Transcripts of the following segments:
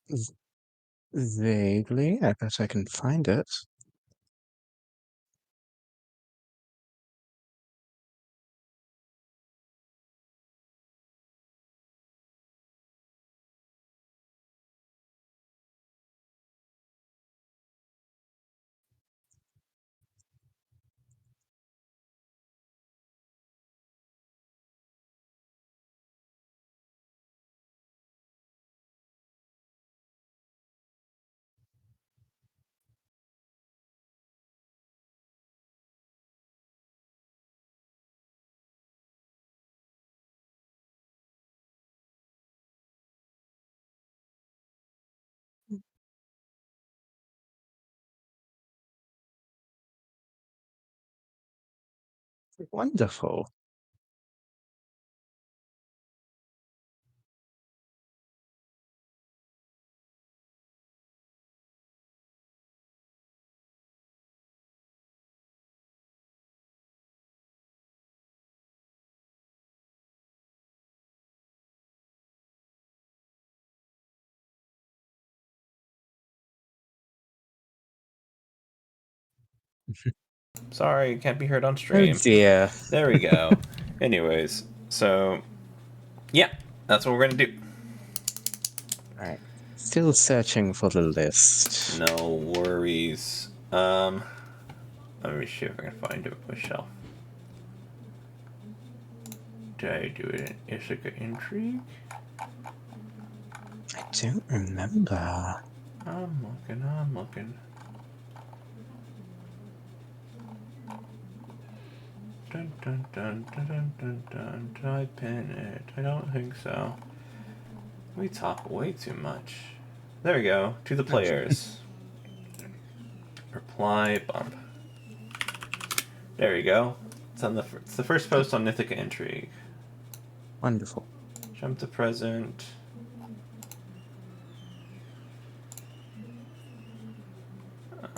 V- Vaguely, I bet I can find it. Wonderful. Sorry, can't be heard on Oh stream. dear. There we go. Anyways, so yeah, that's what we're gonna do. Alright. Still searching for the list. No worries. Let me see if I can find it myself. Did I do it in Ithaca Intrigue? I don't remember. I'm looking. Dun dun dun dun dun dun dun. Did I pin it? I don't think so. We talk way too much. There we go. To the players. Reply bump. There we go. It's the first post on Ithaca Intrigue. Wonderful. Jump to present.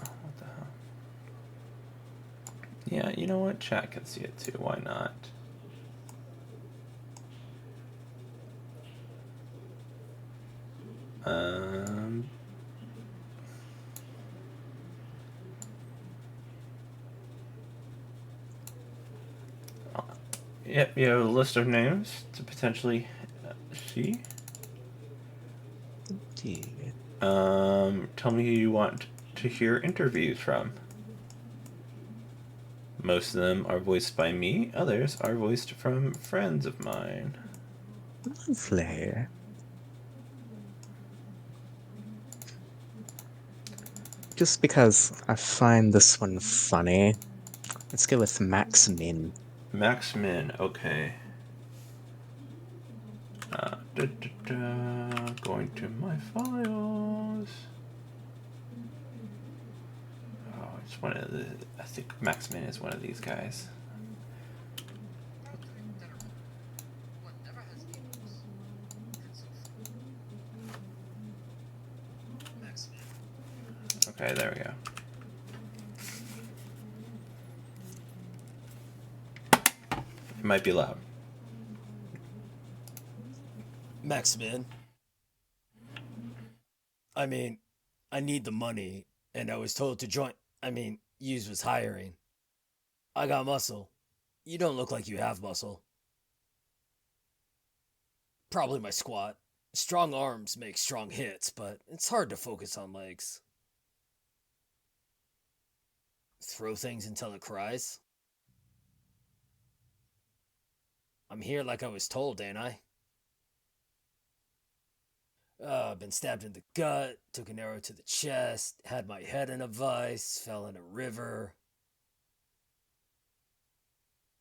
What the hell? Yeah, you know what? Chat can see it too. Why not? Um. Yep, you have a list of names to potentially see. Indeed. Tell me who you want to hear interviews from. Most of them are voiced by me, others are voiced from friends of mine. Lovely. Just because I find this one funny, let's go with Max Min. Max Min, okay. Going to my files. Oh, it's one of the. I think Max Min is one of these guys. Okay, there we go. It might be loud. Max Min. I mean, I need the money, and I was told to join. Yous was hiring. I got muscle. You don't look like you have muscle. Probably my squat. Strong arms make strong hits, but it's hard to focus on legs. Throw things until it cries. I'm here like I was told, ain't I? Been stabbed in the gut, took an arrow to the chest, had my head in a vice, fell in a river.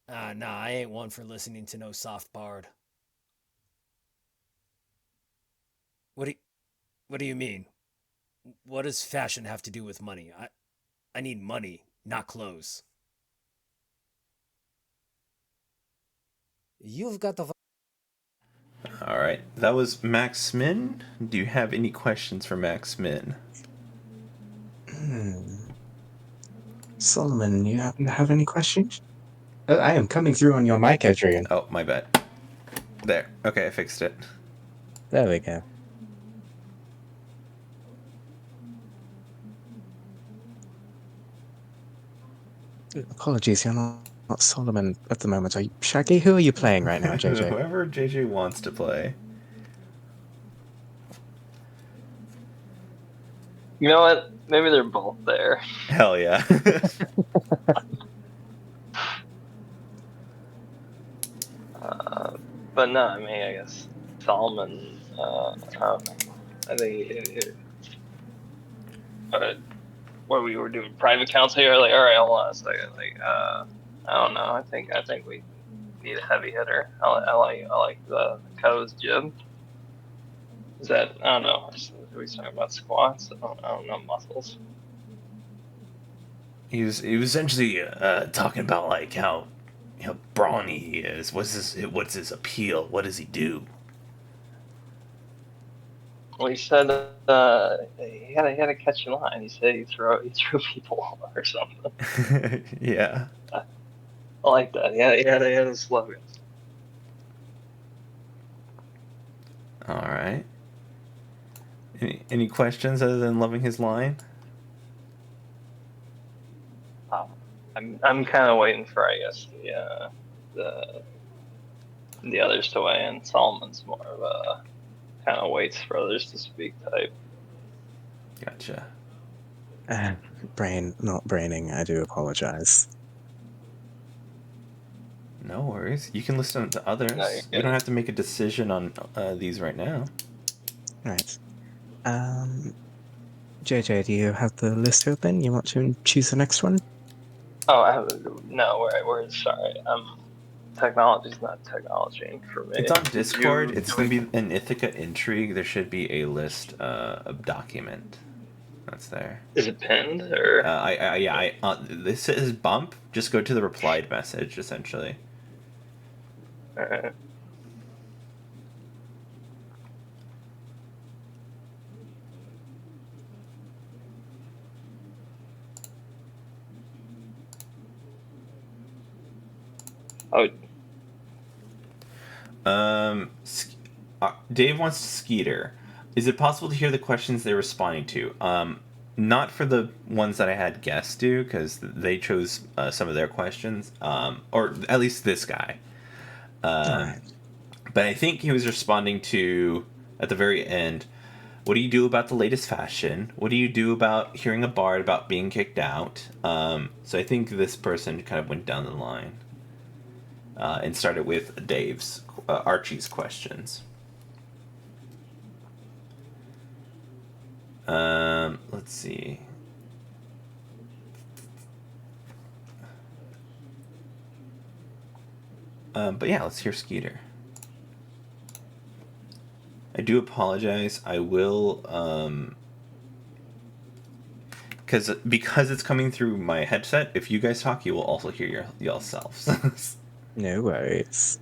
Nah, I ain't one for listening to no soft bard. What do you, What do you mean? What does fashion have to do with money? I need money, not clothes. You've got the All right, that was Max Min. Do you have any questions for Max Min? Solomon, you happen to have any questions? I am coming through on your mic, Adrian. Oh, my bad. There. Okay, I fixed it. There we go. Apologies, you're not Solomon at the moment. Are you Shaggy? Who are you playing right now, JJ? Whoever JJ wants to play. You know what? Maybe they're both there. Hell yeah. But no, I mean, I guess Solomon. I think where we were doing private counsel here, like, all right, hold on a second, like, I don't know. I think we need a heavy hitter. I like the Co's jib. Is that, I don't know. Are we talking about squats? I don't know, muscles. He was essentially talking about like how brawny he is. What's his appeal? What does he do? Well, he said he had to catch a line. He said he threw people or something. Yeah. I like that. Yeah, he had a slogan. All right. Any questions other than loving his line? I'm kind of waiting for, I guess, the others to weigh in. Solomon's more of a kind of waits for others to speak type. Gotcha. Not braining. I do apologize. No worries. You can listen to others. No, you're You good. don't have to make a decision on these right now. Right. JJ, do you have the list open? You want to choose the next one? Oh, no, we're sorry. Technology's not technology for me. It's on Discord. It's going to be an Ithaca intrigue. There should be a list of document that's there. Is it pinned or? This is bump. Just go to the replied message, essentially. Alright. Oh, Dave wants Skeeter. Is it possible to hear the questions they're responding to? Not for the ones that I had guests do, because they chose some of their questions, or at least this guy. Alright. But I think he was responding to, at the very end, what do you do about the latest fashion? What do you do about hearing a bard about being kicked out? So I think this person kind of went down the line and started with Archie's questions. Let's see. But yeah, let's hear Skeeter. I do apologize. I will, because it's coming through my headset. If you guys talk, you will also hear yourselves. No worries.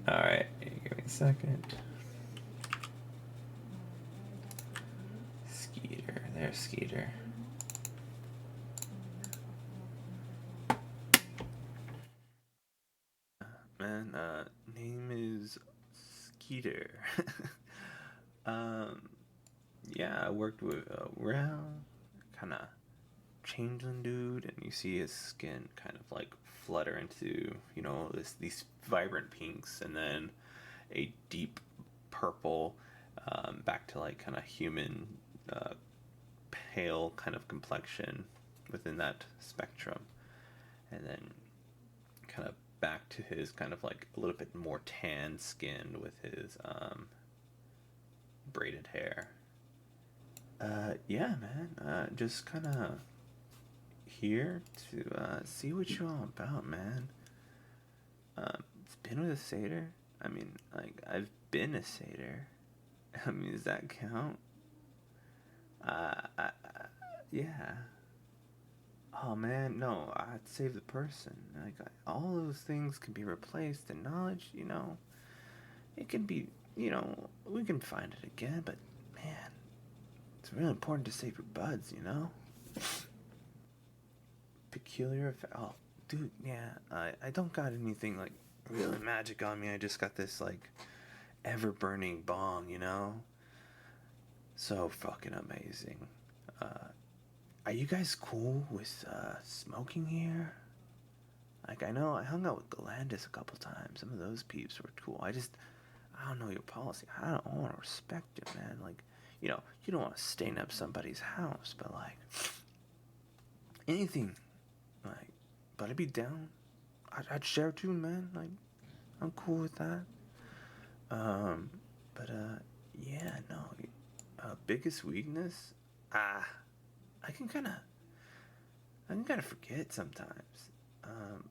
All right, give me a second. Skeeter, there's Skeeter. Man, name is Skeeter. Yeah, I worked with a round, kind of changeling dude, and you see his skin kind of like flutter into, these vibrant pinks, and then a deep purple, back to like kind of human, pale kind of complexion within that spectrum, and then kind of back to his kind of like a little bit more tan skin with his braided hair. Yeah, man. Just kind of here to see what you all about, man. It's been with a satyr. I mean, like, I've been a satyr. I mean, does that count? Yeah. Oh man, no, I'd save the person. Like all those things can be replaced, and knowledge, it can be, we can find it again. But man, it's really important to save your buds. Peculiar effect. Oh, dude, yeah. I don't got anything like really magic on me. I just got this like ever burning bong. So fucking amazing. Uh, are you guys cool with smoking here? Like, I know I hung out with Galandis a couple times. Some of those peeps were cool. I don't know your policy. I don't want to respect it, man. Like, you don't want to stain up somebody's house, but like, anything, like, but I'd be down. I'd share too, man. Like, I'm cool with that. Um, but yeah, no. Biggest weakness? Ah, I can kind of, forget sometimes. Um,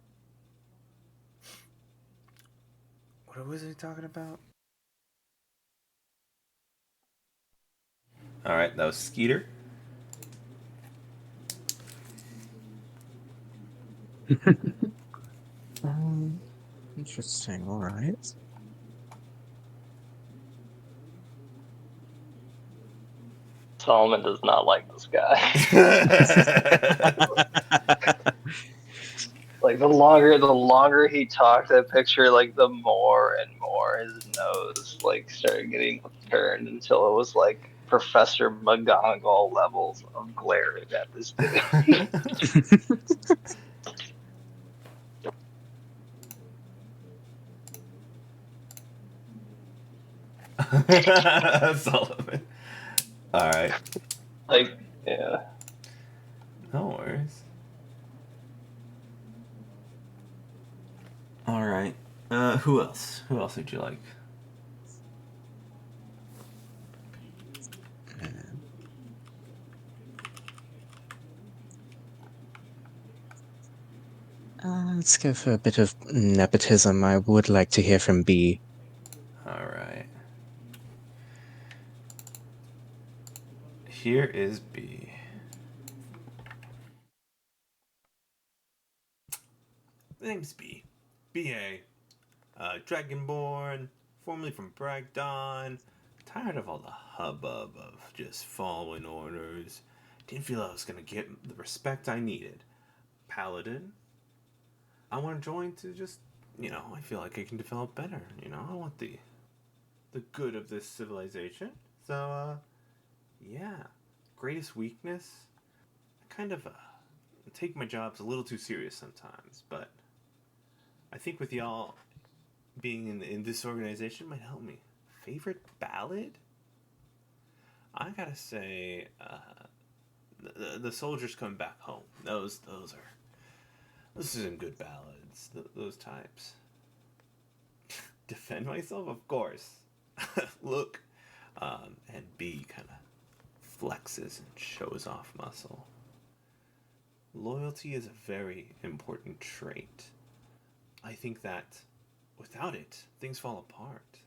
what was I talking about? All right, that was Skeeter. Interesting. All right. Solomon does not like this guy. Like the longer he talked, that picture, like the more and more his nose like started getting upturned until it was like Professor McGonagall levels of glaring at this dude. Solomon. All right. Like, yeah. No worries. All right. Who else? Who else would you like? Let's go for a bit of nepotism. I would like to hear from B. All right. Here is B. The name's B. B.A. Dragonborn, formerly from Bragdon. Tired of all the hubbub of just following orders. Didn't feel I was gonna get the respect I needed. Paladin. I want to join to just, I feel like I can develop better. I want the good of this civilization. So, yeah. Greatest weakness? I kind of take my jobs a little too serious sometimes, but I think with y'all being in this organization might help me. Favorite ballad? I gotta say, the soldiers come back home. Those are some good ballads. Those types. Defend myself, of course. Look, and B kind of flexes and shows off muscle. Loyalty is a very important trait. I think that without it, things fall apart.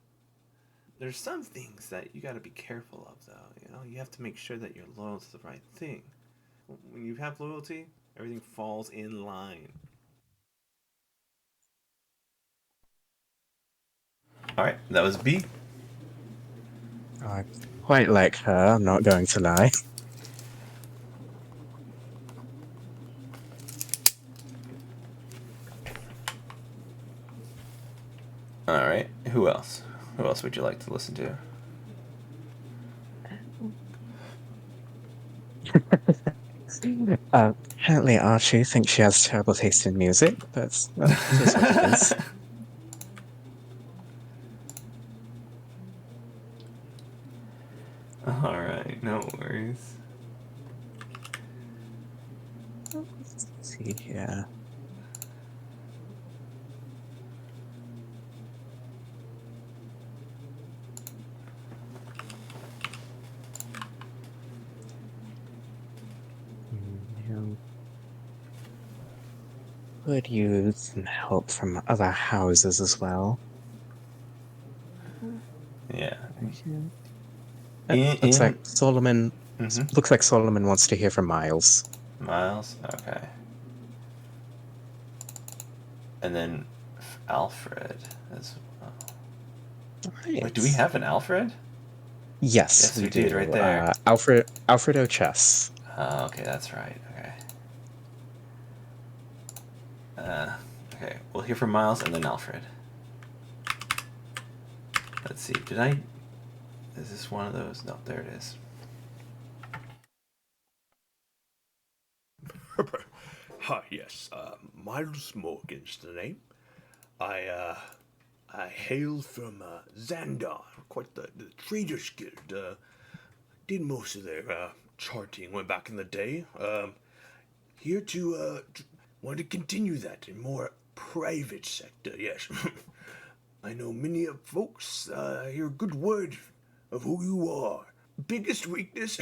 There's some things that you gotta be careful of, though. You have to make sure that you're loyal to the right thing. When you have loyalty, everything falls in line. Alright, that was B. I quite like her, I'm not going to lie. Alright, who else? Who else would you like to listen to? Apparently Archie thinks she has terrible taste in music, but well, it is what it is. Alright, no worries. Let's see here. Could use some help from other houses as well. Yeah. Looks like Solomon Mm-hmm. Looks like Solomon wants to hear from Miles. Miles. Okay. And then Alfred as well. Right. Wait, do we have an Alfred? Yes, Yes, we, we do. did, right there. Alfredo Chess. Okay, that's right. Okay. Okay, we'll hear from Miles and then Alfred. Let's see. Did I? Is this one of those? No, there it is. Yes, Miles Morgan's the name. I hail from Xandar, quite the Traders Guild. Did most of their charting way back in the day. Here to want to continue that in more private sector. Yes, I know many of folks hear good word of who you are. Biggest weakness,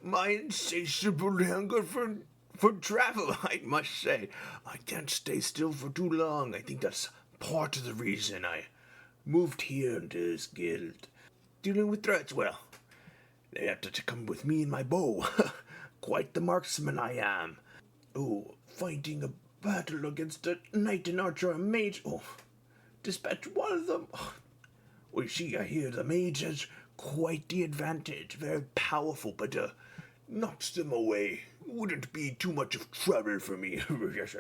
my insatiable hunger for travel, I must say. I can't stay still for too long. I think that's part of the reason I moved here into this guild. Dealing with threats, well, they have to come with me and my bow. Quite the marksman I am. Oh, fighting a battle against a knight and archer and mage. Oh, dispatch one of them. Oh, well, you see, I hear the mage has quite the advantage. Very powerful, but knocks them away. Wouldn't be too much of trouble for me. Yes.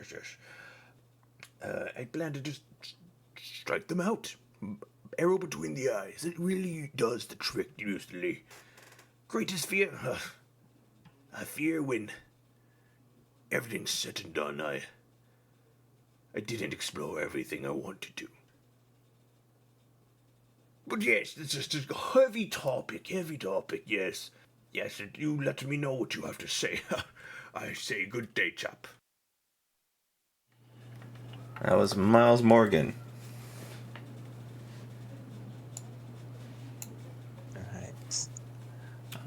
I plan to just strike them out. Arrow between the eyes. It really does the trick usually. Greatest fear? I fear when everything's said and done, I didn't explore everything I wanted to. But yes, it's just a heavy topic, yes. Yes, and you let me know what you have to say. I say good day, chap. That was Miles Morgan. Alright.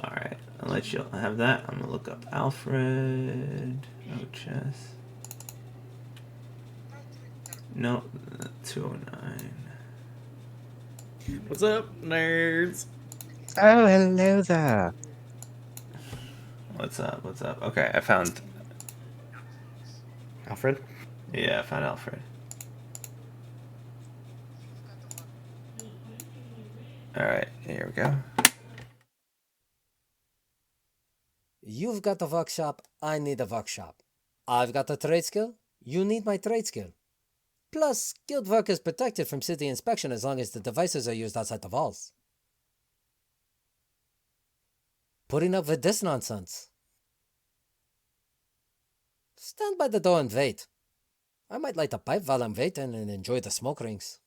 Alright, I'll let you have that. I'm gonna look up Alfred. Oh, chess. No, 209. What's up, nerds? Oh, hello there. What's up? Okay, I found. Alfred? Yeah, I found Alfred. Alright, here we go. You've got a workshop, I need a workshop. I've got a trade skill, you need my trade skill. Plus, guild work is protected from city inspection as long as the devices are used outside the walls. Putting up with this nonsense. Stand by the door and wait. I might light a pipe while I'm waiting and enjoy the smoke rings.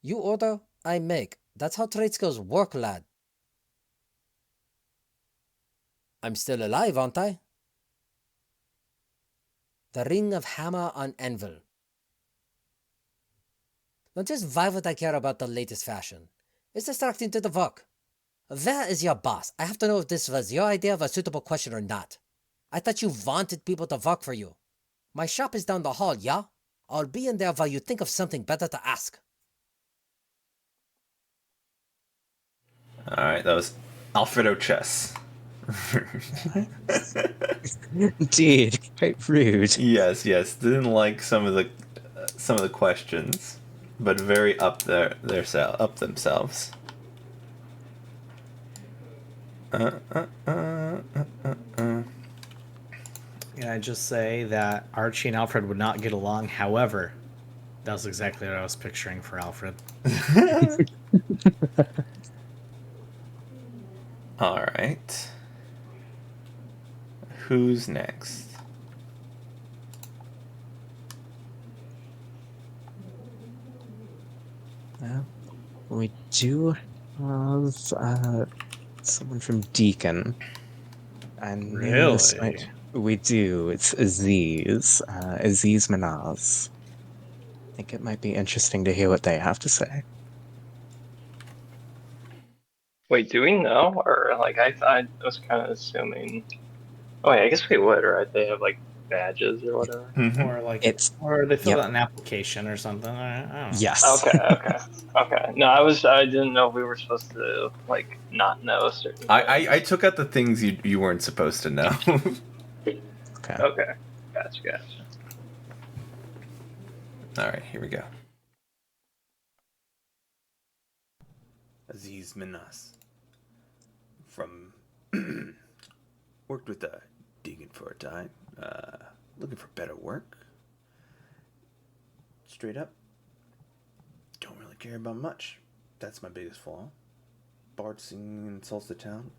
You order, I make. That's how trade skills work, lad. I'm still alive, aren't I? The ring of hammer on anvil. Don't just vibe what I care about the latest fashion. It's distracting to the work. Where is your boss? I have to know if this was your idea of a suitable question or not. I thought you wanted people to work for you. My shop is down the hall, yeah? I'll be in there while you think of something better to ask. Alright, that was Alfredo Chess. Indeed, quite rude. Yes. Didn't like some of the questions, but very up themselves. Can I just say that Archie and Alfred would not get along? However, that was exactly what I was picturing for Alfred. Alright. Who's next? We do have someone from Deacon. And Really? we do. It's Aziz. Aziz Manaz. I think it might be interesting to hear what they have to say. Wait, do we know? Or like I was kind of assuming. Oh, yeah, I guess we would, right? They have like badges or whatever. Or like, It's or they filled yep. out an application or something. I don't know. Yes. Okay. No, I didn't know if we were supposed to like not know certain. I took out the things you weren't supposed to know. Okay. Okay, gotcha. All right, here we go. Aziz Minas. From worked with digging for a time, looking for better work. Straight up, don't really care about much. That's my biggest flaw. Bard singing insults the town.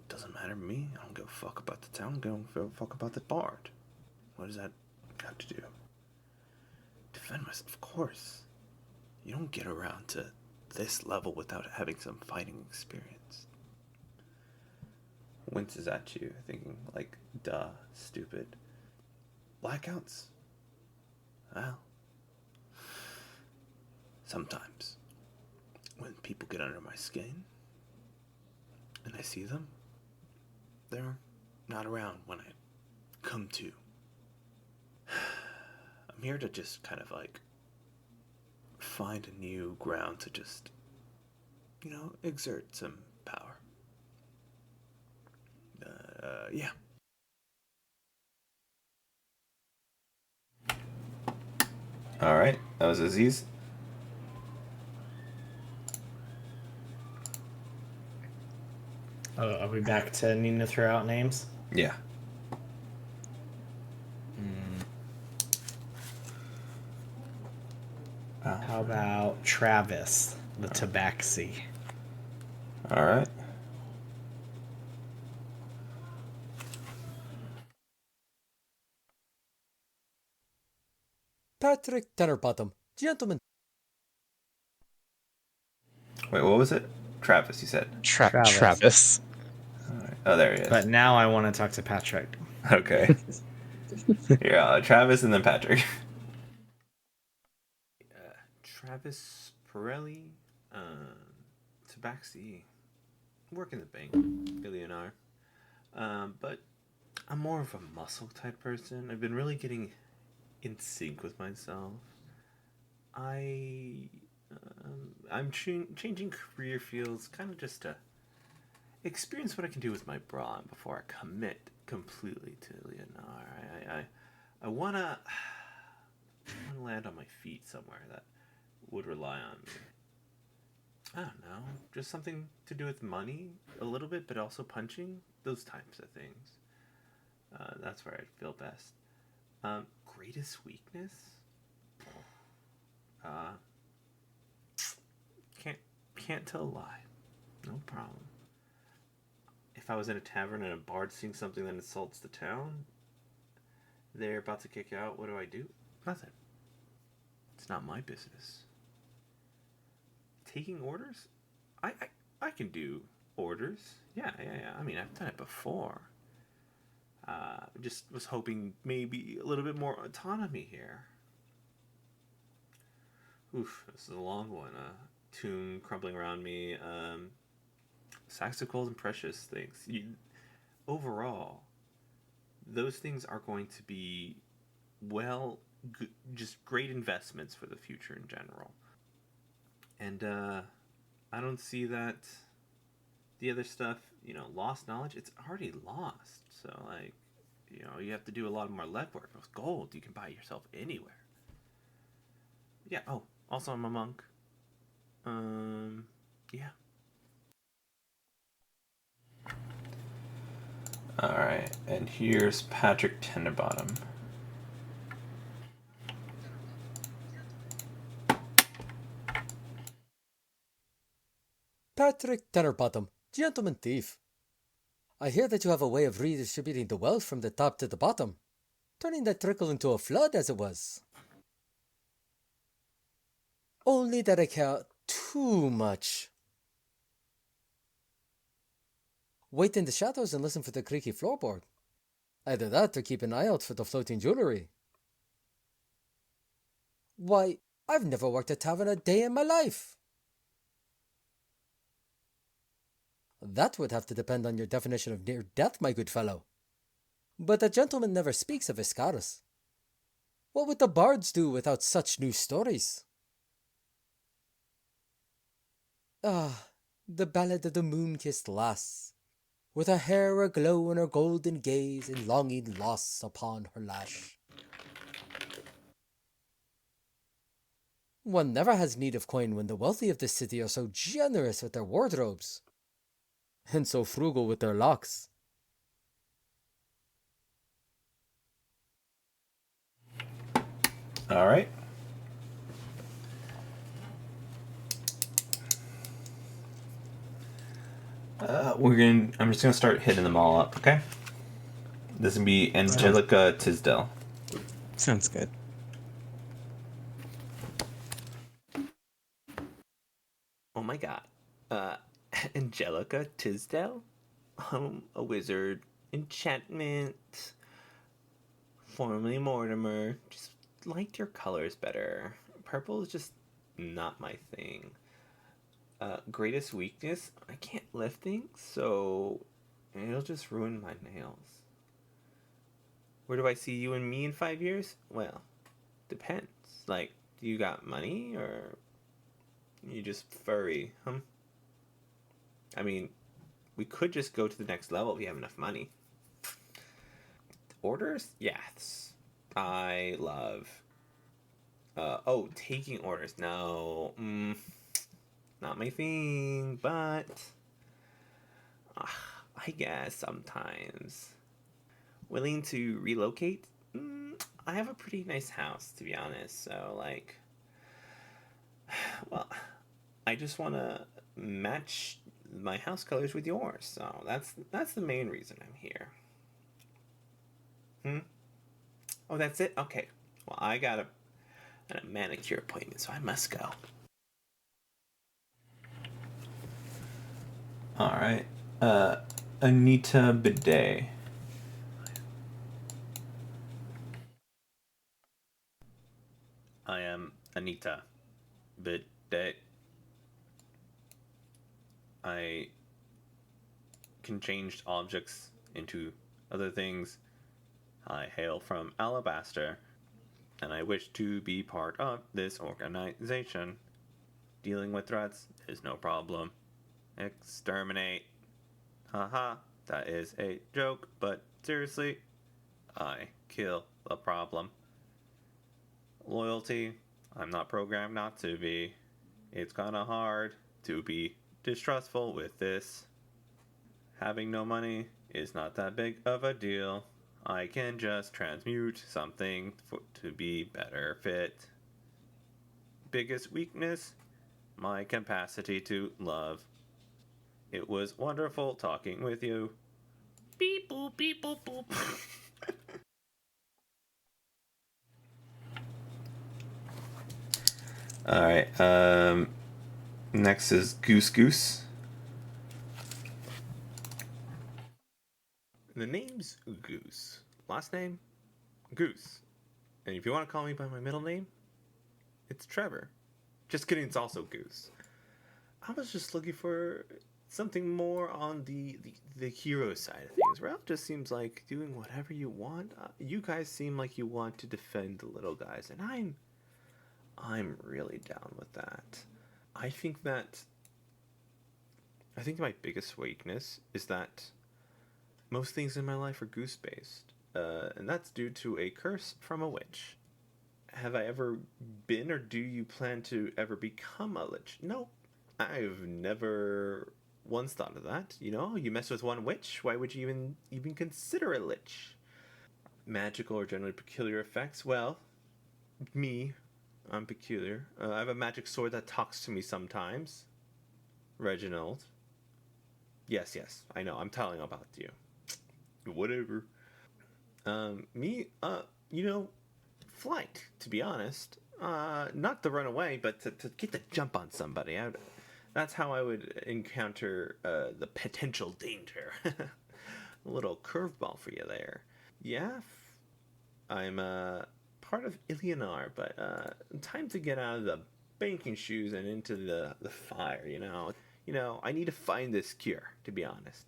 Doesn't matter to me. I don't give a fuck about the town. I don't give a fuck about the bard. What does that have to do? Defend myself, of course. You don't get around to this level without having some fighting experience. Winces at you, thinking like, duh, stupid. Blackouts? Well, sometimes when people get under my skin and I see them, they're not around when I come to. I'm here to just kind of like find a new ground to just, exert some power. Yeah. All right, that was Aziz. Oh, are we back to needing to throw out names? Yeah. How about Travis, the Tabaxi? All right. Patrick Tennerbottom, gentlemen. Wait, what was it? Travis, you said. Travis. Travis. All right. Oh, there he is. But now I want to talk to Patrick. Okay. Yeah, Travis and then Patrick. Travis Pirelli, Tabaxi, work in the bank, billionaire. But I'm more of a muscle type person. I've been really getting in sync with myself. I'm changing career fields, kind of just to experience what I can do with my brawn before I commit completely to Leonard. I wanna land on my feet somewhere that would rely on me. I don't know, just something to do with money a little bit, but also punching, those types of things. That's where I'd feel best. Greatest weakness? Can't tell a lie. No problem. If I was in a tavern and a bard seeing something that insults the town, they're about to kick out, what do? Nothing. It's not my business. Taking orders? I can do orders. Yeah. I mean, I've done it before. Just was hoping maybe a little bit more autonomy here. Oof, this is a long one. Tune crumbling around me. Saxicles and precious things. Overall, those things are going to be, just great investments for the future in general. And I don't see that the other stuff, lost knowledge, it's already lost. So, you have to do a lot more legwork. With gold, you can buy it yourself anywhere. Yeah, also I'm a monk. Yeah. Alright, and here's Patrick Tenderbottom. Patrick Tennerbottom, gentleman thief. I hear that you have a way of redistributing the wealth from the top to the bottom, turning that trickle into a flood as it was. Only that I care too much. Wait in the shadows and listen for the creaky floorboard. Either that or keep an eye out for the floating jewelry. Why, I've never worked a tavern a day in my life. That would have to depend on your definition of near death, my good fellow. But the gentleman never speaks of Iscarus. What would the bards do without such new stories? Ah, the ballad of the moon-kissed lass, with her hair aglow and her golden gaze in longing lost upon her lash. One never has need of coin when the wealthy of this city are so generous with their wardrobes, and so frugal with their locks. All right. I'm just gonna start hitting them all up. Okay. This would be Angelica Tisdale. Sounds good. Oh my god. Angelica Tisdale? A wizard. Enchantment. Formerly Mortimer. Just liked your colors better. Purple is just not my thing. Greatest weakness? I can't lift things, so it'll just ruin my nails. Where do I see you and me in 5 years? Well, depends. Like, do you got money or you just furry, huh? I mean, we could just go to the next level if you have enough money. Orders? Yes. I love. Taking orders. No. Not my thing, but. I guess sometimes. Willing to relocate? I have a pretty nice house, to be honest. So, like. Well, I just want to match my house colors with yours. So that's the main reason I'm here. Oh, that's it? Okay. Well, I got a manicure appointment, so I must go. All right. Anita Bidet. I am Anita Bidet. I can change objects into other things. I hail from Alabaster, and I wish to be part of this organization. Dealing with threats is no problem. Exterminate. Haha, that is a joke, but seriously, I kill the problem. Loyalty, I'm not programmed not to be. It's kinda hard to be distrustful with this. Having no money is not that big of a deal. I can just transmute something to be better fit. Biggest weakness? My capacity to love. It was wonderful talking with you. Beep boop beep boop boop. All right. Next is Goose Goose. The name's Goose. Last name? Goose. And if you want to call me by my middle name, it's Trevor. Just kidding, it's also Goose. I was just looking for something more on the hero side of things. Ralph just seems like doing whatever you want. You guys seem like you want to defend the little guys, and I'm really down with that. I think my biggest weakness is that most things in my life are goose based, and that's due to a curse from a witch. Have I ever been, or do you plan to ever become a lich? No, I've never once thought of that. You know, you mess with one witch, why would you even consider a lich? Magical or generally peculiar effects? Well, I'm peculiar. I have a magic sword that talks to me sometimes. Reginald. Yes, I know. I'm telling about you. Whatever. Flight, to be honest. Not to run away, but to get the jump on somebody. That's how I would encounter the potential danger. A little curveball for you there. Yeah, I'm part of Ilionar, but time to get out of the banking shoes and into the fire, you know. I need to find this cure, to be honest.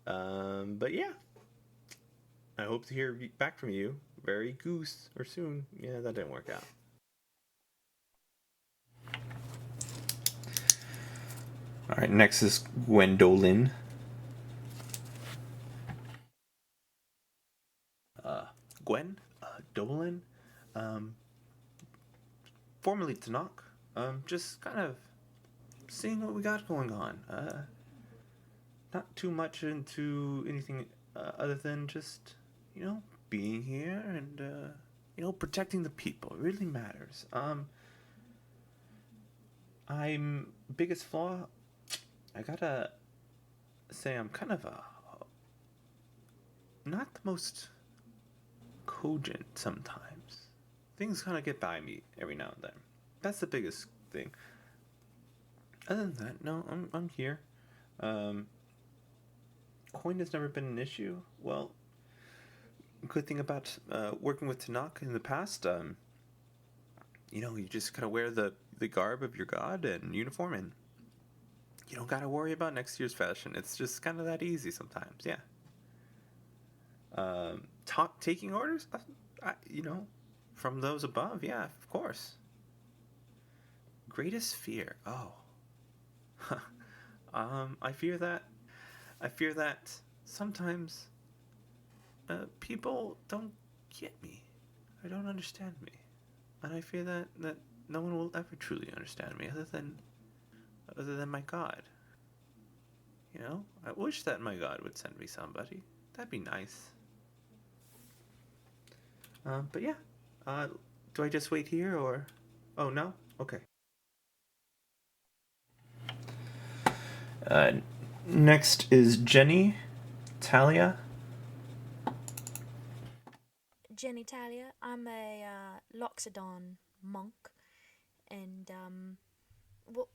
But yeah. I hope to hear back from you very goose or soon. Yeah, that didn't work out. All right, next is Gwendolyn. Gwen, Dolan, um, formerly Tanakh. Just kind of seeing what we got going on. Not too much into anything other than just, being here and, protecting the people. It really matters. I'm biggest flaw. I gotta say I'm kind of not the most cogent sometimes. Things kind of get by me every now and then. That's the biggest thing. Other than that, no, I'm here. Coin has never been an issue. Well, good thing about working with Tanakh in the past, you just kind of wear the garb of your god and uniform, and you don't gotta worry about next year's fashion. It's just kind of that easy sometimes, yeah. Taking orders, from those above, yeah, of course. Greatest fear, oh. I fear that sometimes people don't get me or don't understand me, and I fear that no one will ever truly understand me other than my God. I wish that my God would send me somebody. That'd be nice. But yeah, do I just wait here or? Oh no, okay. Next is Jenny Talia. Jenny Talia. I'm a Loxodon monk, and well,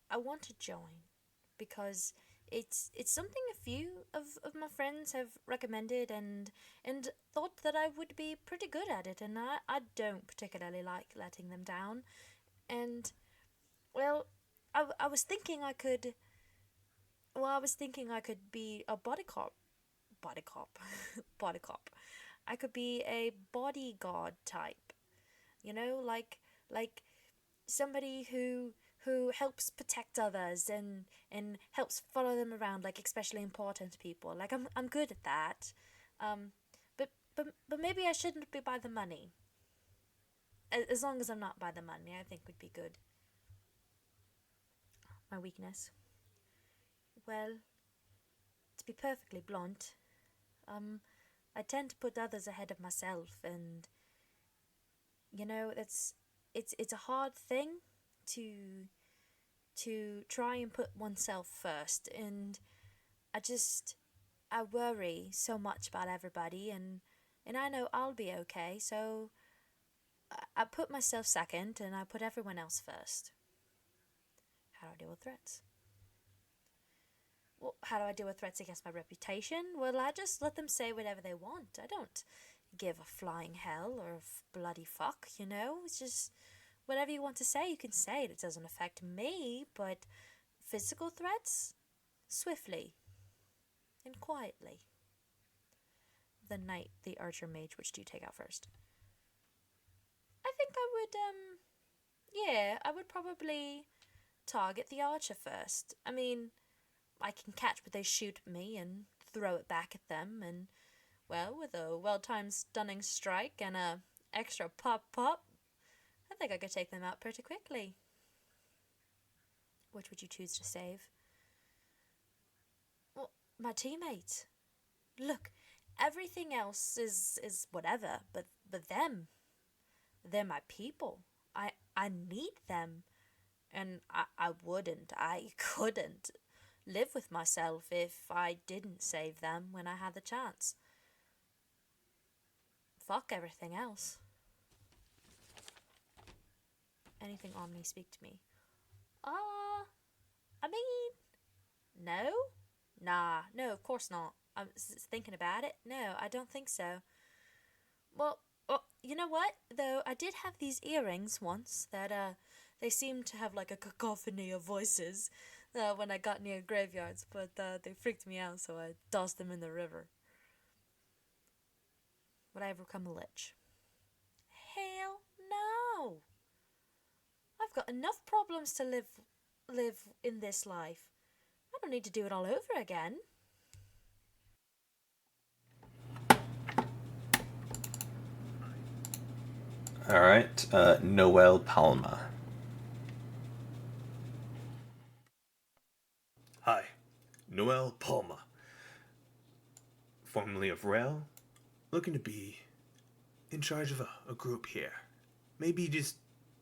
I want to join because it's something a few of my friends have recommended and thought that I would be pretty good at it, and I don't particularly like letting them down. And well, I was thinking I could. Well, I was thinking I could be a body cop. Body cop. Body cop. I could be a bodyguard type. Like somebody who helps protect others and helps follow them around, like especially important people. Like I'm good at that. But maybe I shouldn't be by the money. As long as I'm not by the money, I think would be good. My weakness. Well, to be perfectly blunt, I tend to put others ahead of myself, and it's a hard thing to try and put oneself first, and I worry so much about everybody, and I know I'll be okay, so I put myself second and I put everyone else first. How do I deal with threats? Well, how do I deal with threats against my reputation? Well, I just let them say whatever they want. I don't give a flying hell or a bloody fuck, It's just whatever you want to say, you can say it. It doesn't affect me, but physical threats? Swiftly and quietly. The knight, the archer, mage, which do you take out first? I think I would probably target the archer first. I mean, I can catch what they shoot at me and throw it back at them, and, well, with a well-timed stunning strike and a extra pop, I think I could take them out pretty quickly. Which would you choose to save? Well, my teammate. Look, everything else is whatever, but them. They're my people. I need them. And I couldn't live with myself if I didn't save them when I had the chance. Fuck everything else. Anything Omni, speak to me. I mean, no? Nah, no, of course not. I'm thinking about it. No, I don't think so. Well, you know what? Though I did have these earrings once that they seemed to have like a cacophony of voices when I got near graveyards, but they freaked me out, so I tossed them in the river. would I ever become a lich? Hell no! I've got enough problems to live in this life. I don't need to do it all over again. All right, Noel Palma. Hi, Noel Palma, formerly of Rel, looking to be in charge of a group here. Maybe just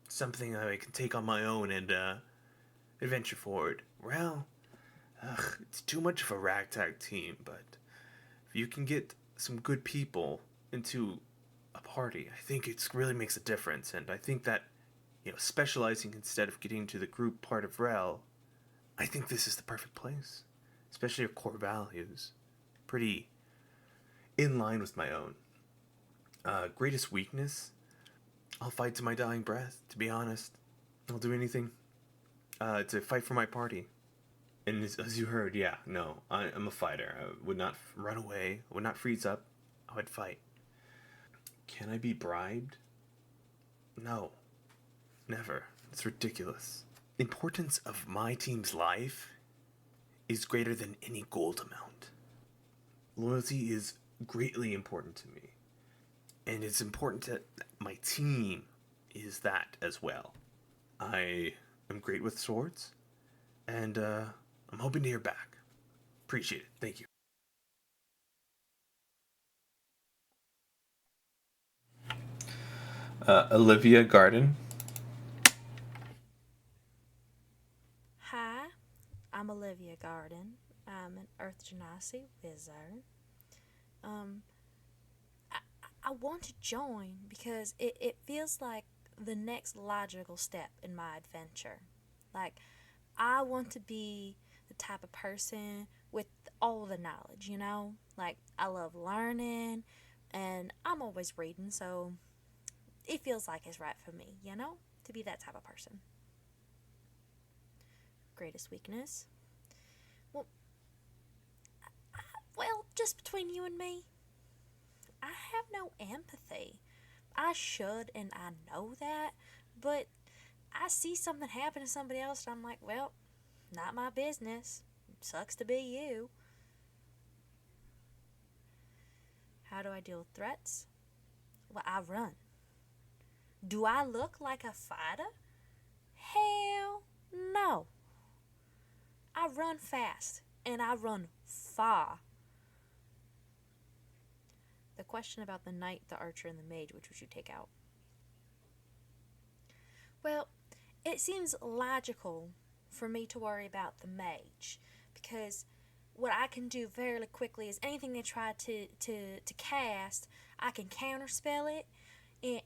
something I can take on my own and adventure forward. Rel, it's too much of a ragtag team, but if you can get some good people into a party, I think it really makes a difference. And I think that, specializing instead of getting to the group part of Rel, I think this is the perfect place. Especially your core values. Pretty in line with my own. Greatest weakness? I'll fight to my dying breath, to be honest. I'll do anything to fight for my party. And as you heard, yeah, no, I'm a fighter. I would not run away, would not freeze up. I would fight. Can I be bribed? No. Never. It's ridiculous. Importance of my team's life is greater than any gold amount. Loyalty is greatly important to me. And it's important that my team is that as well. I am great with swords, and I'm hoping to hear back. Appreciate it. Thank you. Olivia Garden. Hi, I'm Olivia Garden. I'm an Earth Genasi wizard. I want to join because it feels like the next logical step in my adventure. Like, I want to be the type of person with all the knowledge, you know? Like, I love learning, and I'm always reading, so it feels like it's right for me, you know? To be that type of person. Greatest weakness? Well, just between you and me, I have no empathy. I should, and I know that, but I see something happen to somebody else, and I'm like, well, not my business. Sucks to be you. How do I deal with threats? Well, I run. Do I look like a fighter? Hell no. I run fast, and I run far. The question about the knight, the archer, and the mage, which would you take out? Well, it seems logical for me to worry about the mage, because what I can do fairly quickly is anything they try to cast, I can counterspell it,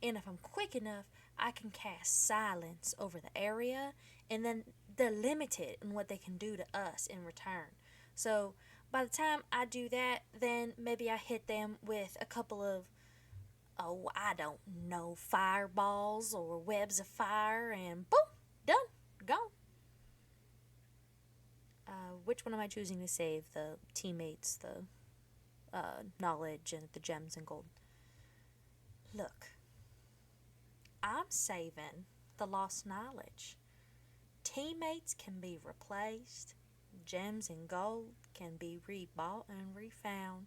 and if I'm quick enough, I can cast silence over the area, and then they're limited in what they can do to us in return. So by the time I do that, then maybe I hit them with a couple of, I don't know, fireballs or webs of fire, and boom, done, gone. Which one am I choosing to save? The teammates, the knowledge, and the gems and gold? Look, I'm saving the lost knowledge. Teammates can be replaced. Gems and gold can be rebought and refound.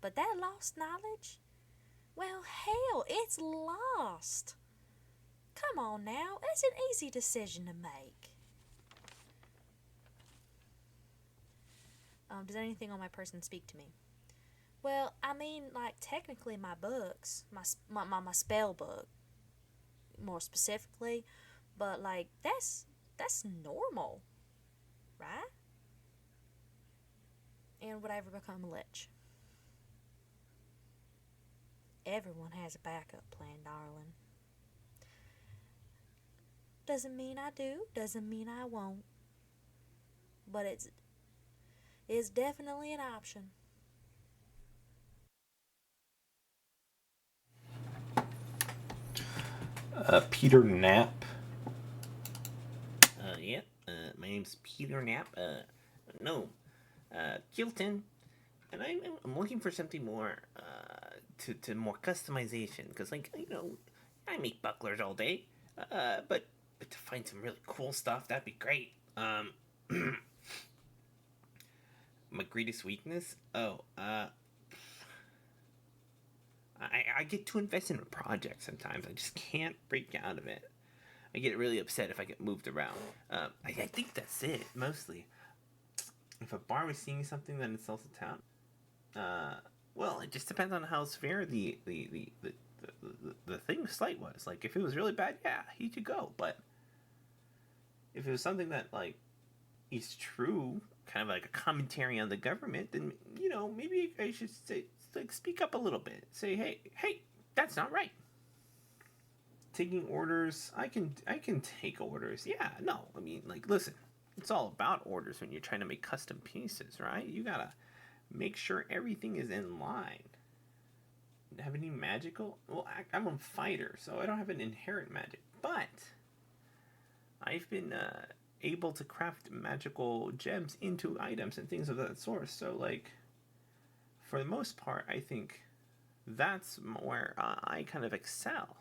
But that lost knowledge? Well, hell, it's lost. Come on now, it's an easy decision to make. Does anything on my person speak to me? Well, I mean, like, technically my books, my spell book, more specifically, but, like, that's normal, right? And would I ever become a lich? Everyone has a backup plan, darling. Doesn't mean I do, doesn't mean I won't. But it's definitely an option. Peter Knapp. Yep. My name's Peter Knapp. No. Kilton. And I'm looking for something more to more customization, because like I make bucklers all day, but to find some really cool stuff, that'd be great. My greatest weakness? I get too invested in a project sometimes. I just can't break out of it. I get really upset if I get moved around. I think that's it, mostly. If a bar was seeing something that it sells to town, well, it just depends on how severe the thing slight was. Like, if it was really bad, yeah, he could go. But if it was something that, like, is true, kind of like a commentary on the government, then, maybe I should say, like, speak up a little bit. Say, hey, that's not right. Taking orders, I can take orders. Yeah, no, I mean, like, listen, it's all about orders when you're trying to make custom pieces, right? You gotta make sure everything is in line. Have any magical? Well, I'm a fighter, so I don't have an inherent magic, but I've been able to craft magical gems into items and things of that sort. So, like, for the most part, I think that's where I kind of excel.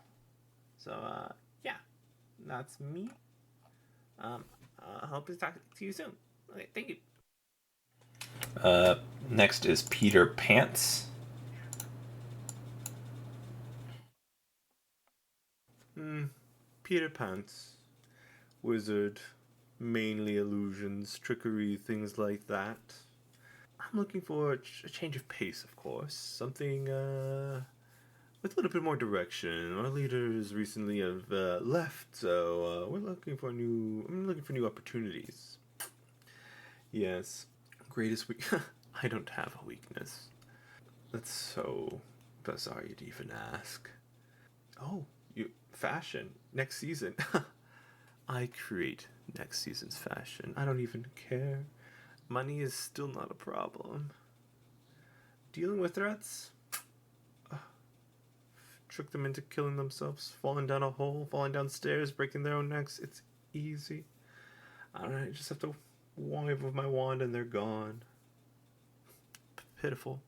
So, yeah, that's me. I hope to talk to you soon. Okay, thank you. Next is Peter Pants. Peter Pants. Wizard. Mainly illusions, trickery, things like that. I'm looking for a change of pace, of course. Something, with a little bit more direction. Our leaders recently have left, so I'm looking for new opportunities. Yes. Greatest weak. I don't have a weakness. That's so bizarre you'd even ask. Oh, fashion next season. I create next season's fashion. I don't even care. Money is still not a problem. Dealing with threats? Trick them into killing themselves, falling down a hole, falling down stairs, breaking their own necks. It's easy. I don't know, I just have to wave with my wand and they're gone. Pitiful.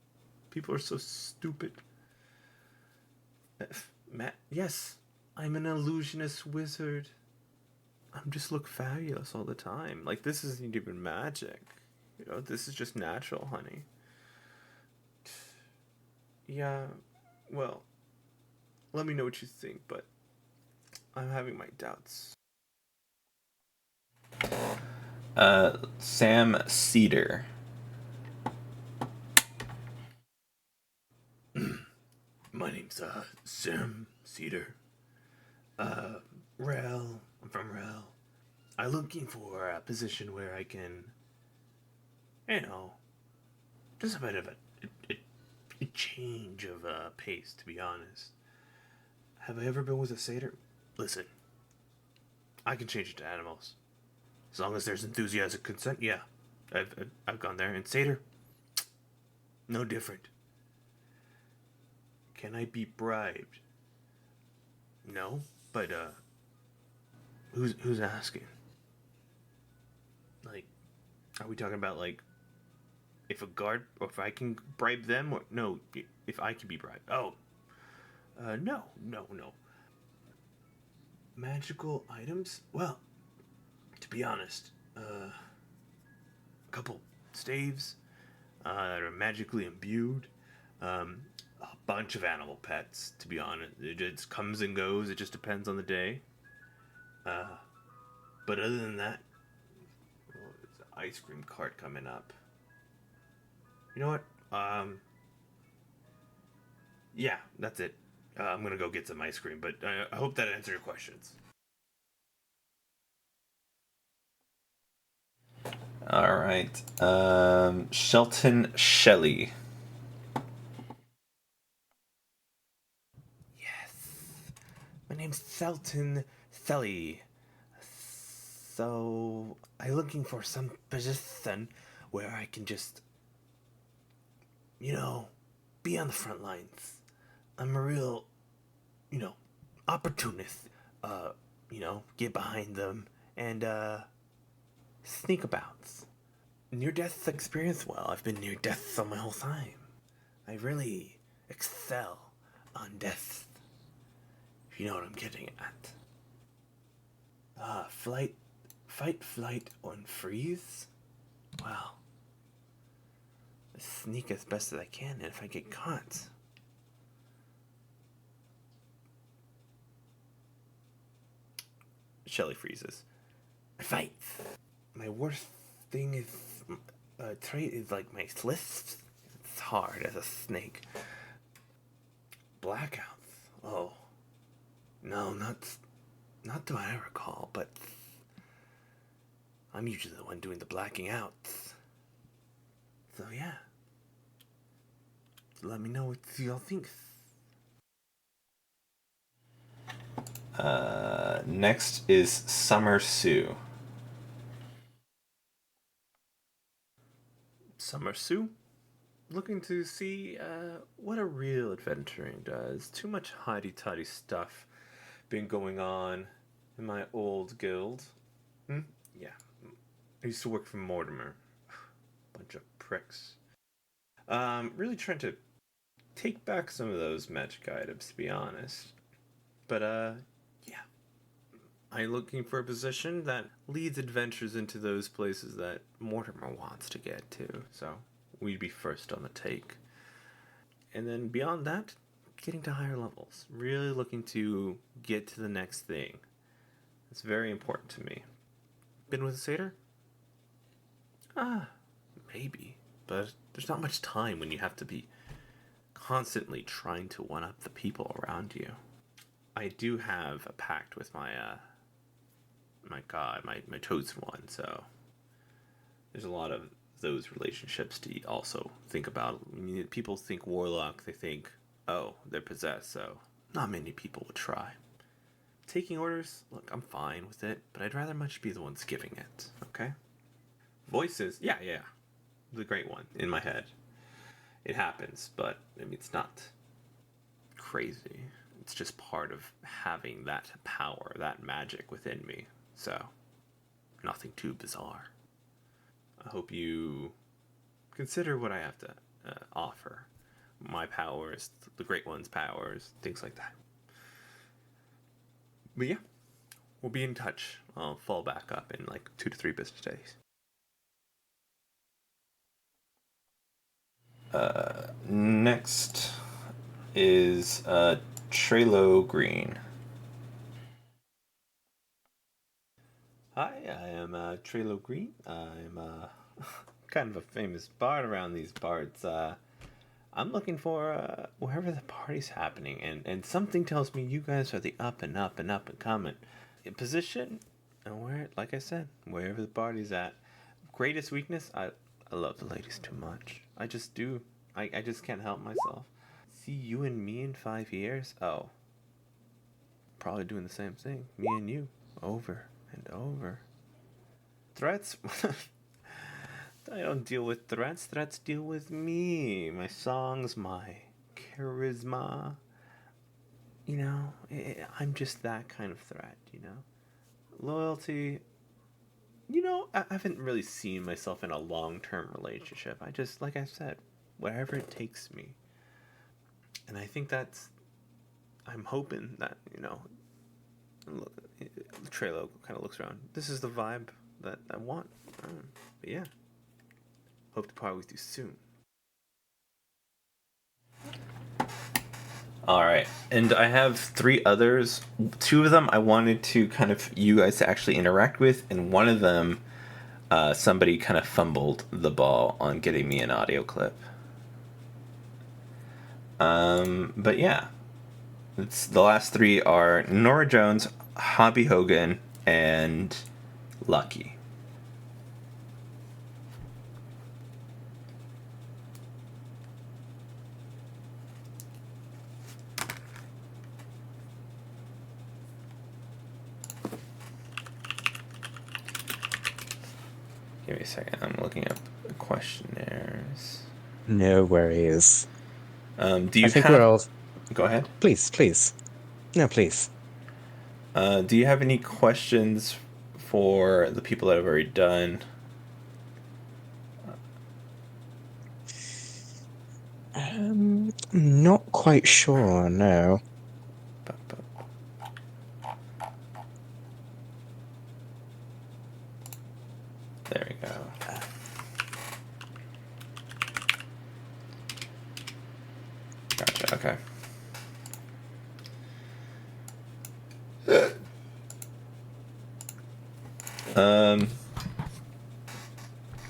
People are so stupid. Matt, yes, I'm an illusionist wizard. I'm just look fabulous all the time. Like, this isn't even magic. This is just natural, honey. Yeah, well, let me know what you think, but I'm having my doubts. Sam Cedar. My name's Sam Cedar. Rel. I'm from Rel. I'm looking for a position where I can, just a bit of a change of pace, to be honest. Have I ever been with a satyr? Listen, I can change it to animals. As long as there's enthusiastic consent, yeah. I've gone there. And satyr, no different. Can I be bribed? No, but who's asking? Like, are we talking about, like, if a guard, or if I can bribe them, or no, if I can be bribed? Oh, no. Magical items? Well, to be honest, a couple staves that are magically imbued, a bunch of animal pets, to be honest. It just comes and goes, it just depends on the day. But other than that, there's an ice cream cart coming up. You know what? Yeah, that's it. I'm gonna go get some ice cream, but I hope that answered your questions. All right. Shelton Shelley. Yes. My name's Shelton Shelley. So, I'm looking for some position where I can just, be on the front lines. I'm a real, opportunist. Get behind them and, sneak about. Near-death experience? Well, I've been near death all my whole time. I really excel on death. If you know what I'm getting at. Fight, flight, on freeze? Well, I sneak as best as I can, and if I get caught... Shelly freezes. I fight. My worst thing is... trait is like my lisps. It's hard as a snake. Blackouts. Oh. No, not do I recall, but I'm usually the one doing the blacking out. So yeah. Let me know what y'all think. Next is Summer Sue. Summer Sue? Looking to see what a real adventuring does. Too much hidey-toddy stuff been going on in my old guild. Yeah. I used to work for Mortimer. Bunch of pricks. Really trying to take back some of those magic items, to be honest. But, yeah. I'm looking for a position that leads adventures into those places that Mortimer wants to get to. So, we'd be first on the take. And then beyond that, getting to higher levels. Really looking to get to the next thing. It's very important to me. Been with a satyr? Maybe. But there's not much time when you have to be constantly trying to one-up the people around you. I do have a pact with my god, my chosen one, so there's a lot of those relationships to also think about. I mean, people think warlock, they think, oh, they're possessed, so not many people would try. Taking orders, look, I'm fine with it, but I'd rather much be the ones giving it, okay? Voices, yeah, the great one in my head. It happens, but I mean, it's not crazy. It's just part of having that power, that magic within me. So, nothing too bizarre. I hope you consider what I have to offer. My powers, the Great One's powers, things like that. But yeah, we'll be in touch. I'll fall back up in like 2 to 3 business days. Next is Trelo Green. Hi, I am Trelo Green. I'm kind of a famous bard around these parts. I'm looking for wherever the party's happening, and something tells me you guys are the up and coming position. And where, like I said, wherever the party's at. Greatest weakness, I love the ladies too much. I just do. I just can't help myself. See you and me in 5 years? Oh. Probably doing the same thing. Me and you. Over and over. Threats? I don't deal with threats. Threats deal with me. My songs, my charisma. You know, I'm just that kind of threat, you know? Loyalty. You know, I haven't really seen myself in a long-term relationship. I just, like I said, wherever it takes me. And I think that's... I'm hoping that, you know... Trelo kind of looks around. This is the vibe that I want. But yeah. Hope to party with you soon. Alright, and I have 3 others. 2 of them I wanted to kind of you guys to actually interact with, and one of them somebody kind of fumbled the ball on getting me an audio clip. But yeah. The last 3 are Nora Jones, Hobby Hogan, and Lucky. Give me a second. I'm looking up the questionnaires. No worries. Do you I think have... we're all... Go ahead. Please. No, please. Do you have any questions for the people that have already done? Not quite sure, no. There we go. Gotcha, okay.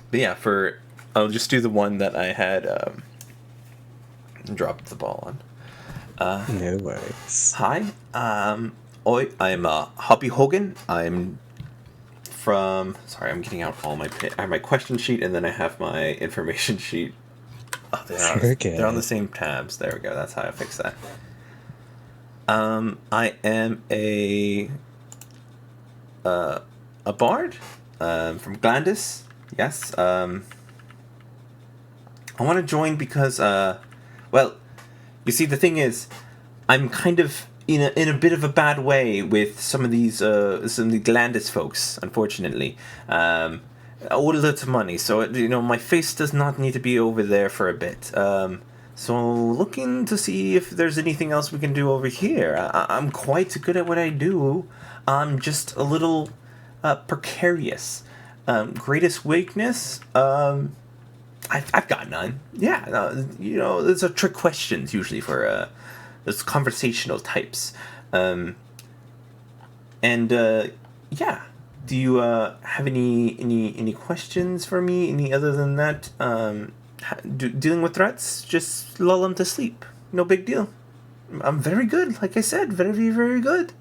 But yeah, I'll just do the one that I had dropped the ball on. No worries. Hi, oi, I'm Hoppy Hogan. I'm from. Sorry, I'm getting out all my. I have my question sheet and then I have my information sheet. Oh, they're on the same tabs. There we go. That's how I fix that. I am a bard from Glandis. Yes. I want to join because well, you see, the thing is, I'm kind of in a bit of a bad way with some of the Glandis folks. Unfortunately, I owe lots of money, so my face does not need to be over there for a bit. So looking to see if there's anything else we can do over here. I'm quite good at what I do. I'm just a little precarious. Greatest weakness? I've got none. Yeah, those are trick questions usually for those conversational types. Yeah. Do you have any questions for me? Any other than that? Dealing with threats, just lull them to sleep. No big deal. I'm very good, like I said, very, very good.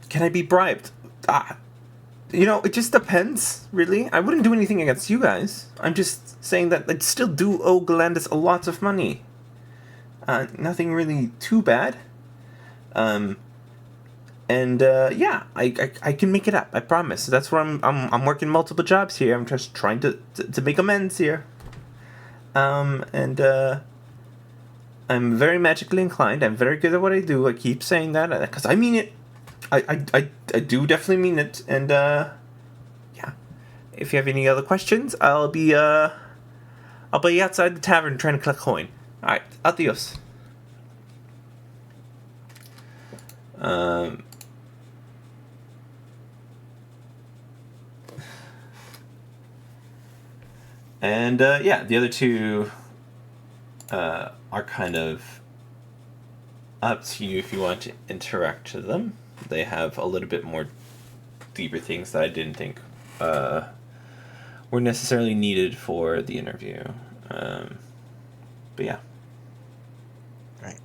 Can I be bribed? It just depends, really. I wouldn't do anything against you guys. I'm just saying that I'd still do owe Galandis a lot of money. Nothing really too bad. Yeah, I can make it up. I promise. That's where I'm working multiple jobs here. I'm just trying to make amends here. I'm very magically inclined. I'm very good at what I do. I keep saying that because I mean it. I do definitely mean it. And yeah, if you have any other questions, I'll be outside the tavern trying to collect coin. All right, adios. Yeah, the other two are kind of up to you if you want to interact to them. They have a little bit more deeper things that I didn't think were necessarily needed for the interview. But yeah. Right.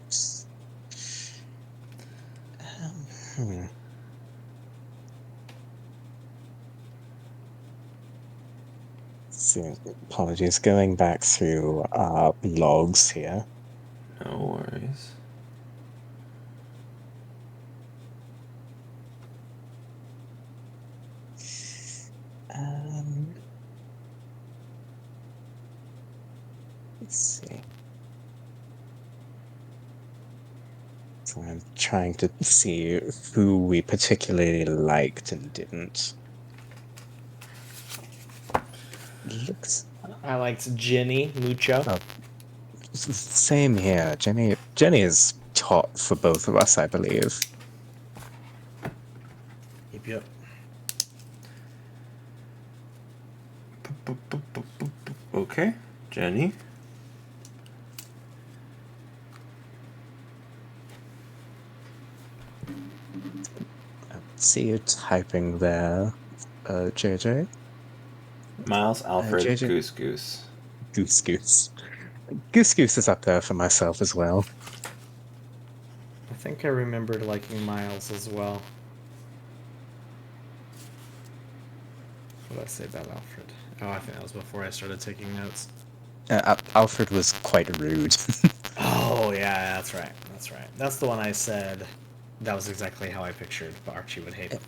So, apologies, going back through logs here. No worries. Let's see. So I'm trying to see who we particularly liked and didn't. Looks. I liked Jenny mucho. Oh, same here. Jenny is top for both of us, I believe. Yep. Okay, Jenny. See you typing there, JJ. Miles, Alfred, JJ. Goose. Goose is up there for myself as well. I think I remembered liking Miles as well. What did I say about Alfred? Oh, I think that was before I started taking notes. Alfred was quite rude. Oh, yeah, that's right. That's the one I said. That was exactly how I pictured, but Archie would hate it.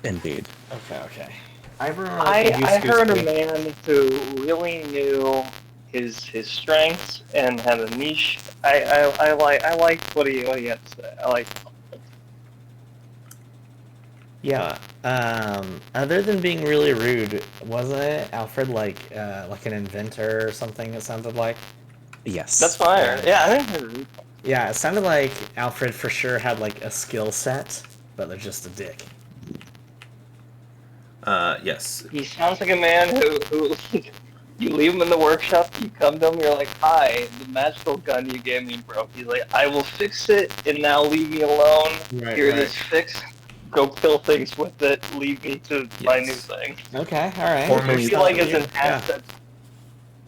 Indeed. Okay. I heard a man who really knew his strengths and had a niche. I liked what he had to say. I liked. Yeah, Other than being really rude, wasn't it Alfred like an inventor or something? It sounded like. Yes. That's fine. Yeah, I think. Yeah, it sounded like Alfred for sure had like a skill set, but they're just a dick. Yes. He sounds like a man who you leave him in the workshop, you come to him, you're like, hi, the magical gun you gave me broke. He's like, I will fix it, and now leave me alone. Right, Here, right. this fix. Go kill things with it. Leave me to my new Yes. thing. Okay, all right. Former- I feel like as an Yeah. asset,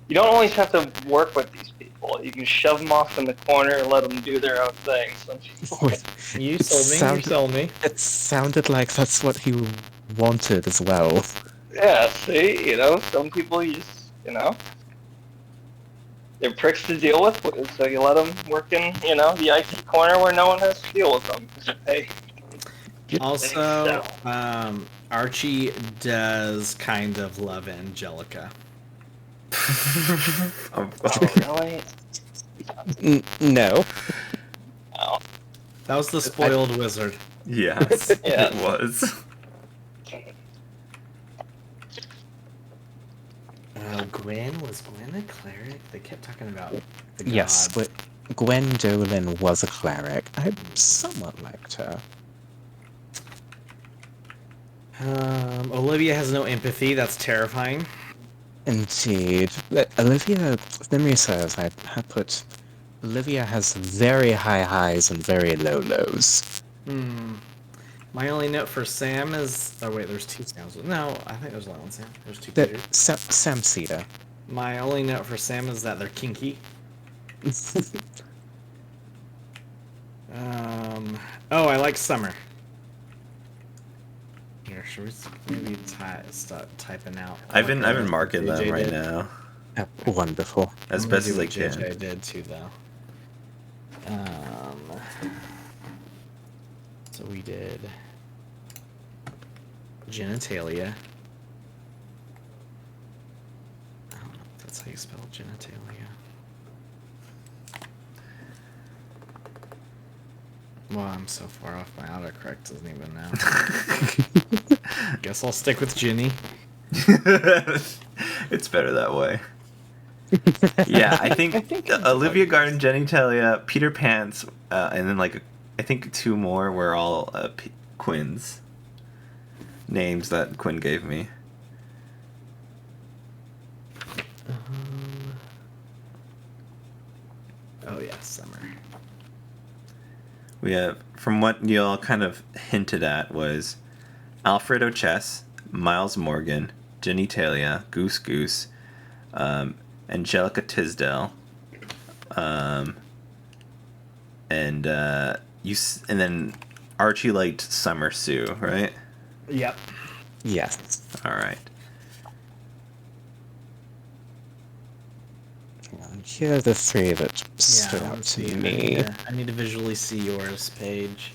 you don't always have to work with these people. You can shove them off in the corner and let them do their own thing. Some people, You It sold me. sounded- You sold me. It sounded like that's what he wanted as well. yeah, see, some people you just, they're pricks to deal with, so you let them work in, the IT corner where no one has to deal with them. Hey, Also, Archie does kind of love Angelica. Oh, really? No. Oh, That was the spoiled wizard. yes, Yeah. it was. Gwen a cleric? They kept talking about the Yes, gods. but Gwendolyn was a cleric. I somewhat liked her. Olivia has no empathy. That's terrifying. Indeed. Olivia, if memory serves, I had put Olivia has very high highs and very low lows. My only note for Sam is... Oh, wait, there's two Sams. No, I think there's only one Sam. There's two That Peters. Sam Cedar. My only note for Sam is that they're kinky. Oh, I like Summer. Here, should we maybe start typing out? I've been marking them JJ right did? now Wonderful. as I'm gonna best do as I what can. JJ did too, though. So we did genitalia. I don't know if that's how you spell genitalia. Well, I'm so far off my autocorrect doesn't even know. Guess I'll stick with Ginny. It's better that way. Yeah, I think Olivia Garden, Jenny Talia, Peter Pants, and then I think two more were all Quinn's names that Quinn gave me. Oh yeah, Summer. We have, from what y'all kind of hinted at, was Alfredo Chess, Miles Morgan, Jenny Talia, Goose Goose, Angelica Tisdale, and then Archie liked Summer Sue, right? Yep. Yes. All right. And here are the three that stood I out wanna to see- me. I need to visually see yours, Paige.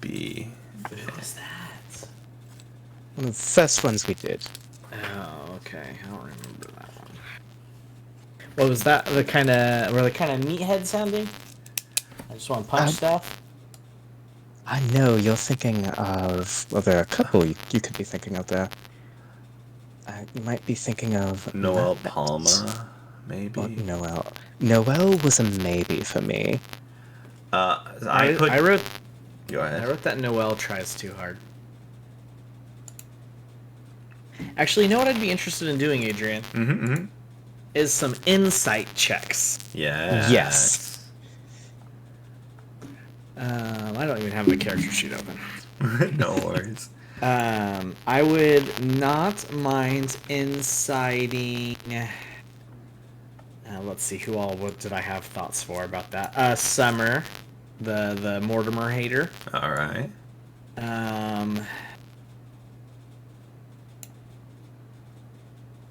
B. What is that? One of the first ones we did. Oh, okay. I don't remember that one. What was that? Were they kind of meathead sounding? I just want to punch stuff. I know you're thinking of. Well, there are a couple you could be thinking of there. You might be thinking of Noel Matt- Palma, maybe. Or Noel. Noel was a maybe for me. I wrote Go ahead. that Noelle tries too hard. Actually, you know what I'd be interested in doing, Adrian? Mm-hmm. Is some insight checks. Yeah. Yes. I don't even have the character sheet open. No worries. I would not mind inciting. Let's see, what did I have thoughts for about that? Summer, the Mortimer hater. All right.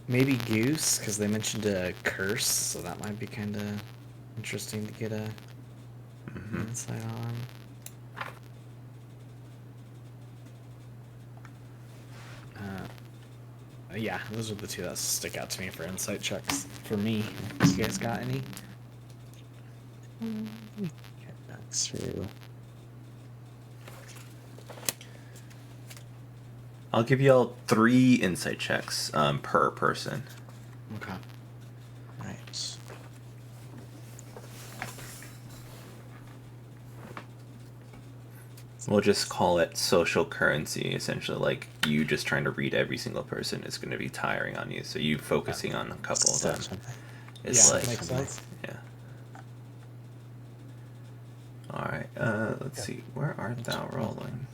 Maybe Goose, because they mentioned a curse, so that might be kind of interesting to get a insight on. Yeah, those are the two that stick out to me for insight checks. For me, you guys got any? That's true. I'll give you all 3 insight checks per person. Okay. Right. We'll just call it social currency. Essentially, like you just trying to read every single person is going to be tiring on you. So you focusing on a couple of them is Yeah, like makes sense. yeah. All right. Let's see. Where art thou rolling?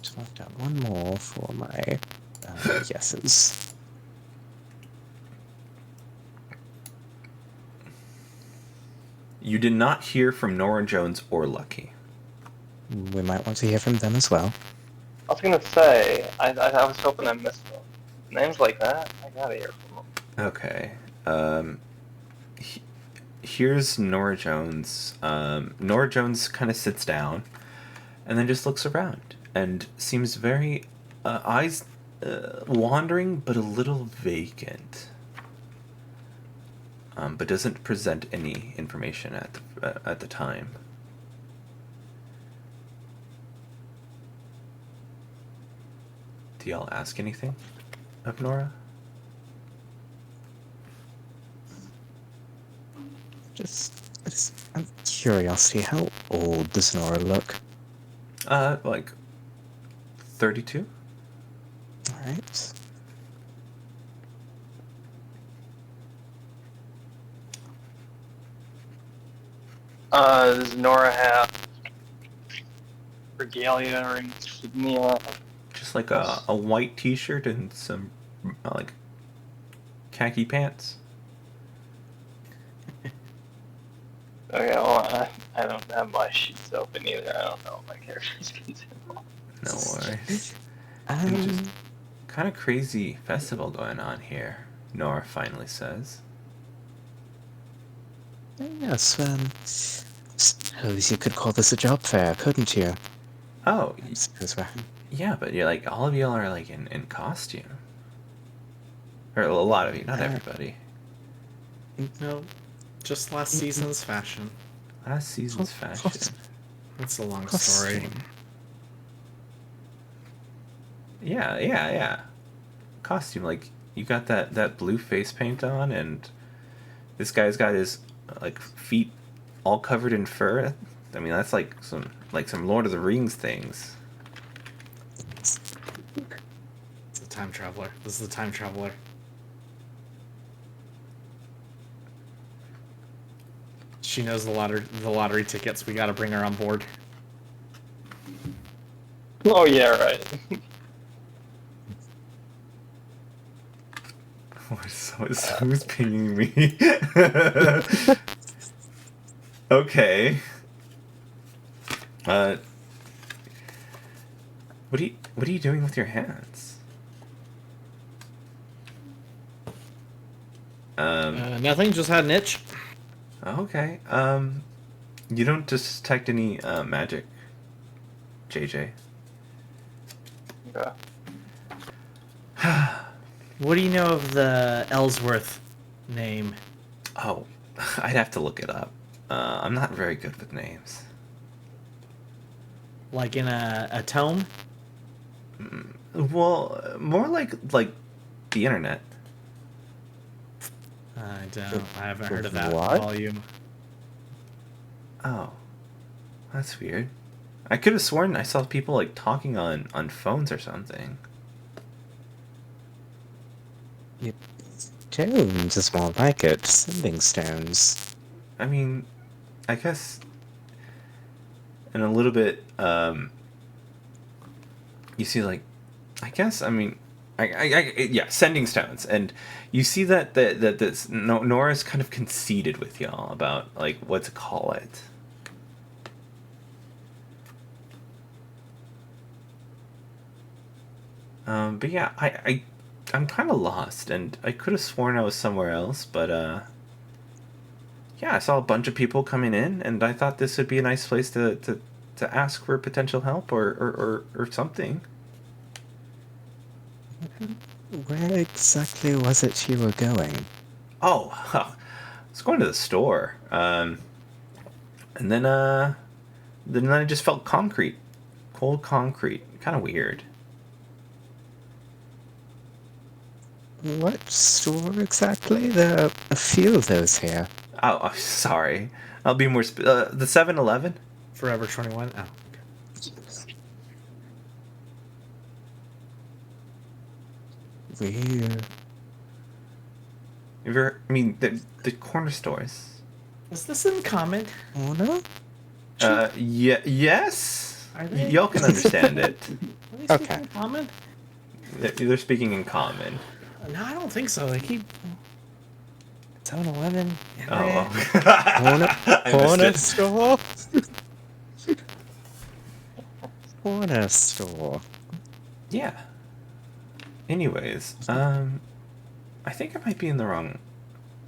Just left out one more for my yeses. You did not hear from Nora Jones or Lucky. We might want to hear from them as well. I was gonna say, I was hoping I missed them. Names like that, I gotta hear from them. Okay. Here's Nora Jones. Nora Jones kind of sits down and then just looks around and seems very eyes wandering but a little vacant. But doesn't present any information at the time. Do y'all ask anything of Nora? Just out of curiosity, how old does Nora look? Like 32? Alright. Does Nora have regalia or insignia? Just like a white t-shirt and some like khaki pants. Okay, well, I don't have my sheets open either. I don't know if my character's involved. No worries. Um, Kind of crazy festival going on here, Nora finally says. yes, suppose you could call this a job fair, couldn't you? Oh, I suppose we're... yeah, but you're like, all of y'all are like in costume. Or a lot of you, not everybody. No, just last season's fashion. Last season's fashion. That's a long story. Costume. Yeah. Costume, like, you got that blue face paint on, and this guy's got his, like, feet all covered in fur. I mean, that's like some Lord of the Rings things. It's a time traveler. This is the time traveler. She knows the lottery tickets. We gotta bring her on board. Oh yeah, right. Who's pinging me? Okay. What are you doing with your hands? Nothing. Just had an itch. Okay. You don't detect any magic, JJ. Yeah. What do you know of the Ellsworth name? Oh, I'd have to look it up. I'm not very good with names. Like in a tome? Well, more like the internet. I haven't heard of that What? volume. Oh, that's weird. I could have sworn I saw people like talking on phones or something. Stones is more like it. Sending stones. I mean, I guess, and a little bit. You see, like, I guess, I mean, yeah, sending stones, and you see that this Nora's kind of conceited with y'all about like what to call it. But yeah, I'm kind of lost, and I could have sworn I was somewhere else, but yeah, I saw a bunch of people coming in, and I thought this would be a nice place to ask for potential help or something. Where exactly was it you were going? Oh, I was going to the store, and then I just felt concrete, cold concrete, kind of weird. What store exactly? There are a few of those here. Oh, I'm sorry. I'll be more the 7-Eleven? Forever 21. Oh. Weird. The corner stores. Is this in common? Oh no? Yeah, yes. Are they? Y'all can understand it. Are they speaking Okay. in common? They're speaking in common. No, I don't think so. They keep 7-Eleven. Oh, Corner, I missed corner it. store? Corner store. Yeah. Anyways, I think I might be in the wrong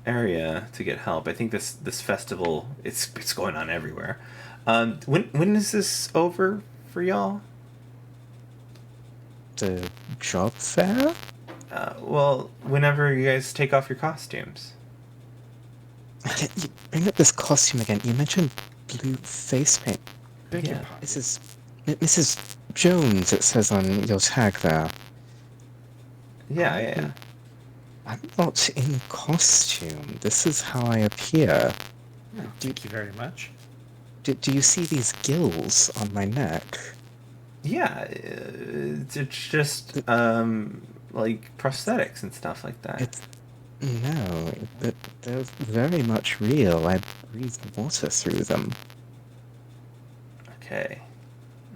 area to get help. I think this festival it's going on everywhere. When is this over for y'all? The job fair? Well, whenever you guys take off your costumes. You bring up this costume again. You mentioned blue face paint. Beg your Yeah. pardon. Mrs. Jones, it says on your tag there. Yeah. I'm not in costume. This is how I appear. Oh, thank you very much. Do you see these gills on my neck? Yeah, it's just like prosthetics and stuff like that. It's no, but they're very much real. I breathe water through them. Okay.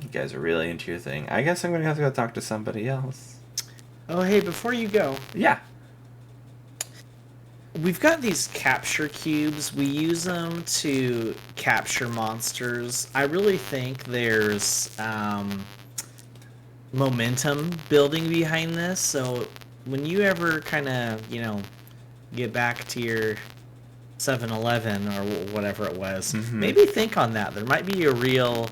You guys are really into your thing. I guess I'm gonna have to go talk to somebody else. Oh, hey, before you go, Yeah. we've got these capture cubes. We use them to capture monsters. I really think there's momentum building behind this. So when you ever kind of, get back to your 7-Eleven or whatever it was, maybe think on that. There might be a real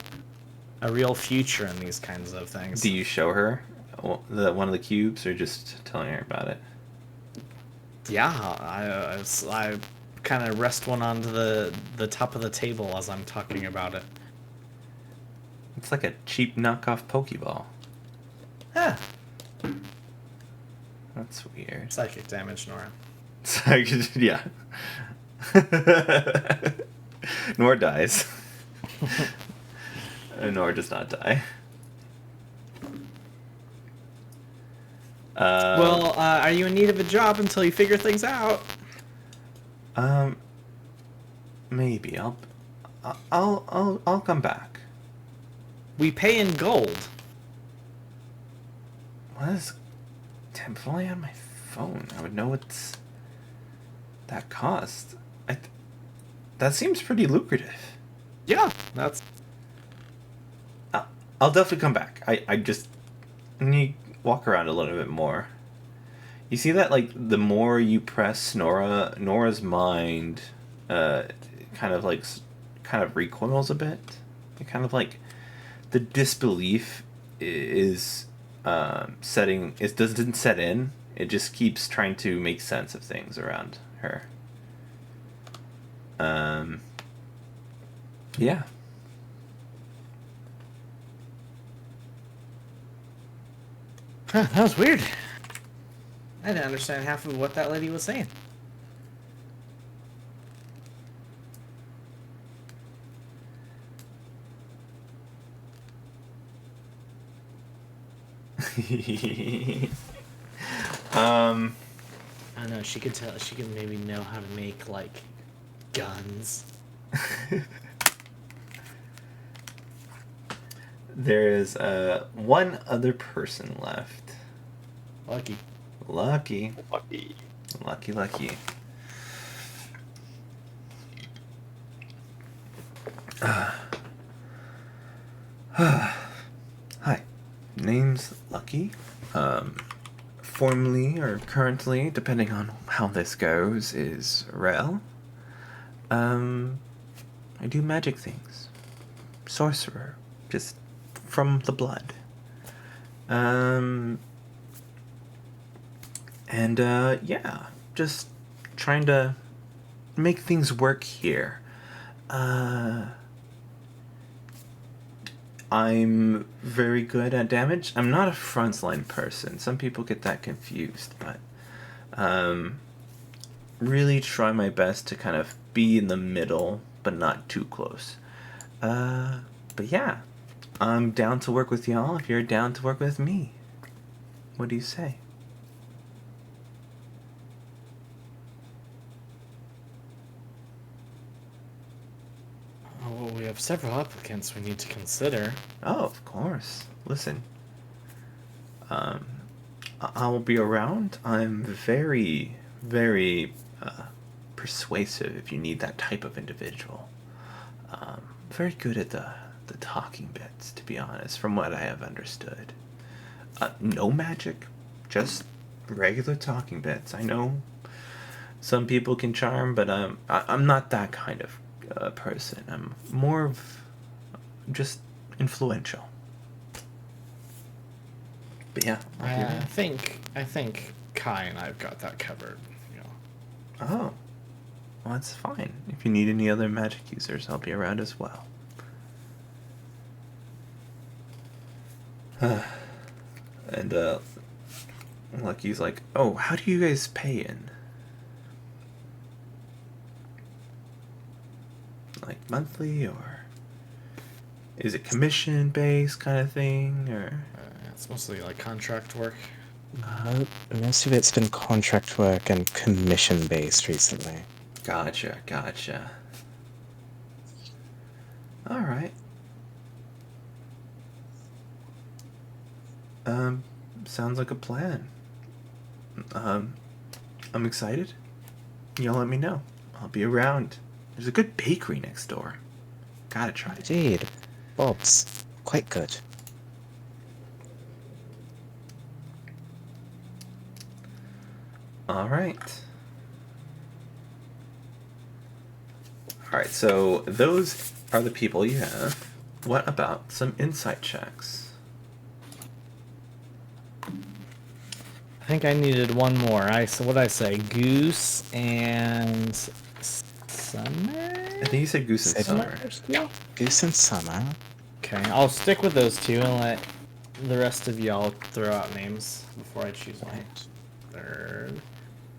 future in these kinds of things. Do you show her one of the cubes, or just telling her about it? Yeah, I kind of rest one onto the top of the table as I'm talking about it. It's like a cheap knockoff Pokeball. Ah, That's weird. psychic damage, Nora. So, yeah. Nor dies. Nor does not die. Well, are you in need of a job until you figure things out? Maybe I'll come back. We pay in gold. What is? Damn, if only I had my phone, I would know what's that cost. That seems pretty lucrative. Yeah, that's. I'll definitely come back. I just need to walk around a little bit more. You see that, like, the more you press Nora's mind, kind of recoils a bit. It kind of like the disbelief is it doesn't set in. It just keeps trying to make sense of things around her. Yeah. Huh, that was weird. I didn't understand half of what that lady was saying. I don't know. She could tell. She could maybe know how to make like guns. There is one other person left. Lucky. Lucky. Lucky. Lucky. Hi. Name's Lucky. Formerly or currently, depending on how this goes, is Rel. I do magic things. Sorcerer. Just from the blood. Yeah, just trying to make things work here. I'm very good at damage. I'm not a frontline person. Some people get that confused, but really try my best to kind of be in the middle, but not too close. But yeah, I'm down to work with y'all if you're down to work with me. What do you say? Oh, well, we have several applicants we need to consider. Oh, of course. Listen, I will be around. I'm very, very persuasive if you need that type of individual. Very good at the talking bits, to be honest, from what I have understood. No magic, just regular talking bits. I know some people can charm, but I'm not that kind of person. I'm more of just influential. But yeah, I think Kai and I've got that covered. You know. Oh, well, that's fine. If you need any other magic users, I'll be around as well. And Lucky's like, oh, how do you guys pay in? Like monthly, or is it commission based kind of thing, or? It's mostly like contract work. Most of it's been contract work and commission based recently. Gotcha. All right. Sounds like a plan. I'm excited. Y'all let me know. I'll be around. There's a good bakery next door. Gotta try it. Indeed. Bob's. Quite good. All right, so those are the people you have. What about some insight checks? I think I needed one more. So what did I say? Goose and Summer? I think you said Goose and Summer. Goose and Summer. Okay, I'll stick with those two and let the rest of y'all throw out names before I choose my third.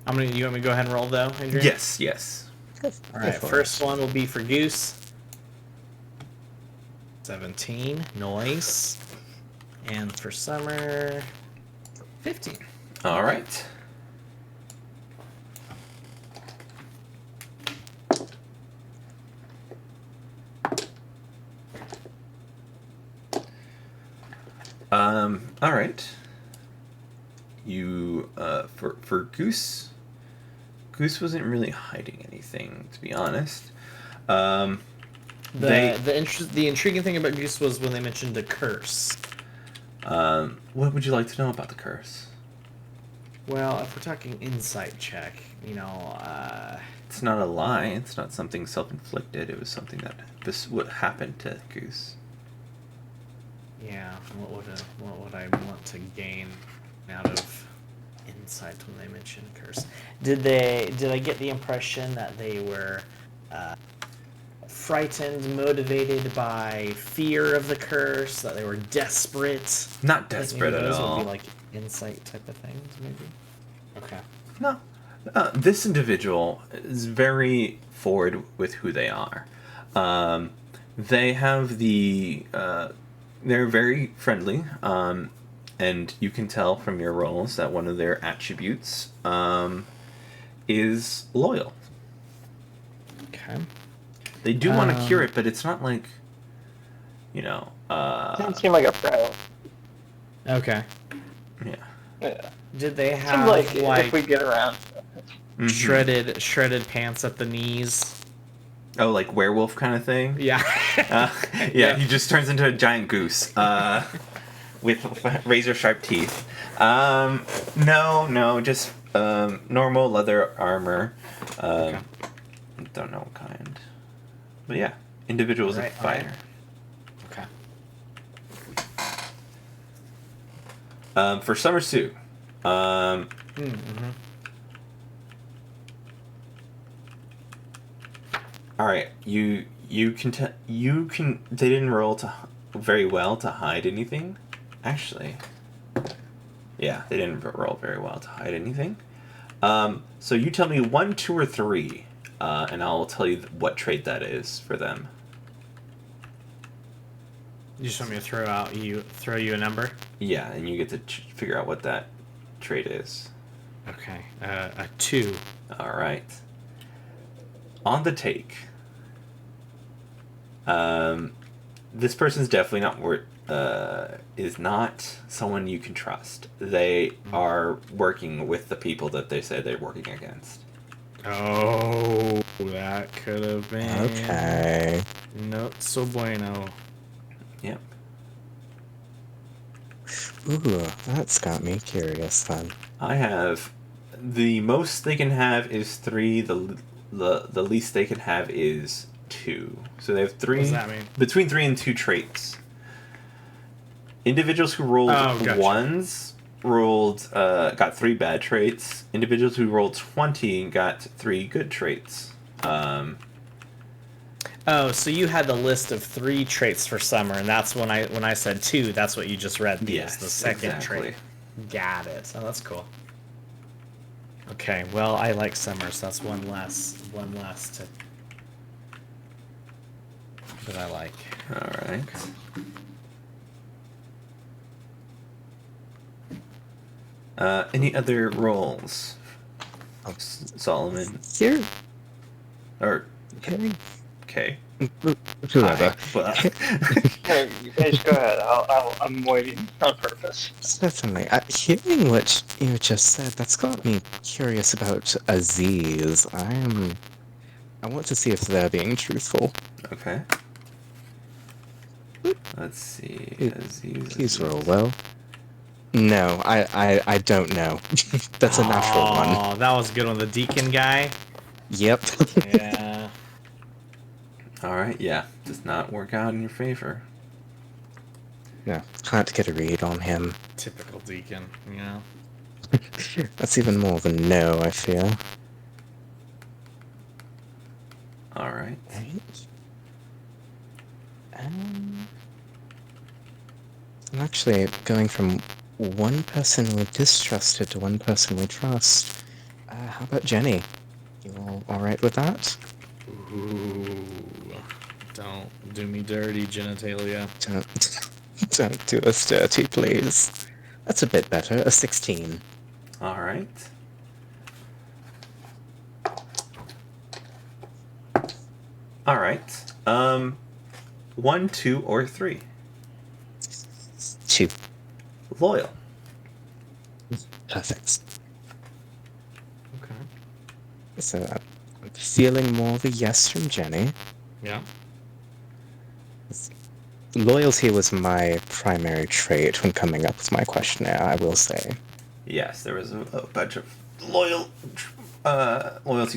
You want me to go ahead and roll though, Adrian? Yes. Alright, first one will be for Goose. 17. Noise. And for Summer, 15. All right. All right. You for Goose. Goose wasn't really hiding anything, to be honest. The intriguing thing about Goose was when they mentioned the curse. What would you like to know about the curse? Well, if we're talking insight check, It's not a lie. It's not something self-inflicted. It was something that what happened to Goose. Yeah, what would I want to gain out of insight when they mentioned curse? Did I get the impression that they were frightened, motivated by fear of the curse, that they were desperate? Not desperate at all. Would be like insight type of things, maybe. Okay. No. This individual is very forward with who they are. They have they're very friendly, and you can tell from your roles that one of their attributes is loyal. Okay. They do want to cure it, but it's not like, Doesn't seem like a pro. Okay. Yeah. Yeah. Did they Seems have like if we get around. shredded pants at the knees? Oh, like werewolf kind of thing? Yeah. Yeah, he just turns into a giant goose with razor sharp teeth. No, just normal leather armor. Okay. Don't know what kind. But yeah, individual's a fighter. Okay. For Summer Sue, all right, you can they didn't roll very well to hide anything. Actually, yeah, they didn't roll very well to hide anything. So you tell me 1, 2, or 3, and I'll tell you what trait that is for them. You just want me to throw you a number? Yeah, and you get to figure out what that trait is. Okay. A 2. All right. On the take. This person's definitely is not someone you can trust. They are working with the people that they say they're working against. Oh, that could have been Okay. not so bueno. Yep. Ooh, that's got me curious then. I have the most they can have is 3. The least they can have is 2. So they have 3. What does that mean? Between 3 and 2 traits. Individuals who rolled gotcha. 1s got 3 bad traits. Individuals who rolled 20 got 3 good traits. Oh, so you had the list of 3 traits for Summer, and that's when I said 2. That's what you just read. Yes, the second exactly. trait. Got it. Oh, that's cool. Okay, well, I like Summer, so that's one less that I like. All right. Any other rolls? Solomon Here. or Okay. okay. Whoever. Well, Hey, you guys go ahead. I'm waiting on purpose. Certainly. Hearing what you just said, that's got me curious about Aziz. I want to see if they're being truthful. okay. Let's see. Please roll well. No, I don't know. That's a natural one. Oh, that was a good one. The deacon guy. Yep. Yeah. All right. Yeah, does not work out in your favor. No, can't get a read on him. Typical deacon. Yeah. That's even more of a no, I feel. All right. Right. I'm actually going from one person we distrusted to one person we trust. How about Jenny? You all right with that? Ooh. Don't do me dirty, genitalia. Don't do us dirty, please. That's a bit better. A 16. All right. All right. 1, 2, or 3. 2. Loyal. Perfect. Okay. So I'm feeling more of a yes from Jenny. Yeah. Loyalty was my primary trait when coming up with my questionnaire, I will say. Yes, there was a bunch of loyalty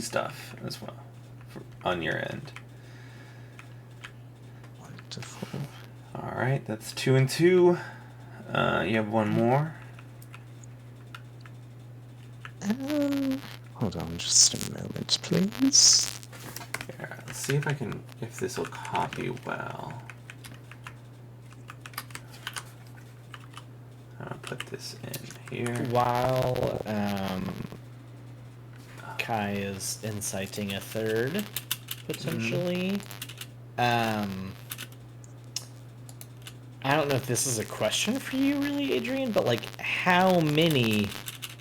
stuff as well on your end. Wonderful. All right, that's 2 and 2. You have one more. Hold on just a moment, please. Here, let's see if this will copy well. I'll put this in here. While Kai is inciting a third, potentially. I don't know if this is a question for you, really, Adrian, but like, how many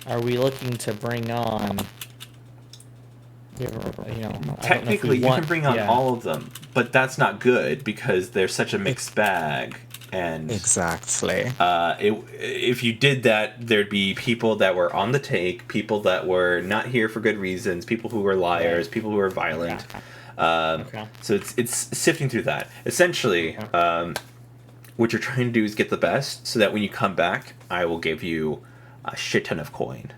are we looking to bring on? Technically, you can bring on all of them, but that's not good because they're such a mixed bag. And exactly. If you did that, there'd be people that were on the take, people that were not here for good reasons, people who were liars, people who were violent. So it's sifting through that. Essentially, what you're trying to do is get the best, so that when you come back, I will give you a shit ton of coin,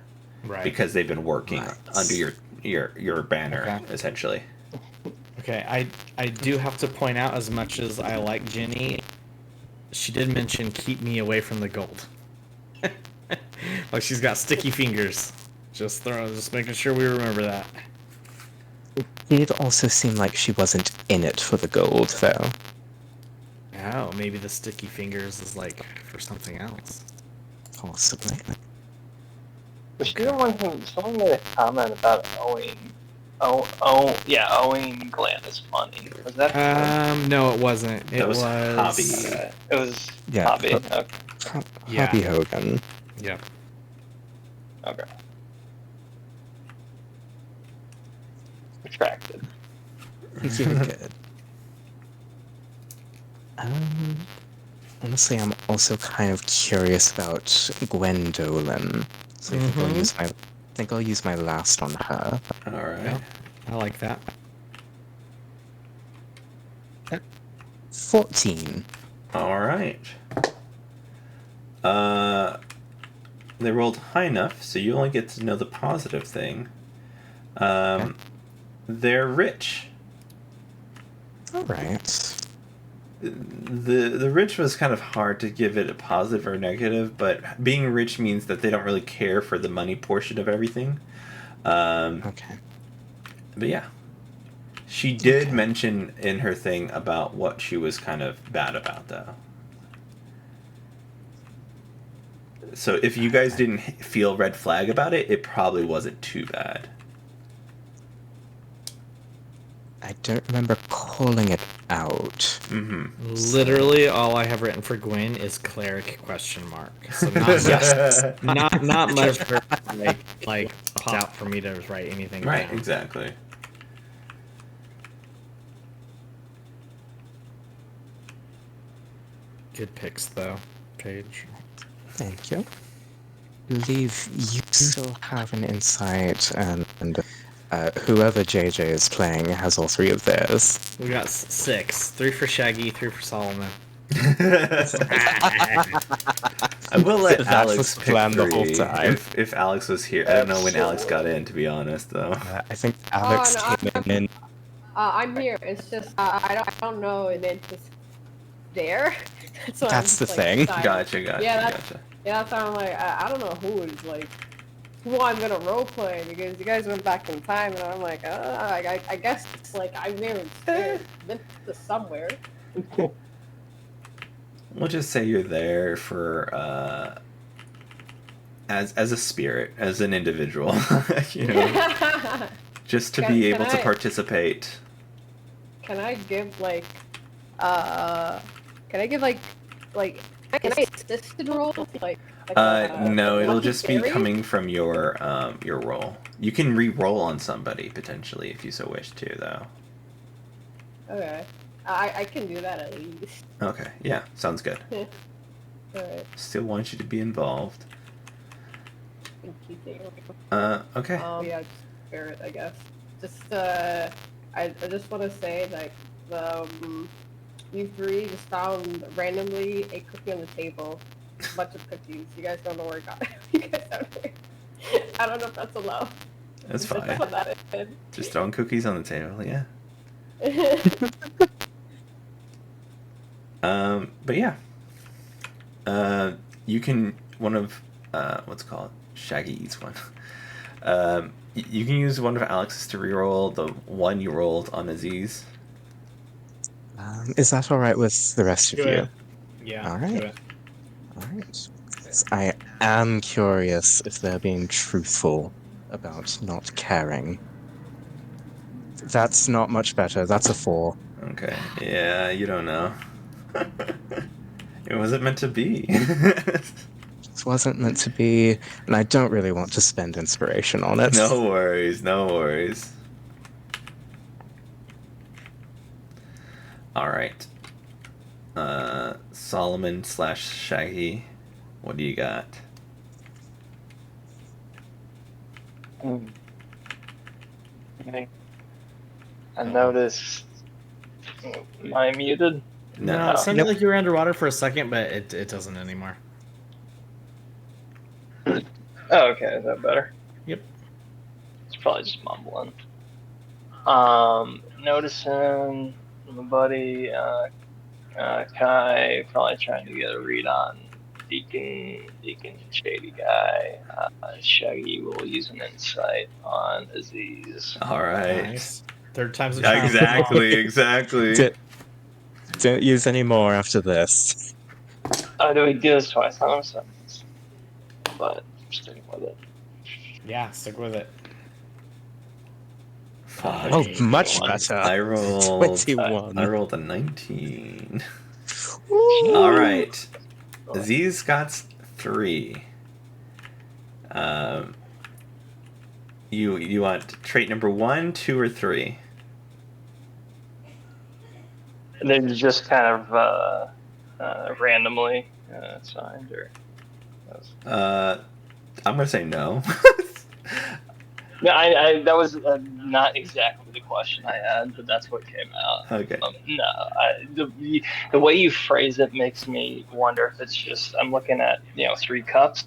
because they've been working under your banner, essentially. Okay, I do have to point out, as much as I like Jenny, she did mention keep me away from the gold. Like she's got sticky fingers. Just making sure we remember that. It did also seem like she wasn't in it for the gold, though. Oh, maybe the sticky fingers is like for something else. Possibly. Was she the one who someone made a comment about owing? Owing Glenn is funny. Was that? No, it wasn't. That was Hobby. Okay. It was Yeah, Hobby. Okay. Yeah. Hobby Hogan. Yep. Okay. Retracted. You're good. Honestly, I'm also kind of curious about Gwendolyn. So I think I'll use my last on her. All right. Yeah. I like that. 14. All right. They rolled high enough, so you only get to know the positive thing. They're rich. All right. The rich was kind of hard to give it a positive or negative, but being rich means that they don't really care for the money portion of everything. Okay. But yeah, she did mention in her thing about what she was kind of bad about, though. So if you guys didn't feel red flag about it, it probably wasn't too bad. I don't remember calling it out. Literally, all I have written for Gwen is cleric ? So not much for like pop out for me to write anything Right, down. exactly. Good picks though, Paige. Thank you. Believe you still have an insight, and whoever JJ is playing has all three of theirs. We got 6. 3 for Shaggy, 3 for Solomon. I will let That Alex was pick planned the whole three time. if Alex was here. I don't know when Alex got in, to be honest, though. I think Alex came in. I'm here. It's just I don't know, and then just there. So That's the thing. deciding. Gotcha. Yeah, that's why I'm like I don't know who I'm gonna roleplay because you guys went back in time, and I'm like I guess it's like I've never been to somewhere. We'll just say you're there for as a spirit, as an individual, you know, just to be able to participate. Can I give like can I assisted roll No, it'll lucky just be fairy? coming from your roll. You can re-roll on somebody potentially if you so wish to, though. Okay, I can do that at least. Okay, yeah, sounds good. Alright. Still want you to be involved. Okay. Okay. Yeah, just spirit, I guess. Just I just want to say like you three just found randomly a cookie on the table, a bunch of cookies. You guys don't know where it got. You guys don't know. I don't know if that's allowed. That's Just fine. put that in. Just throwing cookies on the table, yeah. But yeah. You can one of what's it called? Shaggy eats one. You can use one of Alex's to reroll the one you rolled on Aziz. Is that all right with the rest of Do you? it. Yeah. All do right. it. All right. I am curious if they're being truthful about not caring. That's not much better. That's a 4. Okay. Yeah, you don't know. It wasn't meant to be. This wasn't meant to be, and I don't really want to spend inspiration on it. No worries, no worries. Alright. Solomon / Shaggy, what do you got? I noticed. Am I muted? No, it sounded like you were underwater for a second, but it doesn't anymore. Oh, okay, is that better? Yep. It's probably just mumbling. Noticing my buddy Kai probably trying to get a read on Deacon Shady Guy. Shaggy will use an insight on Aziz. Alright. Nice. Third time's a charm. Exactly. Don't use any more after this. Do we do this twice? I don't know, but I'm sticking with it. Yeah, stick with it. Oh, Fine. much 21. better. I rolled. 21. I rolled a 19. Woo! All right. Aziz got 3. You want trait number 1, 2, or 3? And then just kind of randomly assigned, or I'm gonna say no. no, I that was not exactly the question I had, but that's what came out. Okay. No, the way you phrase it makes me wonder if it's just I'm looking at 3 cups,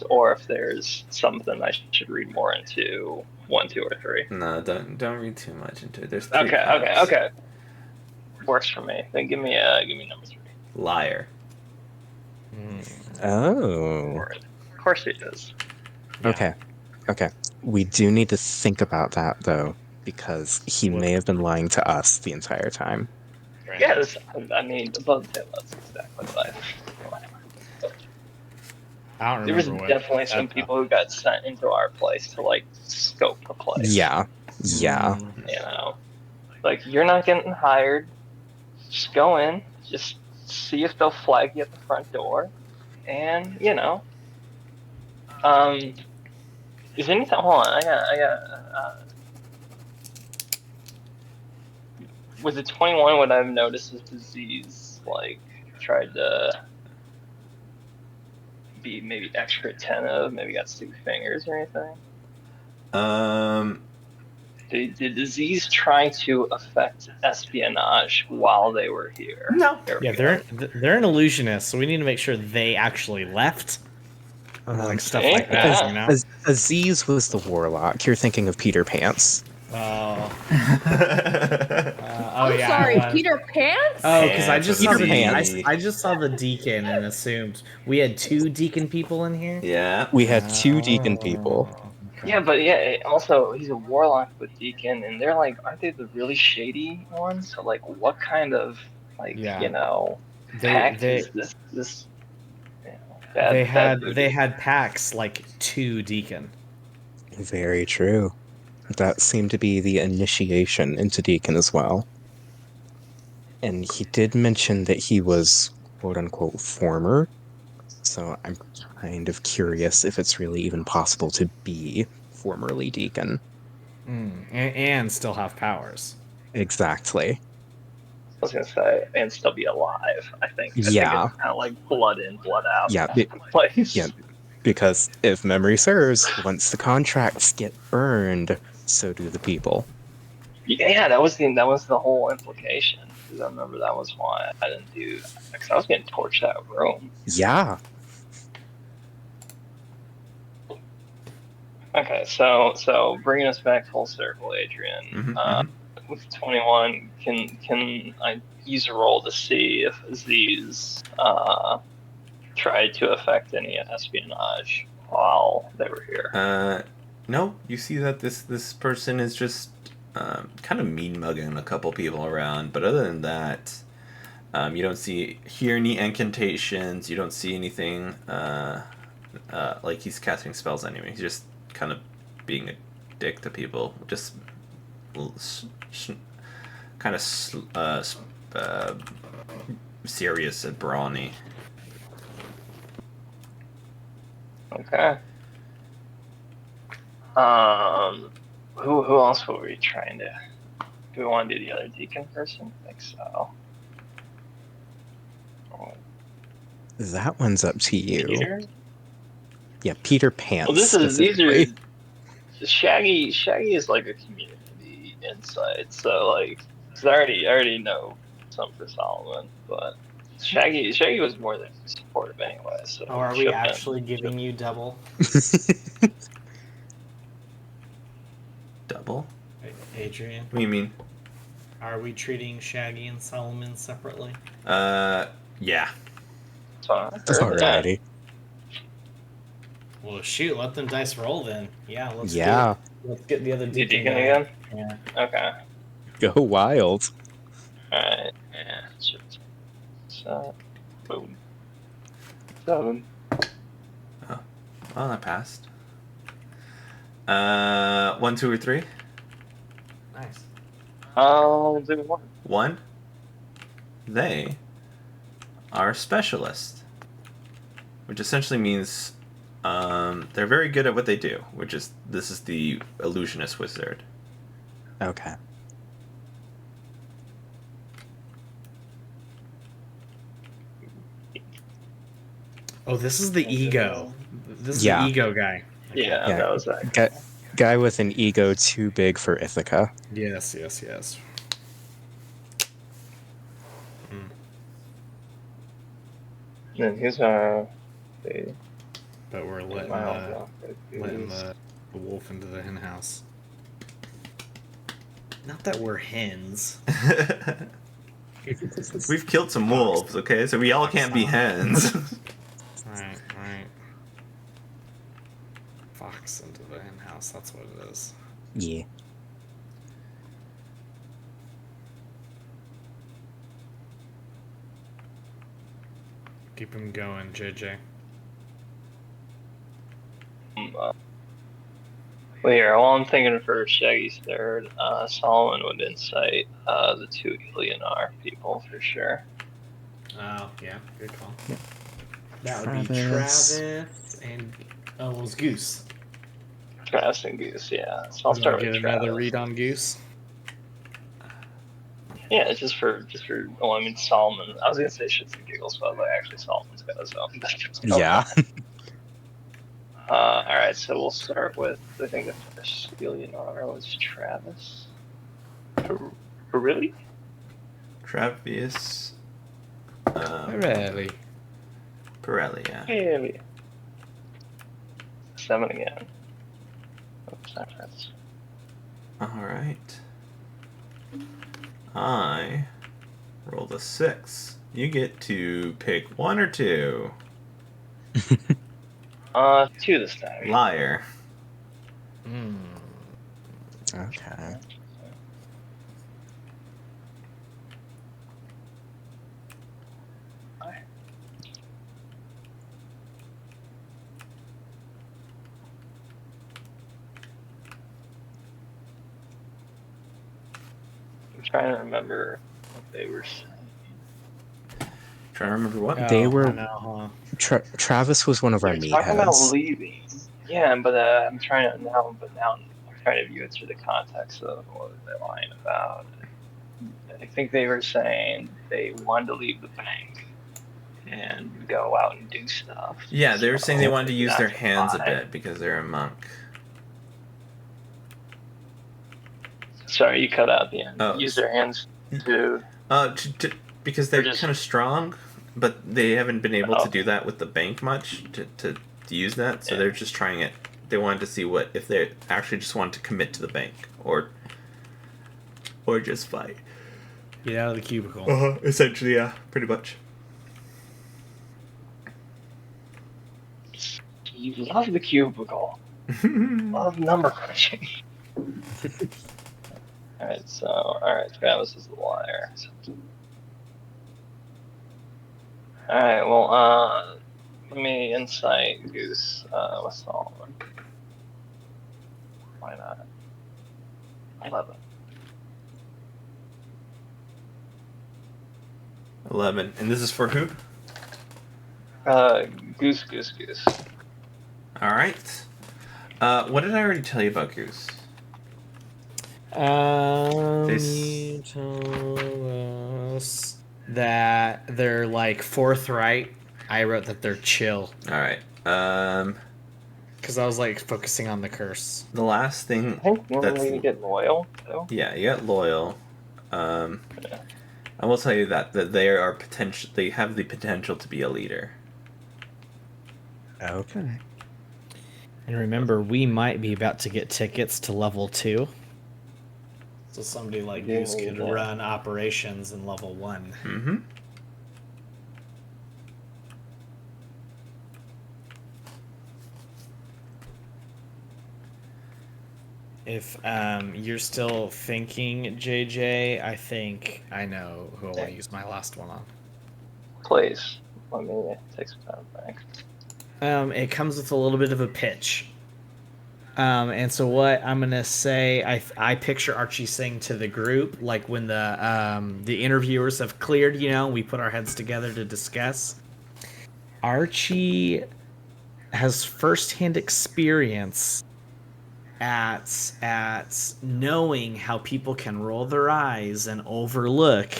or if there's something I should read more into 1, 2, or 3. No, don't read too much into it. There's 3 Okay, cups. okay. Works for me. Then give me number 3. Liar. Oh. Of course he is. Okay. Okay. We do need to think about that, though, because he may have been lying to us the entire time. Yes, I mean above tail. That's exactly what I don't There was remember what. definitely some people who got sent into our place to like scope the place. Yeah. Yeah. Like you're not getting hired. Just go in, just see if they'll flag you at the front door, and is anything? Hold on, I got. Was it 21? What I've noticed is disease like tried to be maybe extra attentive, maybe got 6 fingers or anything. Did disease try to affect espionage while they were here? No. Yeah, they're an illusionist, so we need to make sure they actually left. Like stuff like that, you know. Aziz was the warlock. You're thinking of Peter Pants. Oh. I'm sorry, Peter Pants? Oh, because I just saw Peter Pants. I just saw the deacon and assumed we had 2 deacon people in here. Yeah. We had 2 deacon people. Yeah, but also he's a warlock with deacon, and they're like, aren't they the really shady ones? So like, what kind of pact is this? They had packs like 2 deacon. Very true. That seemed to be the initiation into deacon as well. And he did mention that he was quote-unquote former, so I'm kind of curious if it's really even possible to be formerly deacon. And still have powers. Exactly. I was gonna say, and still be alive. I think Yeah. it's kind of like blood in, blood out. Yeah, place. Yeah, because if memory serves, once the contracts get burned, so do the people. Yeah, that was the whole implication. Because I remember that was why I didn't do that. Because I was getting torched out of room. Yeah. Okay, so bringing us back full circle, Adrian. With 21, can I use a roll to see if these tried to affect any espionage while they were here? No. You see that this person is just kind of mean mugging a couple people around, but other than that, you don't hear any incantations. You don't see anything like he's casting spells anyway. He's just kind of being a dick to people, just kind of serious and brawny. Okay. Who else were we trying to? Do we want to do the other deacon person? I think so. That one's up to you. Peter? Yeah, Peter Pants. Well, these are specifically. Shaggy. Shaggy is like a community insight, so like, 'cause I already know some for Solomon, but Shaggy was more than supportive anyway. So are we actually giving you double? Double? Adrian? What do you mean? Are we treating Shaggy and Solomon separately? Yeah. Alrighty. Well, shoot, let them dice roll then. Yeah, let's get the other deacon guy. again. Yeah. Okay. Go wild. Alright. Yeah. So, boom. 7. Oh, well, that passed. 1, 2, or 3? Nice. I'll do one. 1. They are specialists, which essentially means they're very good at what they do. This is the illusionist wizard. Okay. Oh, this is the ego. This is Yeah. the ego guy. Yeah, Yeah. that was that. Guy with an ego too big for Ithaca. Yes, yes, yes. And he's But we're letting wow, the wolf into the hen house. Not that we're hens. We've killed some wolves, okay? So we all can't be hens. Right. Fox into the hen house, that's what it is. Yeah. Keep him going, JJ. Well, here, while I'm thinking for Shaggy's third, Solomon would incite the two Ilionar people for sure. Oh, yeah, good call. Yeah. That would be Travis. Travis and it was Goose. Travis and Goose, yeah. So I'll You start wanna with get Travis. another read on Goose. Yeah, just for. Well, I mean Solomon. I was gonna say shits and giggles, but like actually Solomon's got his own. Yeah. All right, so we'll start with I think the first Ilionar was Travis. Really? Travis. Really? Pirelli, yeah. Really? 7 again. Oops, not Travis. Alright. I rolled a 6. You get to pick 1 or 2. 2 this time. Liar. Okay. I'm trying to remember what they were saying. Trying to remember what? They were- I know, Travis was one of our They're talking about meatheads. leaving. Yeah, but I'm trying to now. But now I'm trying to view it through the context of what they're lying about. I think they were saying they wanted to leave the bank and go out and do stuff. Yeah, they were saying they So wanted to use their that's hands a why. bit because they're a monk. Sorry, you cut out at the end. Oh. Use their hands to. Because they're just- kind of strong, but they haven't been able Oh. to do that with the bank much to use that. So Yeah. they're just trying it. They wanted to see what if they actually just wanted to commit to the bank or just fight. Get out of the cubicle. Essentially, yeah, pretty much. You love the cubicle. Love number crunching. Alright, Travis is the liar. Alright, well, let me incite Goose with Solomon. Why not? 11. 11, and this is for who? Goose. All right. What did I already tell you about Goose? This- You told us that they're like forthright. I wrote that they're chill All right. because I was like focusing on the curse. The last thing. I think normally That's- you get loyal, too. Yeah, you got loyal. I will tell you that they are potential. They have the potential to be a leader. Okay. And remember, we might be about to get tickets to level 2. So somebody like Yeah, Goose could yeah. run operations in level 1. Mm-hmm. If you're still thinking, JJ, I think I know who I'll use my last one on. Please. Let me take some time back. It comes with a little bit of a pitch. And so what I'm gonna say, I picture Archie saying to the group, like when the interviewers have cleared, we put our heads together to discuss. Archie has firsthand experience at knowing how people can roll their eyes and overlook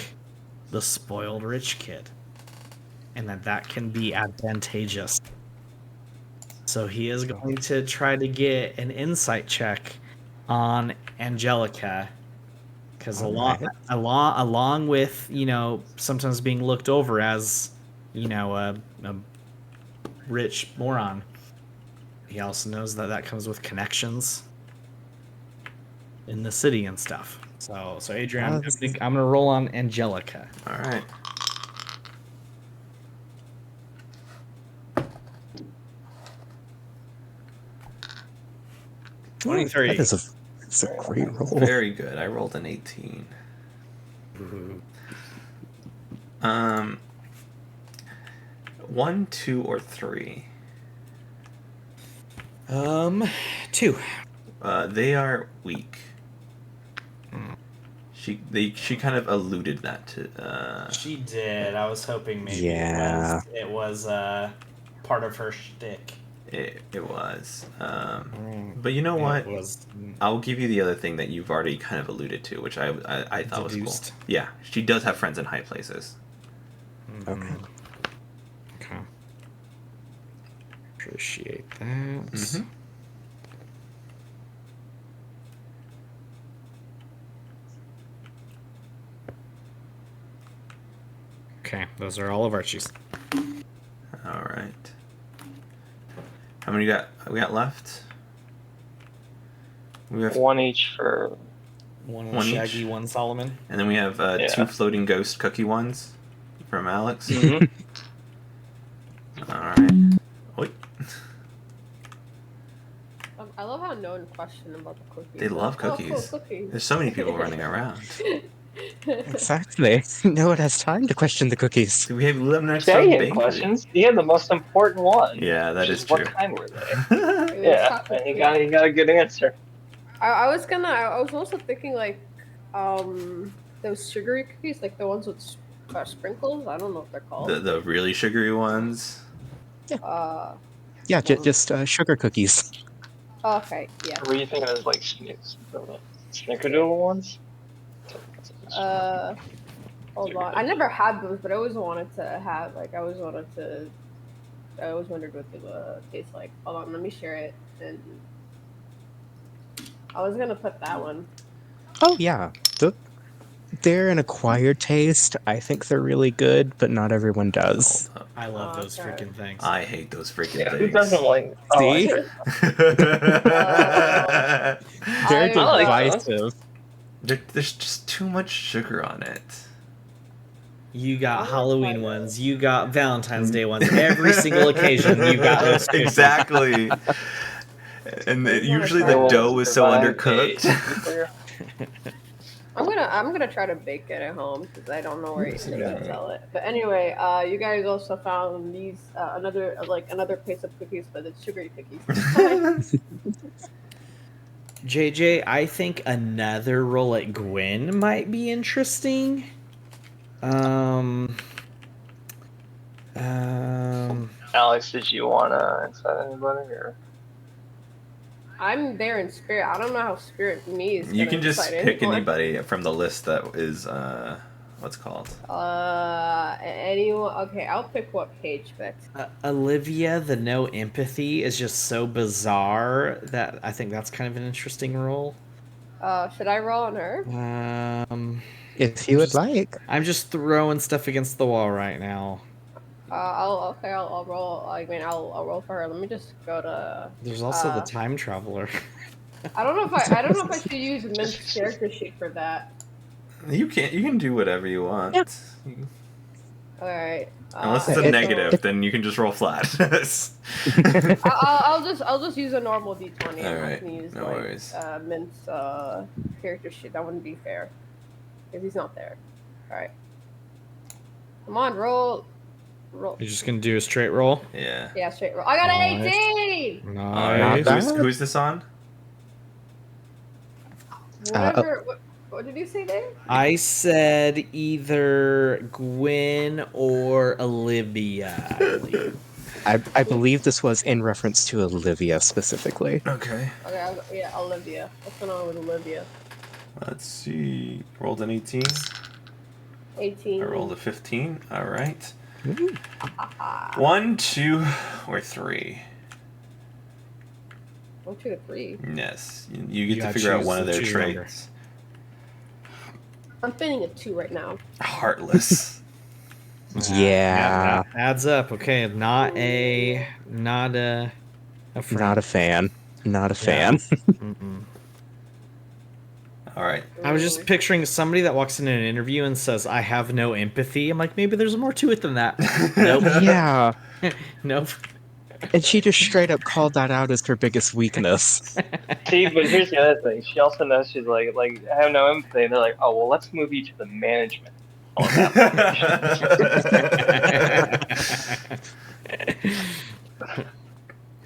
the spoiled rich kid, and that can be advantageous. So he is going to try to get an insight check on Angelica, because along with sometimes being looked over as a rich moron, he also knows that comes with connections in the city and stuff. So Adrian, I'm gonna roll on Angelica. All right. Ooh, 23. That's a great roll. Very good. I rolled an 18. One, 2, or 3. 2. They are weak. She kind of alluded that to. She did. I was hoping maybe Yeah. it was part of her shtick. It was. But you know what? It was. I'll give you the other thing that you've already kind of alluded to, which I thought was cool. Deduced. Yeah, she does have friends in high places. Okay. Okay. Appreciate that. Mhm. Okay, those are all of Archie's. All right. How many we got left? We have, One each for. One One Shaggy, each? one Solomon. and then we have Yeah. 2 floating ghost cookie ones from Alex. Mhm. All right. Wait. I love how no one questioned about the cookies. They love Oh, cool, cookies. cookies. There's so many people running around. Exactly. No one has time to question the cookies. Do we have 11 next Say on it bakery? questions. He had the most important one. Yeah, that which is true. What kind were they? It was Yeah, chocolate and he cake. got a good answer. I was also thinking like, those sugary cookies, like the ones with sprinkles. I don't know what they're called. the really sugary ones. Uh, Yeah, just sugar cookies. okay, yeah. Were you thinking of like snickerdoodle ones? Hold on. I never had those, but I always wanted to have. Like, I always wondered what they would taste like. Hold on, let me share it. And I was gonna put that one. Oh yeah, they're an acquired taste. I think they're really good, but not everyone does. Hold up. I love those Okay. freaking things. I hate those freaking Yeah, who things. doesn't like? Oh, I See? get it. They're I like divisive. There's just too much sugar on it. You got I wanna Halloween try ones. You got Valentine's Day ones. Every single occasion, you got those cookies. Exactly. And usually the Well, dough is so provide undercooked. a- I'm gonna try to bake it at home because I don't know where you can Yeah. sell it. But anyway, you guys also found these another place of cookies, but it's sugary cookies. JJ, I think another roll at Gwen might be interesting. Alex, did you wanna incite anybody or? I'm there in spirit. I don't know how spirit me is. You gonna can just incite pick anyone. anybody from the list that is what's it called? Anyone? Okay, I'll pick what page picked. Olivia, the no empathy is just so bizarre that I think that's kind of an interesting role. Should I roll on her? If you would like. I'm just throwing stuff against the wall right now. I'll roll. I'll roll for her. Let me just go to. There's also the time traveler. I don't know if I should use Mint's character sheet for that. You can do whatever you want. Yeah. All right. Unless it's a it- negative, then you can just roll flat. I'll just use a normal d20. I'm not Alright, gonna use no worries. Mint's character sheet. That wouldn't be fair because he's not there. All right. Come on, roll. You're just gonna do a straight roll. Yeah. Yeah, straight roll. I got an Nice. 18. Nice. Not bad. Who's this on? Whatever. What did you say there? I said either Gwen or Olivia. I believe. I believe this was in reference to Olivia specifically. Okay. Okay, yeah, Olivia. What's going on with Olivia? Let's see. Rolled an 18. 18. I rolled a 15. All right. 1, 2, or 3. 1, 2, 3. Yes. You get to gotta figure out choose one of the their two number. traits. I'm feeling a 2 right now. Heartless. Yeah, that adds up. Okay, not a friend. not a fan. Not a fan. Mm-mm. All right. I was just picturing somebody that walks in an interview and says, "I have no empathy." I'm like, maybe there's more to it than that. Nope. Yeah, Nope. and she just straight up called that out as her biggest weakness. See, but here's the other thing. She also knows she's like, I have no empathy. And they're like, oh, well, let's move you to the management. On that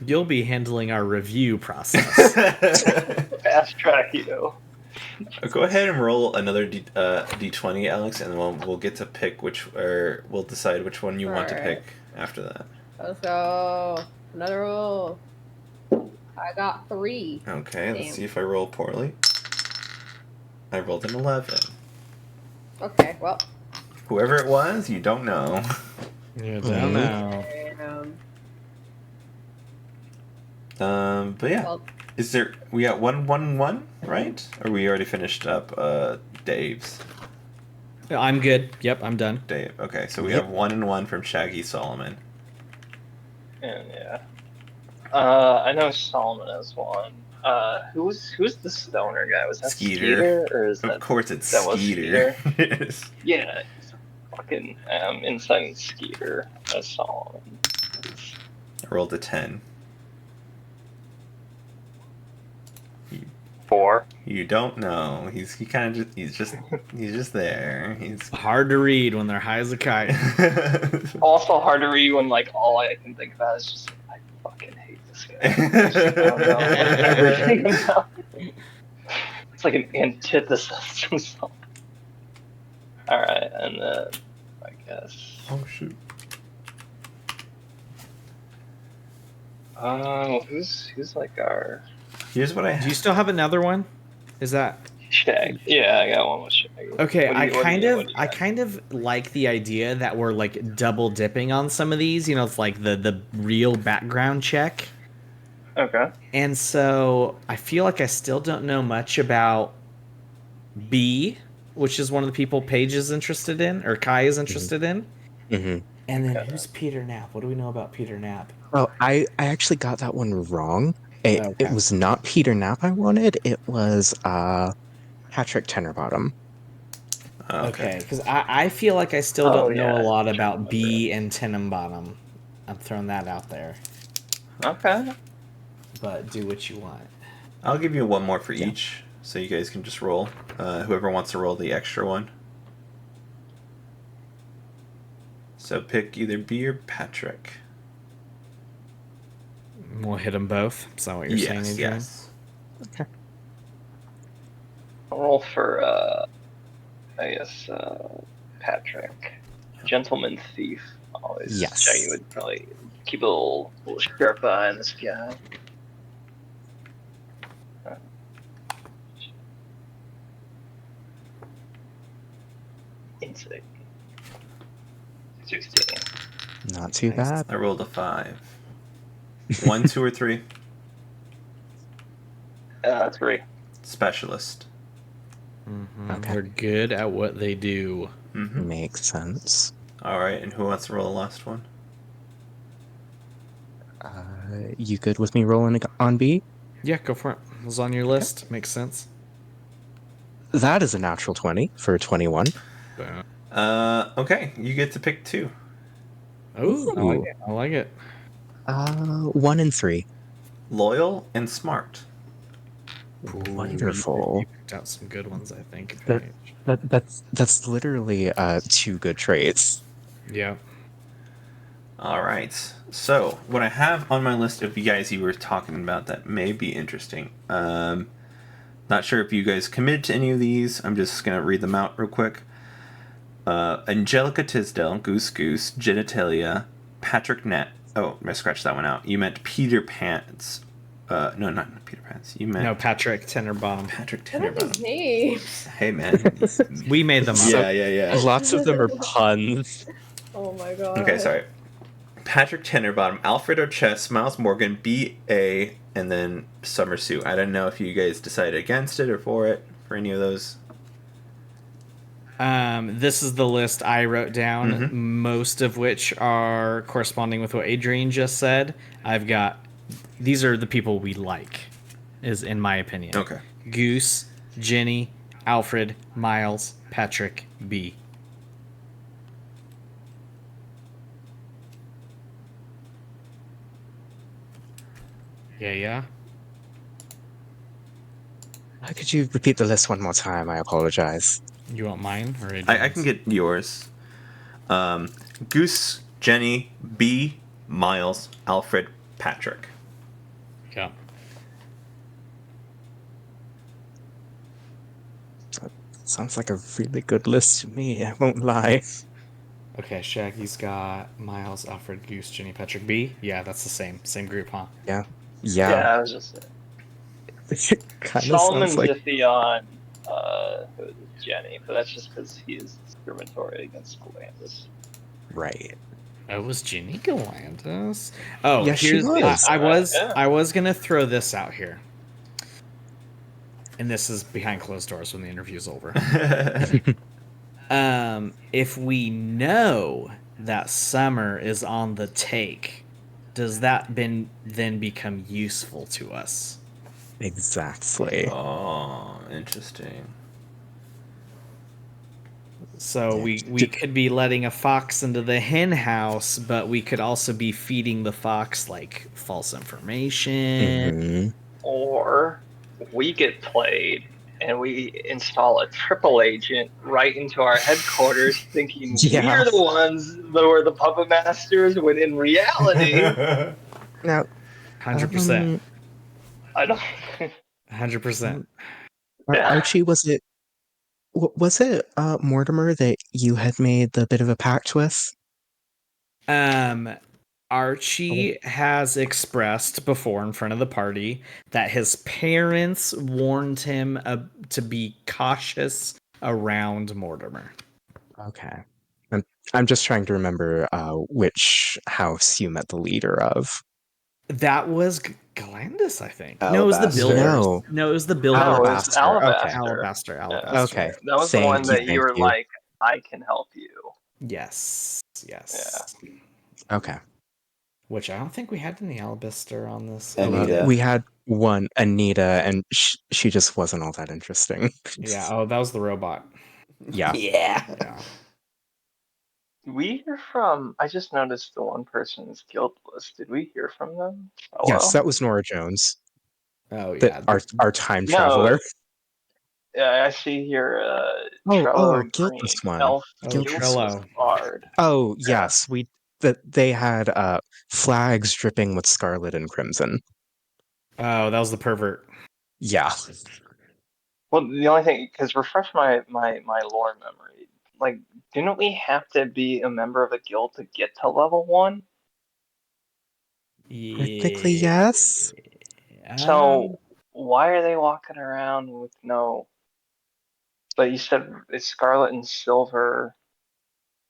You'll be handling our review process. fast track you. Go ahead and roll another d20, Alex, and we'll get to pick or we'll decide which one you want to Alright. pick after that. Let's go. Another roll. I got 3. Okay, let's Damn. see if I roll poorly. I rolled an 11. Okay, well. Whoever it was, you don't know. You don't know. But yeah, Well, we got 1-1-1, right? Or we already finished up Dave's. I'm good. Yep, I'm done. Dave. Okay, so we Yep. have 1-1 from Shaggy Solomon. And yeah. I know Solomon has one. Who's the stoner guy? Was that Skeeter. Skeeter or is Of that course, it's that was Skeeter. Yes. yeah? He's fucking inside Skeeter as Solomon. I rolled a 10. 4. You don't know. He's just there. He's Hard to read when they're high as a kite. Also hard to read when all I can think about is just I fucking hate this guy. I just don't know everything about him. It's like an antithesis to Solomon. Alright, and then I guess Oh shoot. who's like our Here's what I Do you have. still have another one? Is that Shag? Yeah, I got one with Shag. okay? What do you- what do you I got? kind of like the idea that we're like double dipping on some of these. You know, it's like the real background check. Okay. And so I feel like I still don't know much about B, which is one of the people Paige is interested in, or Kai is interested in. hmm And then Okay. who's Peter Knapp? What do we know about Peter Knapp? Oh, I actually got that one wrong. It Okay. was not Peter Knapp I wanted. It was Patrick Tenerbottom. Okay, because I feel like I still Oh, don't know yeah. a lot about B and Tenenbaum. I'm throwing that out there. Okay. But do what you want. I'll give you one more for each, so you guys can just roll. Whoever wants to roll the extra one. So pick either B or Patrick. We'll hit them both. Is that what you're saying, Adrian? Yes. I'll roll for I guess Patrick. Gentleman thief. Always Yes. Shaggy would probably keep a little sharp eye on this guy. Insight. 16. Not too bad. I rolled a 5. 1, 2, or 3. 3. Specialist. Okay. They're good at what they do. Mm-hmm. Makes sense. All right, and who wants to roll the last one? You good with me rolling on B? Yeah, go for it. It was on your list. Makes sense. That is a natural 20 for 21. Okay, you get to pick 2. Oh, I like it. I like it. 1 and 3. Loyal and smart. Wonderful. You picked out some good ones, I think. That's literally 2 good traits. Yeah. All right. So, what I have on my list of you guys you were talking about that may be interesting. Number Not sure if you guys committed to any of these. I'm just gonna read them out real quick. Angelica Tisdale, Goose Goose, Genitalia, Patrick Net. Oh, I scratched that one out. You meant Peter Pants. No, not Peter Pants. You meant Patrick Tenenbaum. Patrick What are these Tenenbaum. names? Hey man. We made them up. Yeah. Lots of them are puns. Oh my god. Okay, sorry. Patrick Tenenbaum, Alfred O'Chess, Miles Morgan, B.A., and then Summer Sue. I don't know if you guys decided against it or for it, for any of those. This is the list I wrote down, Mhm. most of which are corresponding with what Adrian just said. These are the people we like, is in my opinion. Okay. Goose, Jenny, Alfred, Miles, Patrick, B. Yeah. Could you repeat the list one more time? I apologize. You want mine or Adrian's? I can get yours. Goose, Jenny, B, Miles, Alfred, Patrick. Yeah. Sounds like a really good list to me, I won't lie. Okay, Shaggy's got Miles, Alfred, Goose, Jenny, Patrick, B. Yeah, that's the same group, huh? Yeah. I was just Kind of Solomon sounds like Zithion, who is Jenny, but that's just because he is discriminatory against Galandis. right. Oh, was Jenny Galandis? Oh, Yes, she here's was. I was gonna throw this out here, and this is behind closed doors when the interview's over. If we know that Summer is on the take, does that then become useful to us? Exactly. Oh, interesting. So we could be letting a fox into the hen house, but we could also be feeding the fox like false information. Mhm. Or we get played and we install a triple agent right into our headquarters thinking Yeah. we're the ones that were the puppet masters, when in reality, Now, 100%. I don't. 100%. Yeah. Archie, was it Mortimer that you had made the bit of a pact with? Archie has expressed before in front of the party that his parents warned him to be cautious around Mortimer. Okay. I'm just trying to remember which house you met the leader of. That was Galandis, I think. No, it was the Alabaster. builders. No, it was the builders. No, it was Alabaster, Alabaster. Alabaster. Yeah. Okay. That was the Thank one you, that you were thank you. like, I can help you. Yes. Okay. Which I don't think we had any Alabaster on this. Anita. We had one, Anita, and she just wasn't all that interesting. Yeah. Oh, that was the robot. Yeah. Yeah. Did we hear from? I just noticed the one person is guildless. Did we hear from them? Oh, Yes, well. that was Nora Jones, Oh yeah. our time No. traveler. Yeah, I see here. Oh, Trello guildless Green, one. Elf, Guildless Trello. Bard. Oh, Yeah. yes, they had flags dripping with scarlet and crimson. Oh, that was the pervert. Yeah. Well, the only thing, because refresh my lore memory. Like, didn't we have to be a member of a guild to get to level 1? Technically, yes. So why are they walking around with no? But you said it's scarlet and silver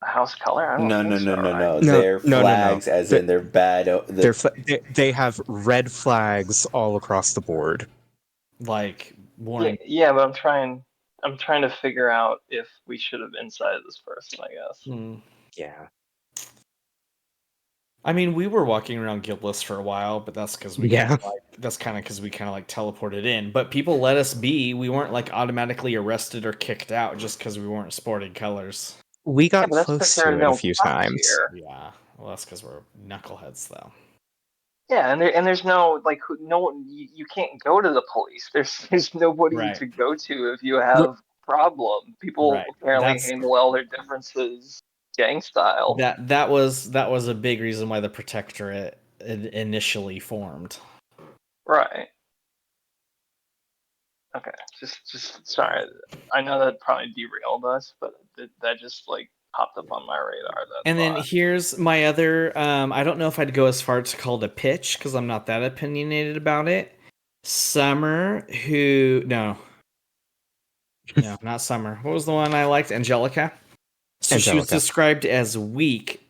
house color. I don't No. think so, right? No, They're no. flags, as in they're bad. They have red flags all across the board. like warning. Yeah, but I'm trying to figure out if we should have incited this person, I guess. Yeah. I mean, we were walking around guildless for a while, but that's because we Yeah. that's kind of because we kind of like teleported in. But people let us be. We weren't like automatically arrested or kicked out just because we weren't sporting colors. We got but that's close 'cause to there are it no a few cops times. here. Yeah, well, that's because we're knuckleheads, though. Yeah, and there's no like no one. You can't go to the police. There's nobody Right. to go to if you have problem. People Right. apparently That's- handle all their differences gang style. That was a big reason why the protectorate initially formed. Right. Okay, just sorry. I know that probably derailed us, but that just like popped up on my radar. That And then thought. here's my other. I don't know if I'd go as far to call it a pitch because I'm not that opinionated about it. Summer, who no, not Summer. What was the one I liked? Angelica. So she was Angelica. described as weak,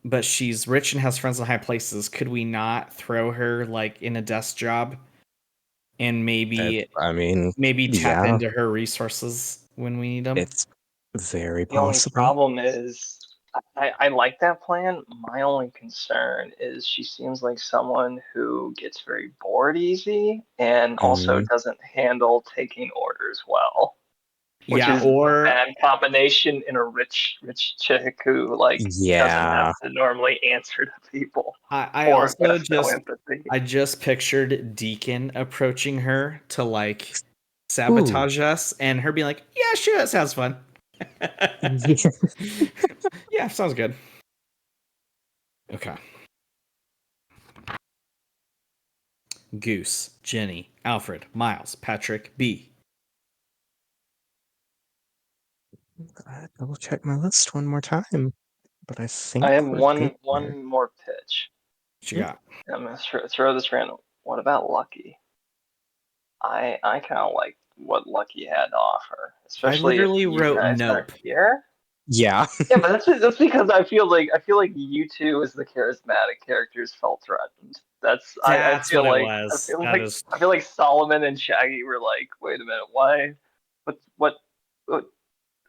but she's rich and has friends in high places. Could we not throw her like in a desk job and maybe I mean, tap yeah, into her resources when we need them? it's very The only possible. problem is, I like that plan. My only concern is she seems like someone who gets very bored easy and also Mhm. doesn't handle taking orders well, which Yeah, is a or bad combination in a rich chick who like doesn't have Yeah. to normally answer to people I or also has no empathy. I just pictured Deacon approaching her to like Ooh. sabotage us and her being like, "Yeah, sure, that sounds fun." Yeah, sounds good. Okay. Goose, Jenny, Alfred, Miles, Patrick, B. I'll check my list one more time, but I think I have we're good there. one more pitch. What you got? I'm gonna throw this random. What about Lucky? I kind of like what Lucky had to offer, I especially if literally you wrote guys aren't nope. here. Yeah. Yeah, but that's because I feel like you two as the charismatic characters felt threatened. I That's feel what it like was. That is I feel like Solomon and Shaggy were like, wait a minute, why? What what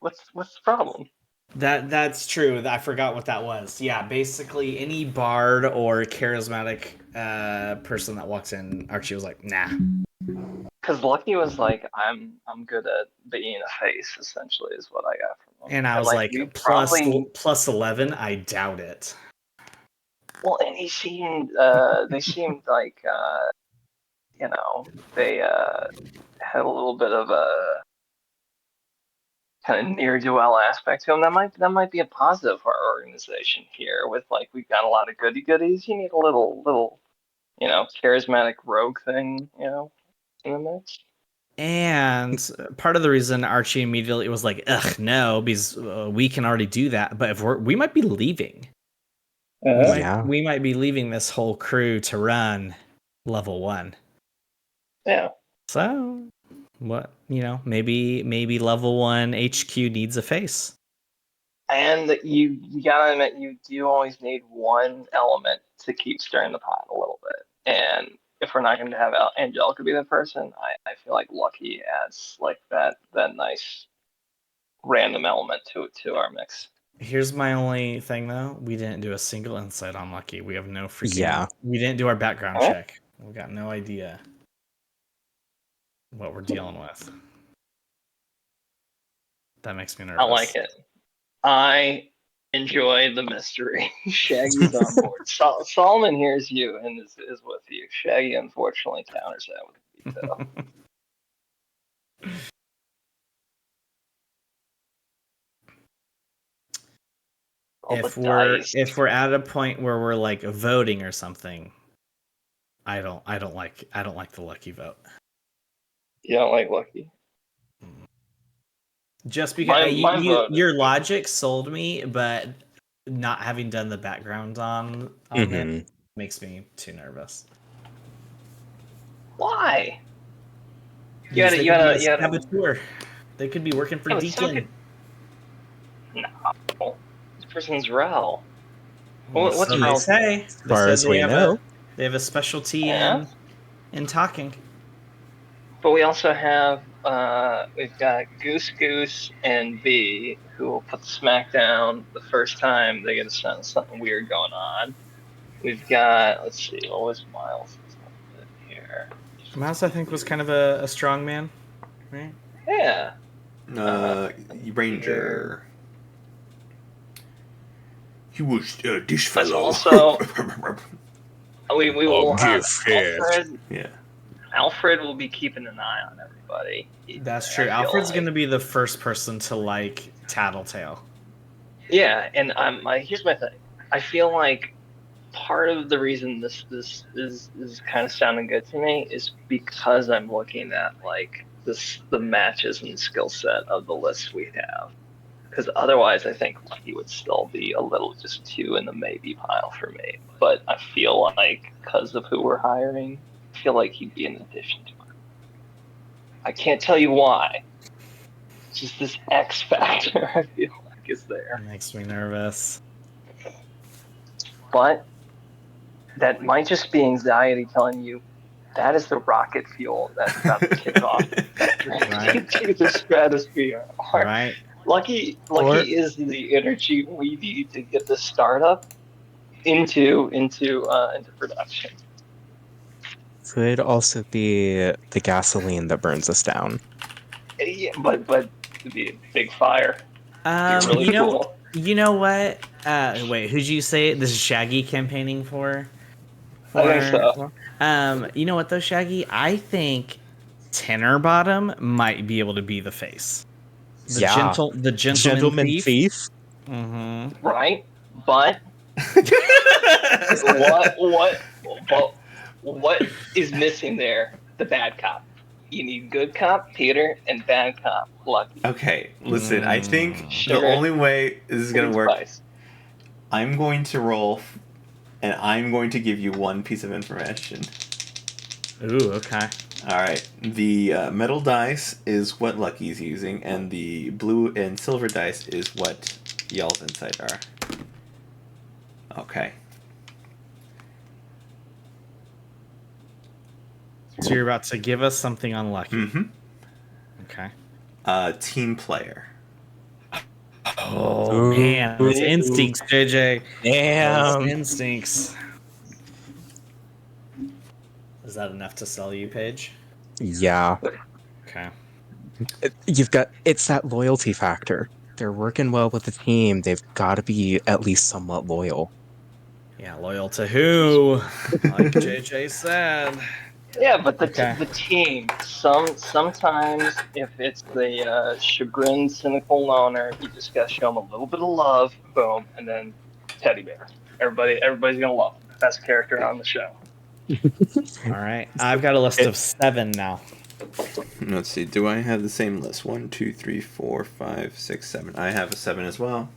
what's the problem? that's true. I forgot what that was. Yeah, basically any bard or charismatic person that walks in, Archie was like, "Nah." Because Lucky was like, I'm good at being a face, essentially, is what I got from him. And I And was like like, we plus probably plus 11? I doubt it. well, and he seemed they seemed like you know, they had a little bit of a kind of near do well aspect to them. That might be a positive for our organization here. With like we've got a lot of goody goodies. You need a little charismatic rogue thing, in the mix. And part of the reason Archie immediately was like, "Ugh, no," because we can already do that. But if we might be leaving. Yeah. We might be leaving this whole crew to run level 1. Yeah. So, what, maybe level 1 HQ needs a face. And you gotta admit, you do always need one element to keep stirring the pot a little bit. And if we're not going to have Angelica be the person, I feel like Lucky adds like that nice random element to our mix. Here's my only thing though. We didn't do a single insight on Lucky. We have no freaking Yeah. we didn't do our background Huh? check. We got no idea what we're dealing with. That makes me nervous. I like it. I enjoy the mystery. Shaggy's on board. Solomon hears you and is with you. Shaggy unfortunately counters that with a veto. If we're at a point where we're like voting or something, I don't like the Lucky vote. You don't like Lucky? Just because my vote your logic sold me, but not having done the background on it makes me too nervous. Why? You Because gotta saboteur. They could be working for Yeah, but Deacon. No, this person's Rel. Well, What's so they Rel's say? As They far said as we know. they have a specialty Yeah. in talking. But we also have we've got Goose and B who will put the smack down the first time they get something weird going on. We've got, let's see, what was Miles' here? Miles, I think, was kind of a strong man, right? Yeah. Ranger. He was this But fellow. also, we will have Give Alfred. Yeah. Alfred will be keeping an eye on everybody. That's true. I feel Alfred's like. going to be the first person to Tattletale. Yeah, and here's my thing. I feel like part of the reason this is kind of sounding good to me is because I'm looking at like the matches and skill set of the lists we have. Because otherwise, I think he would still be a little just too in the maybe pile for me. But I feel like because of who we're hiring, I feel like he'd be an addition to it. I can't tell you why. It's just this X factor I feel like is there. It makes me nervous. But that might just be anxiety telling you that is the rocket fuel that's about to kick off into the stratosphere. Right. Lucky is the energy we need to get this startup into production. Could also be the gasoline that burns us down. Yeah, but it'd be a big fire. Really You know, cool. you know what? Wait, who'd you say this is Shaggy campaigning for? I think so. You know what though, Shaggy? I think Tenor might be able to be the face. The gentleman thief. Mm-hmm. Right, but what is missing there? The bad cop. You need good cop Peter and bad cop Lucky. Okay, listen. I think Sugar, the only way this is gonna work. Spice. I'm going to roll, and I'm going to give you one piece of information. Ooh, okay. All right. The metal dice is what Lucky's using, and the blue and silver dice is what y'all's insight are. Okay. So you're about to give us something on Lucky. Mm-hmm. Okay. Team player. Oh, Ooh. man. Those instincts, JJ. Damn. Those instincts. Is that enough to sell you, Paige? Yeah. Okay. It's that loyalty factor. They're working well with the team. They've got to be at least somewhat loyal. Yeah, loyal to who? Like JJ said. Yeah, but the team. Sometimes if it's the chagrined, cynical loner, you just gotta show them a little bit of love. Boom, and then teddy bear. Everybody's gonna love him. Best character on the show. All right. I've got a list of 7 now. Let's see. Do I have the same list? 1, 2, 3, 4, 5, 6, 7. I have a 7 as well.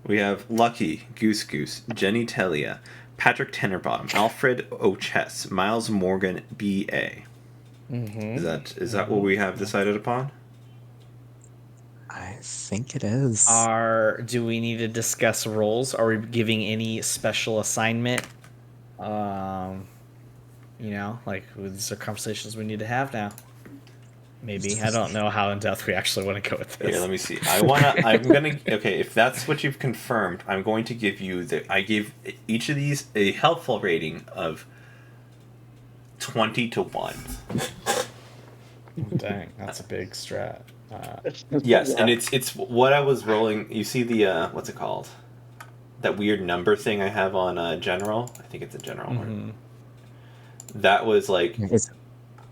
We have Lucky, Goose, Jenny Telia, Patrick Tenerbottom, Alfred O'Chess, Miles Morgan, B.A. Mm-hmm. Is that what we have decided upon? I think it is. Do we need to discuss roles? Are we giving any special assignment? Like these are conversations we need to have now. Maybe. I don't know how in depth we actually want to go with this. Here, let me see. Okay, if that's what you've confirmed, I'm going to give you I gave each of these a helpful rating of 20 to 1. Dang, that's a big strat. Yes, and it's what I was rolling. You see the, what's it called? That weird number thing I have on general? I think it's a general one. That was like...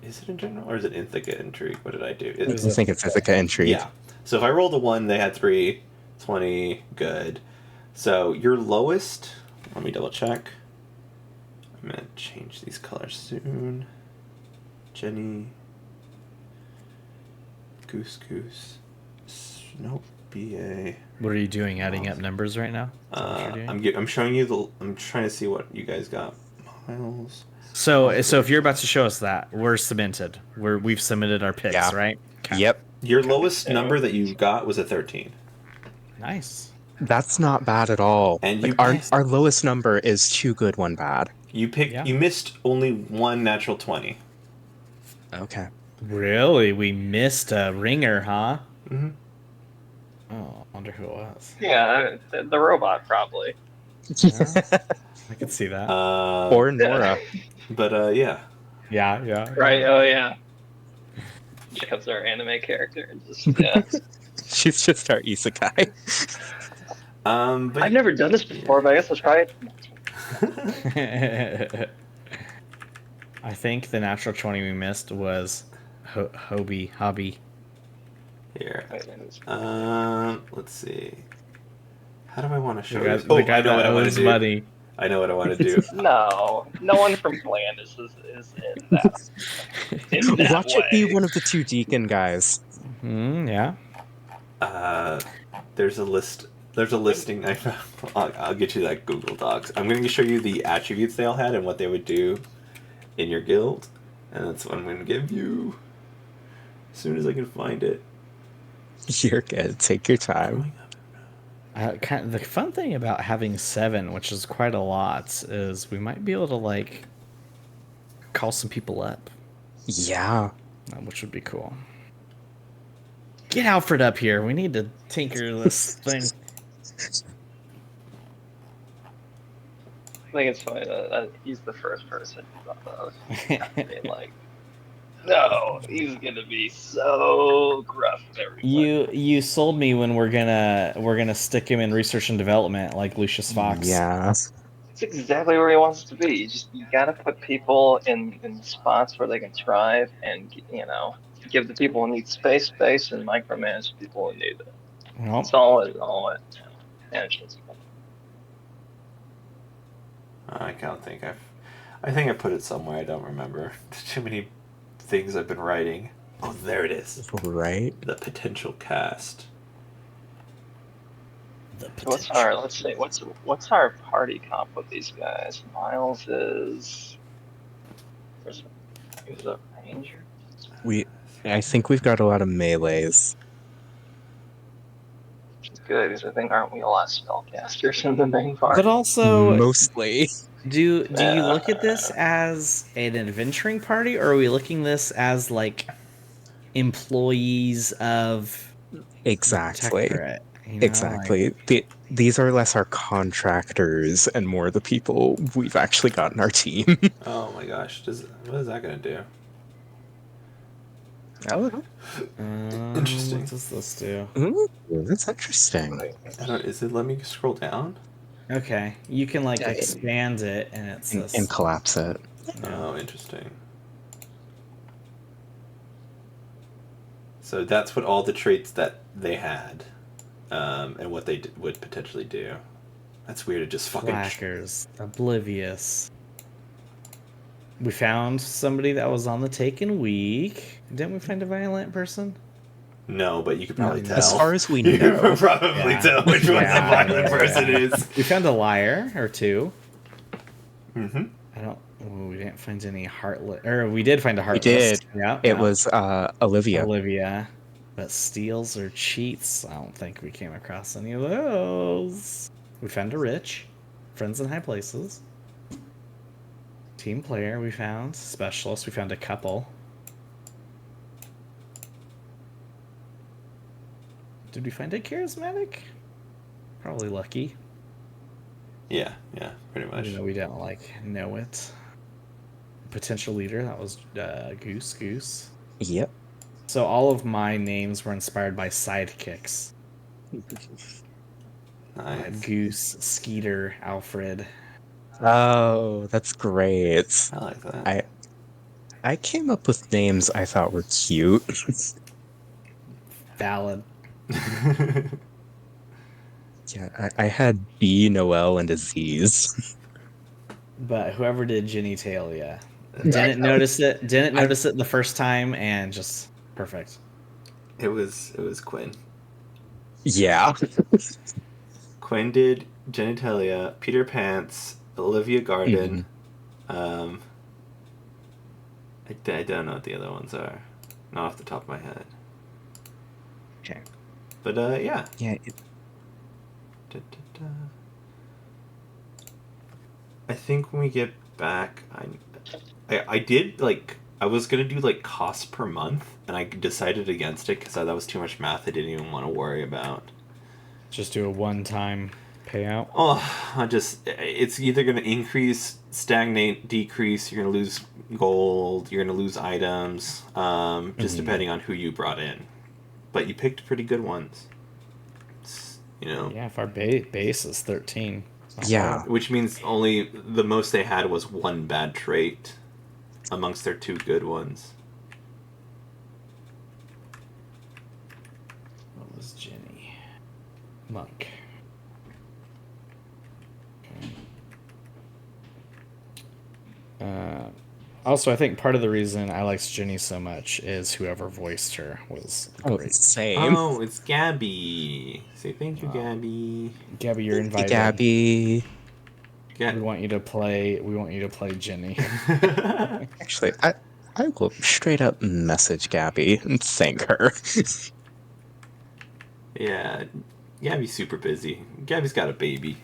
Is it in general or is it Ithaca Intrigue? What did I do? I think it's Ithaca Intrigue. Yeah. So if I rolled a 1, they had 3, 20, good. So your lowest, let me double check. I'm going to change these colors soon. Jenny. Goose. Nope. BA. What are you doing? Adding up numbers right now? I'm showing you I'm trying to see what you guys got. Miles. So if you're about to show us that, we're cemented. We've submitted our picks, Yeah. right? Okay. Yep. Your lowest number that you got was a 13. Nice. That's not bad at all. And Like, our lowest number is 2 good, 1 bad. You missed only 1 natural 20. Okay. Really? We missed a ringer, huh? Mm-hmm. Oh, I wonder who it was. Yeah, the robot probably. I could see that. Or Nora. But yeah. Yeah. Right. Oh yeah. Becomes our anime character and just yeah. She's just our isekai. But I've never done this before, but I guess I'll try it. I think the natural 20 we missed was Hobby. Here. Let's see. How do I want to show The guy, this? Oh, the guy I know that what I want to owes do. money. I know what I want to do. No, no one from Blandis is in that Watch it be way. one of the two deacon guys. Yeah. There's a list. There's a listing I found. I'll get you that Google Docs. I'm going to show you the attributes they all had and what they would do in your guild, and that's what I'm going to give you as soon as I can find it. You're good. Take your time. The fun thing about having 7, which is quite a lot, is we might be able to like call some people up, Yeah. which would be cool. Get Alfred up here. We need to tinker this thing. I think it's funny that he's the first person who thought of. Being like, no, he's gonna be so gruff with everybody. You sold me when we're gonna stick him in research and development like Lucius Fox. Yeah. It's exactly where he wants to be. You gotta put people in spots where they can thrive, and give the people who need space, and micromanage the people who need it. Well, It's all it management's about. I can't think. I think I put it somewhere. I don't remember. There's too many things I've been writing. Oh, there it is. Right. The potential cast. What's our party comp with these guys? Miles is he's a ranger. I think we've got a lot of melees. Which is good because I think aren't we a lot of spellcasters in the main party? but also, Mostly. do you look at this as an adventuring party, or are we looking this as like employees of Exactly. Protectorate? You know, Exactly. These are less our contractors and more the people we've actually got in our team. Oh my gosh. What is that going to do? Oh, Interesting. What does this do? that's interesting. Is it let me scroll down? Okay, you can like expand it, and it's And collapse it. Oh, interesting. So that's what all the traits that they had, and what they would potentially do. That's weird. It just fucking. Slackers, oblivious. We found somebody that was on the taken week. Didn't we find a violent person? No, but you could probably tell. As far as we You know. could probably tell which one the violent person is. We found a liar or two. Mm-hmm. We didn't find any heartless. Or we did find a heartless. did. Yeah. It was Olivia. Olivia. But steals or cheats, I don't think we came across any of those. We found a rich. Friends in high places. Team player we found. Specialist, we found a couple. Did we find a charismatic? Probably lucky. Yeah, pretty much. Even though we didn't know it. Potential leader, that was Goose. Yep. So all of my names were inspired by sidekicks. Nice. Goose, Skeeter, Alfred. Oh, that's great. I like that. I came up with names I thought were cute. Valid. Yeah, I had B, Noel, and Aziz. But whoever did genitalia didn't notice it. Didn't notice it the first time, and just perfect. It was Quinn. Yeah. Quinn did genitalia. Peter Pants. Olivia Garden. I don't know what the other ones are. Not off the top of my head. Okay. But yeah. Yeah. I think when we get back, I did I was gonna do costs per month, and I decided against it because that was too much math. I didn't even want to worry about. Just do a one-time payout. Oh, it's either gonna increase, stagnate, decrease. You're gonna lose gold. You're gonna lose items. Just depending on who you brought in, but you picked pretty good ones. Yeah, if our base is 13. Yeah. Which means only the most they had was one bad trait amongst their two good ones. What was Jenny? Monk. Also, I think part of the reason I liked Ginny so much is whoever voiced her was great. Same. Oh, it's Gabby. Say thank you, Gabby. Gabby, you're Hey, invited. Gabby. We want you to play. We want you to play Ginny. Actually, I will straight up message Gabby and thank her. Yeah, Gabby's super busy. Gabby's got a baby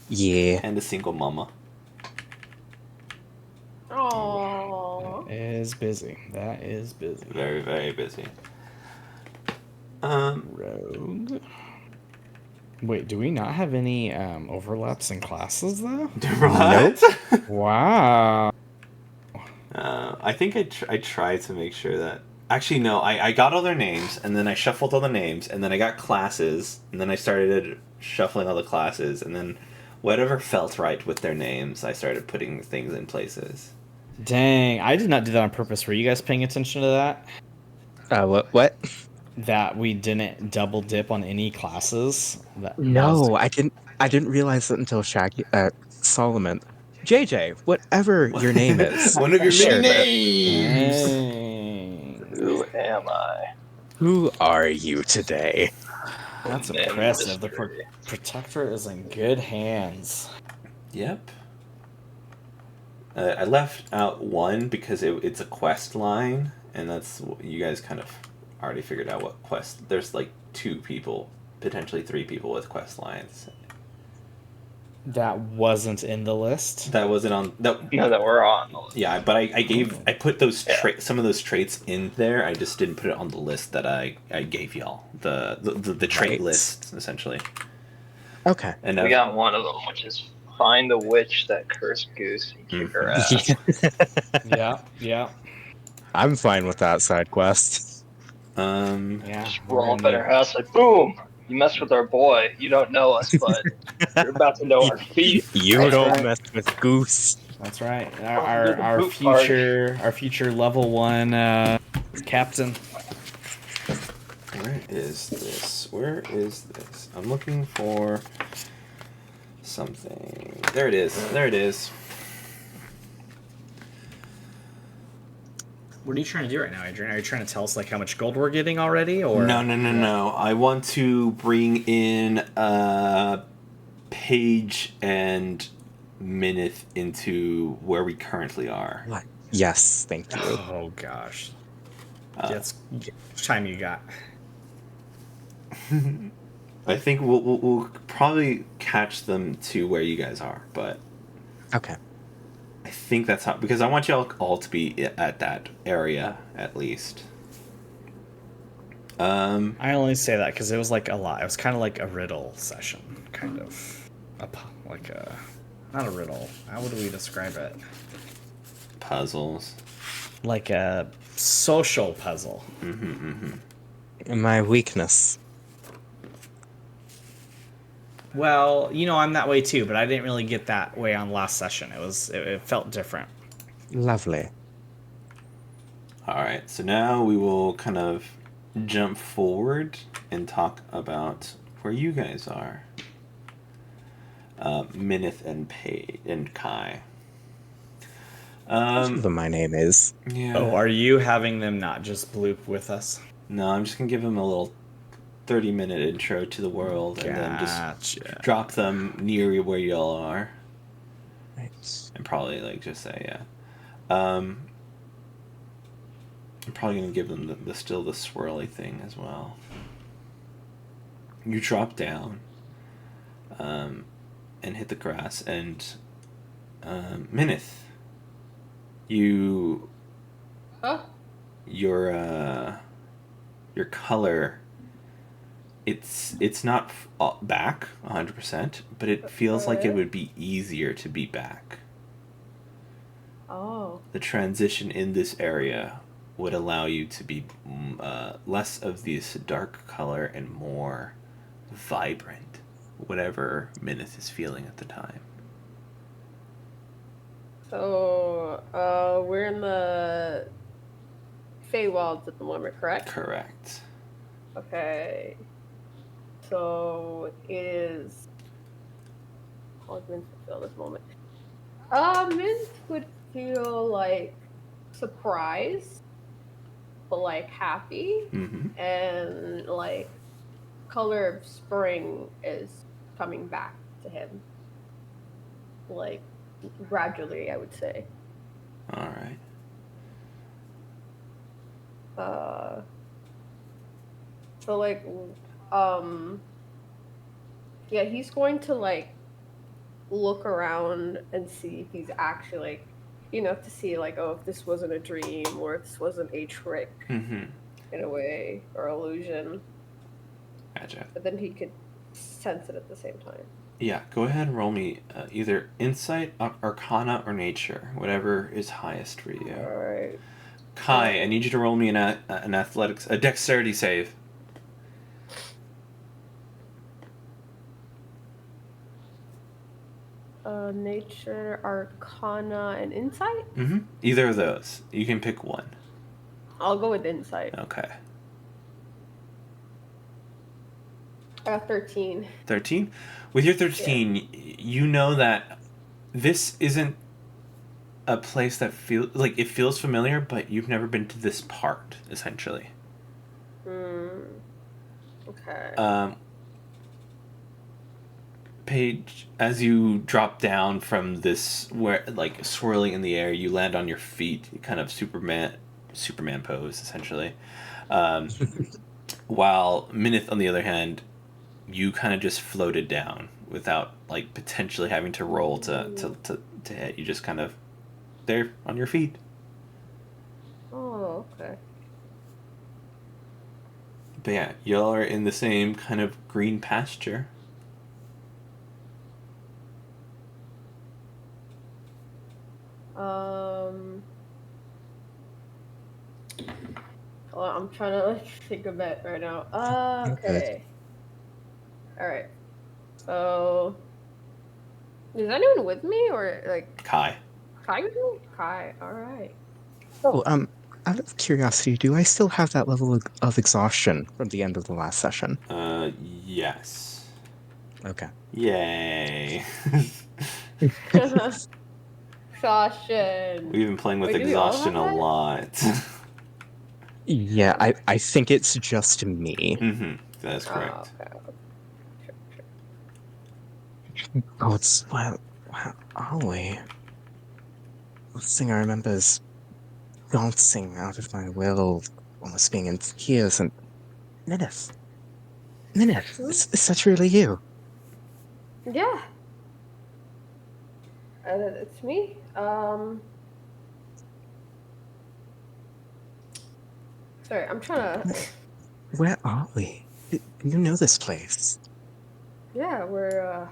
Yeah. and a single mama. Oh. Is busy. That is busy. Very, very busy. Rogue. Wait, do we not have any overlaps in classes though? What? Wow. I think I tried to make sure that. Actually, no. I got all their names, and then I shuffled all the names, and then I got classes, and then I started shuffling all the classes, and then whatever felt right with their names, I started putting things in places. Dang, I did not do that on purpose. Were you guys paying attention to that? What? That we didn't double dip on any classes? No, I didn't realize that until Solomon. JJ, whatever your name is. One of your share many that. names. Dang. Who am I? Who are you today? That's Man, impressive. The mystery. protector is in good hands. Yep. I left out one because it's a quest line, and that's you guys kind of already figured out what quest. There's like 2 people, potentially 3 people with quest lines. That wasn't in the list. That wasn't on. That we're on. Yeah, but I put those some of those traits in there. I just didn't put it on the list that I gave y'all the trait Right. list essentially. Okay. And We got one of them, which is find the witch that cursed Goose and kick her ass. Yeah. I'm fine with that side quest. Yeah. Just roll up at her house like, boom! You messed with our boy. You don't know us, but you're about to know our feet. You That's don't right. mess with Goose. That's right. Do Our the our boot party. future level 1 captain. Where is this? Where is this? I'm looking for something. There it is. There it is. What are you trying to do right now, Adrian? Are you trying to tell us like how much gold we're getting already, or No. I want to bring in Paige and Minith into where we currently are. What? Yes, thank you. Oh gosh. That's how much time you got. I think we'll probably catch them to where you guys are, but Okay. I think that's how, because I want y'all all to be at that area at least. I only say that because it was like a lot. It was kind of like a riddle session, kind of, like a, not a riddle. How would we describe it? Puzzles. Like a social puzzle. My weakness. Well, you know, I'm that way too, but I didn't really get that way on last session. It felt different. Lovely. All right, so now we will kind of jump forward and talk about where you guys are. Minith and Pei and Kai. Whatever my name is. Yeah. Oh, are you having them not just bloop with us? No, I'm just gonna give them a little 30-minute intro to the world, and then just Gotcha. drop them near where y'all are, Right. and probably like just say I'm probably gonna give them the still the swirly thing as well. You drop down, and hit the grass, and Minith, Huh? your color, it's not back 100%, but it feels like it would be easier to be back. Oh. The transition in this area would allow you to be less of this dark color and more vibrant, whatever Minith is feeling at the time. So, we're in the Feywilds at the moment, correct? Correct. Okay. So it is. How would Mince feel this moment? Mince would feel like surprised, but like happy, Mm-hmm. and like color of spring is coming back to him. Like gradually, I would say. All right. So like, um, yeah, he's going to like look around and see if he's actually like, to see like, oh, if this wasn't a dream or if this wasn't a trick Mm-hmm. in a way or illusion. Gotcha. But then he could sense it at the same time. Yeah, go ahead and roll me either insight, arcana, or nature, whatever is highest for you. All right. Kai, I need you to roll me an athletics, a dexterity save. Nature, arcana, and insight. Mm-hmm. Either of those. You can pick one. I'll go with insight. Okay. 13. 13? With your 13, you know that this isn't a place that feels like it feels familiar, but you've never been to this part, essentially. Okay. Paige, as you drop down from this, where like swirling in the air, you land on your feet, kind of Superman pose, essentially. While Minith, on the other hand, you kind of just floated down without like potentially having to roll to hit. You just kind of there on your feet. Oh, okay. But yeah, y'all are in the same kind of green pasture. Hold on, I'm trying to like think of it right now. Okay. All right. So, is anyone with me or like Kai. Kai with me? Kai. All right. Oh, out of curiosity, do I still have that level of exhaustion from the end of the last session? Yes. Okay. Yay. Exhaustion. We've been playing with Wait, do we all exhaustion have a that? lot. Yeah, I think it's just me. Mm-hmm. That's correct. Oh, okay. Oh, it's where are we? Last thing I remember is dancing out of my will, almost being in tears, and Nineth, is that really you? Yeah. It's me. Sorry, I'm trying to. Where are we? You know this place. Yeah, we're.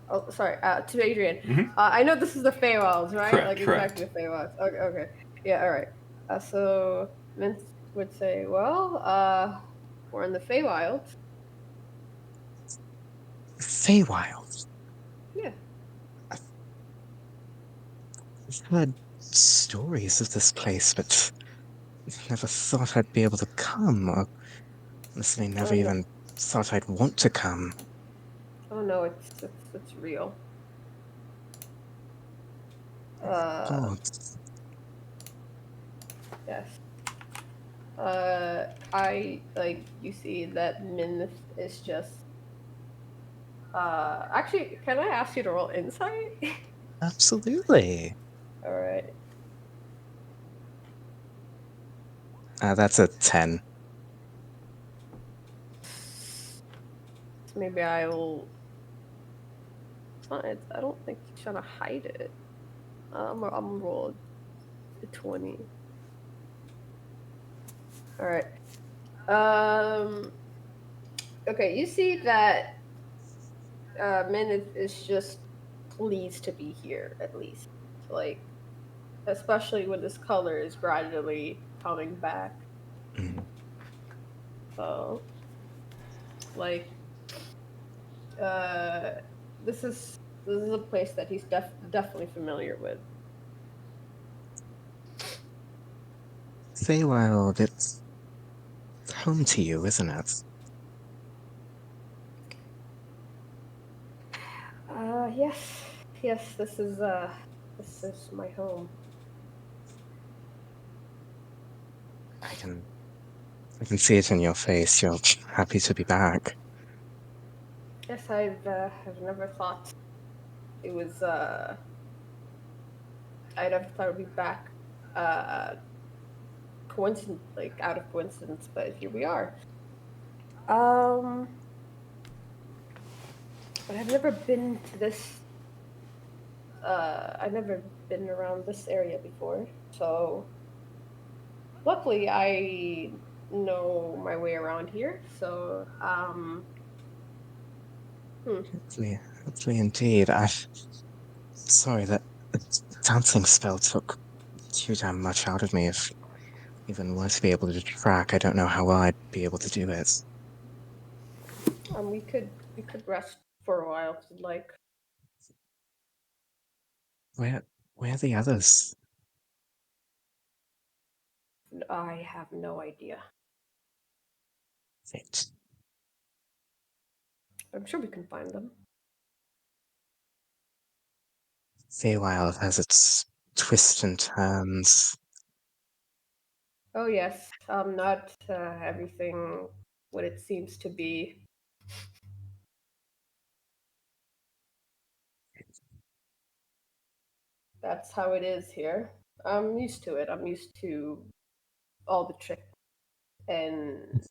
Oh, sorry. To Adrian. Mhm. I know this is the Feywilds, right? Correct, Like correct. exactly the Feywilds. Okay. Okay. Yeah. All right. So Minth would say, well, we're in the Feywilds. Feywild. Yeah. I've heard stories of this place, but never thought I'd be able to come, or honestly never no. even thought I'd want to come. Oh no, it's real. Oh, Yes. I like you see that Minth is just. Actually, can I ask you to roll insight? absolutely. All right. That's a 10. Maybe I will. It's not. I don't think he's trying to hide it. I'm gonna roll a 20. All right. Okay, you see that Min is just pleased to be here, at least. Like, especially when this color is gradually coming back. Mm. So, like, this is a place that he's definitely familiar with. Feywild, it's home to you, isn't it? Yes, this is This is my home. I can see it in your face. You're happy to be back. Yes, I've never thought it was. I never thought it would be back. Coincidence, like out of coincidence, but here we are. But I've never been to this. I've never been around this area before, so luckily I know my way around here. So, Hopefully indeed. Sorry that the dancing spell took too damn much out of me. If even were to be able to track, I don't know how well I'd be able to do it. we could rest for a while if you'd like. Where are the others? I have no idea. It. I'm sure we can find them. Feywild has its twists and turns. Oh yes, not everything what it seems to be. That's how it is here. I'm used to it. I'm used to all the tricks and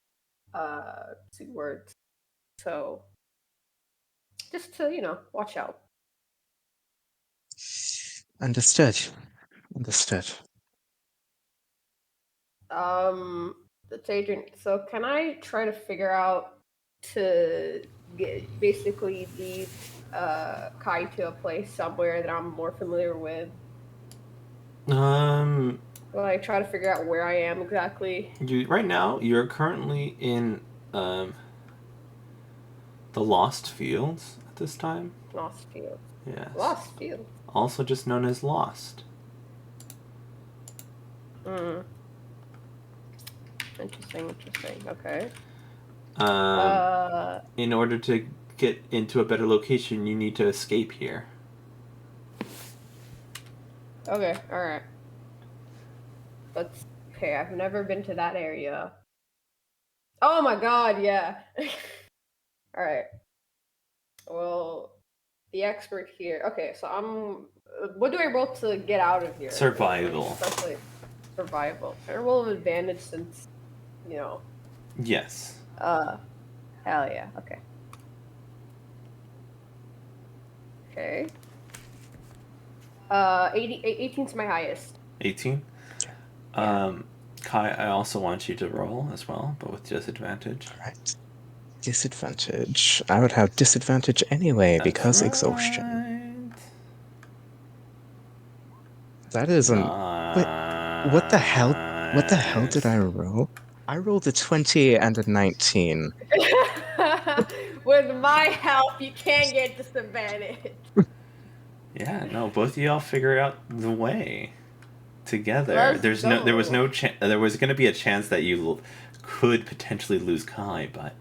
two words. So just to, watch out. Understood. Understood. It's Adrian. So can I try to figure out to basically lead Kai to a place somewhere that I'm more familiar with? Like try to figure out where I am exactly. Right now you're currently in the Lost Fields at this time. Lost Fields. Yes. Lost Fields. Also just known as Lost. Interesting. Okay. In order to get into a better location, you need to escape here. Okay, alright. Okay, I've never been to that area. Oh my god, yeah. Alright. Well, the expert here. Okay, so what do I roll to get out of here? Survival. Especially survival. Can I roll an advantage since, Yes. Hell yeah, okay. Okay. 18's my highest. 18? Yeah. Kai, I also want you to roll as well, but with disadvantage. Alright. Disadvantage. I would have disadvantage anyway because That's exhaustion. right. That isn't. What the hell? What the hell did I roll? I rolled a 20 and a 19. With my help, you can't get disadvantage. Yeah, no, both of y'all figured out the way together. Let's There was go. no chance. There was going to be a chance that you could potentially lose Kai, but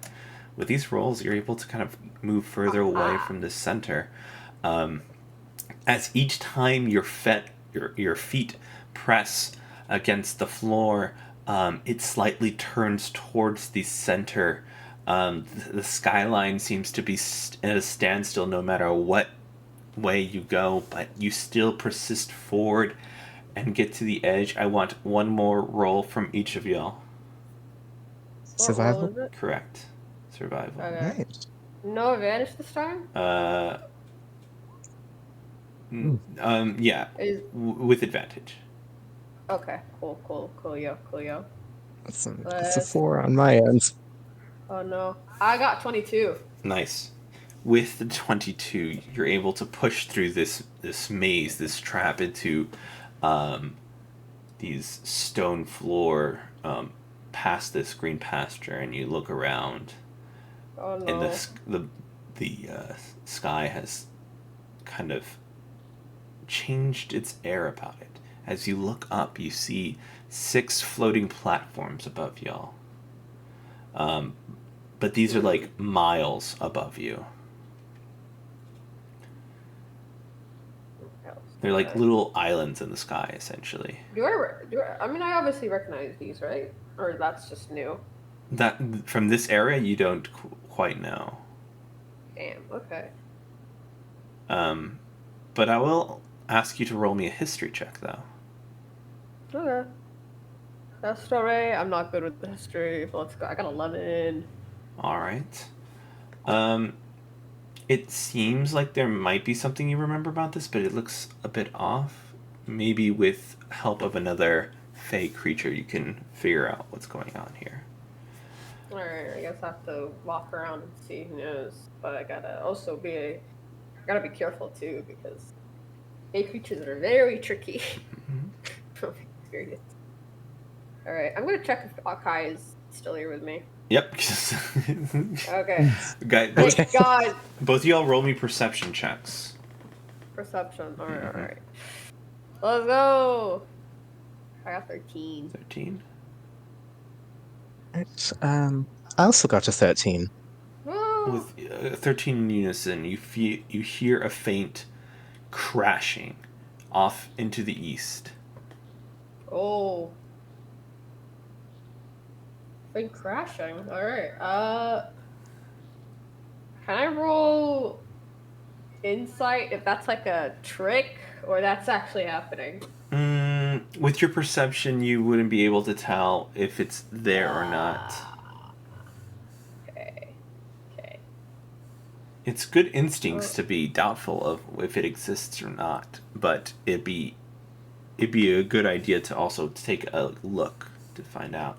with these rolls, you're able to kind of move further away from the center. As each time your feet press against the floor, it slightly turns towards the center. The skyline seems to be at a standstill no matter what way you go, but you still persist forward and get to the edge. I want one more roll from each of y'all. Survival? What was it? Correct. Survival. Okay. Right. No advantage this time? Yeah. With advantage. Okay, cool, yo. It's a 4 on my end. Oh no. I got 22. Nice. With the 22, you're able to push through this maze, this trap into these stone floor past this green pasture, and you look around, Oh no. and the sky has kind of changed its air about it. As you look up, you see 6 floating platforms above y'all. But these are like miles above you. They're like little islands in the sky, essentially. I mean, I obviously recognize these, right? Or that's just new. That from this area, you don't quite know. Damn. Okay. But I will ask you to roll me a history check, though. Okay. That's story. I'm not good with the history, but let's go. I got 11. All right. It seems like there might be something you remember about this, but it looks a bit off. Maybe with help of another fey creature, you can figure out what's going on here. Alright, I guess I have to walk around and see. Who knows? But I gotta be careful too, because fey creatures are very tricky. From experience. Alright, I'm gonna check if Akai is still here with me. Yep. Okay. Guys, Thank God. both of y'all roll me perception checks. Perception. Alright. Let's go. I got 13. 13. Right, I also got a 13. Woo! With 13 in unison, you hear a faint crashing off into the east. Oh. Been crashing. Alright. Can I roll insight if that's like a trick or that's actually happening? With your perception, you wouldn't be able to tell if it's there or not. Okay. Okay. It's good instincts to be doubtful of if it exists or not, but it'd be a good idea to also take a look to find out.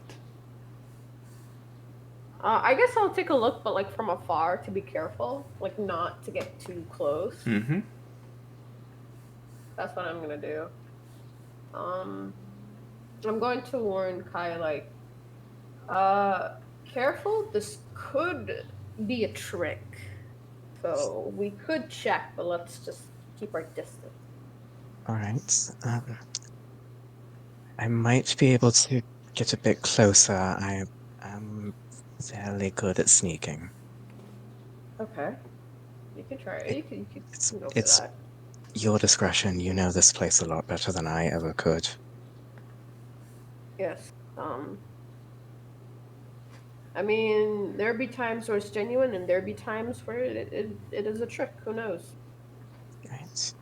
I guess I'll take a look, but like from afar to be careful, like not to get too close. Mm-hmm. That's what I'm gonna do. I'm going to warn Kai, like, careful, this could be a trick. So we could check, but let's just keep our distance. Alright, I might be able to get a bit closer. I am fairly good at sneaking. Okay. You can try it. You can go for It's that. your discretion. You know this place a lot better than I ever could. Yes. I mean, there be times where it's genuine, and there be times where it is a trick. Who knows? Right.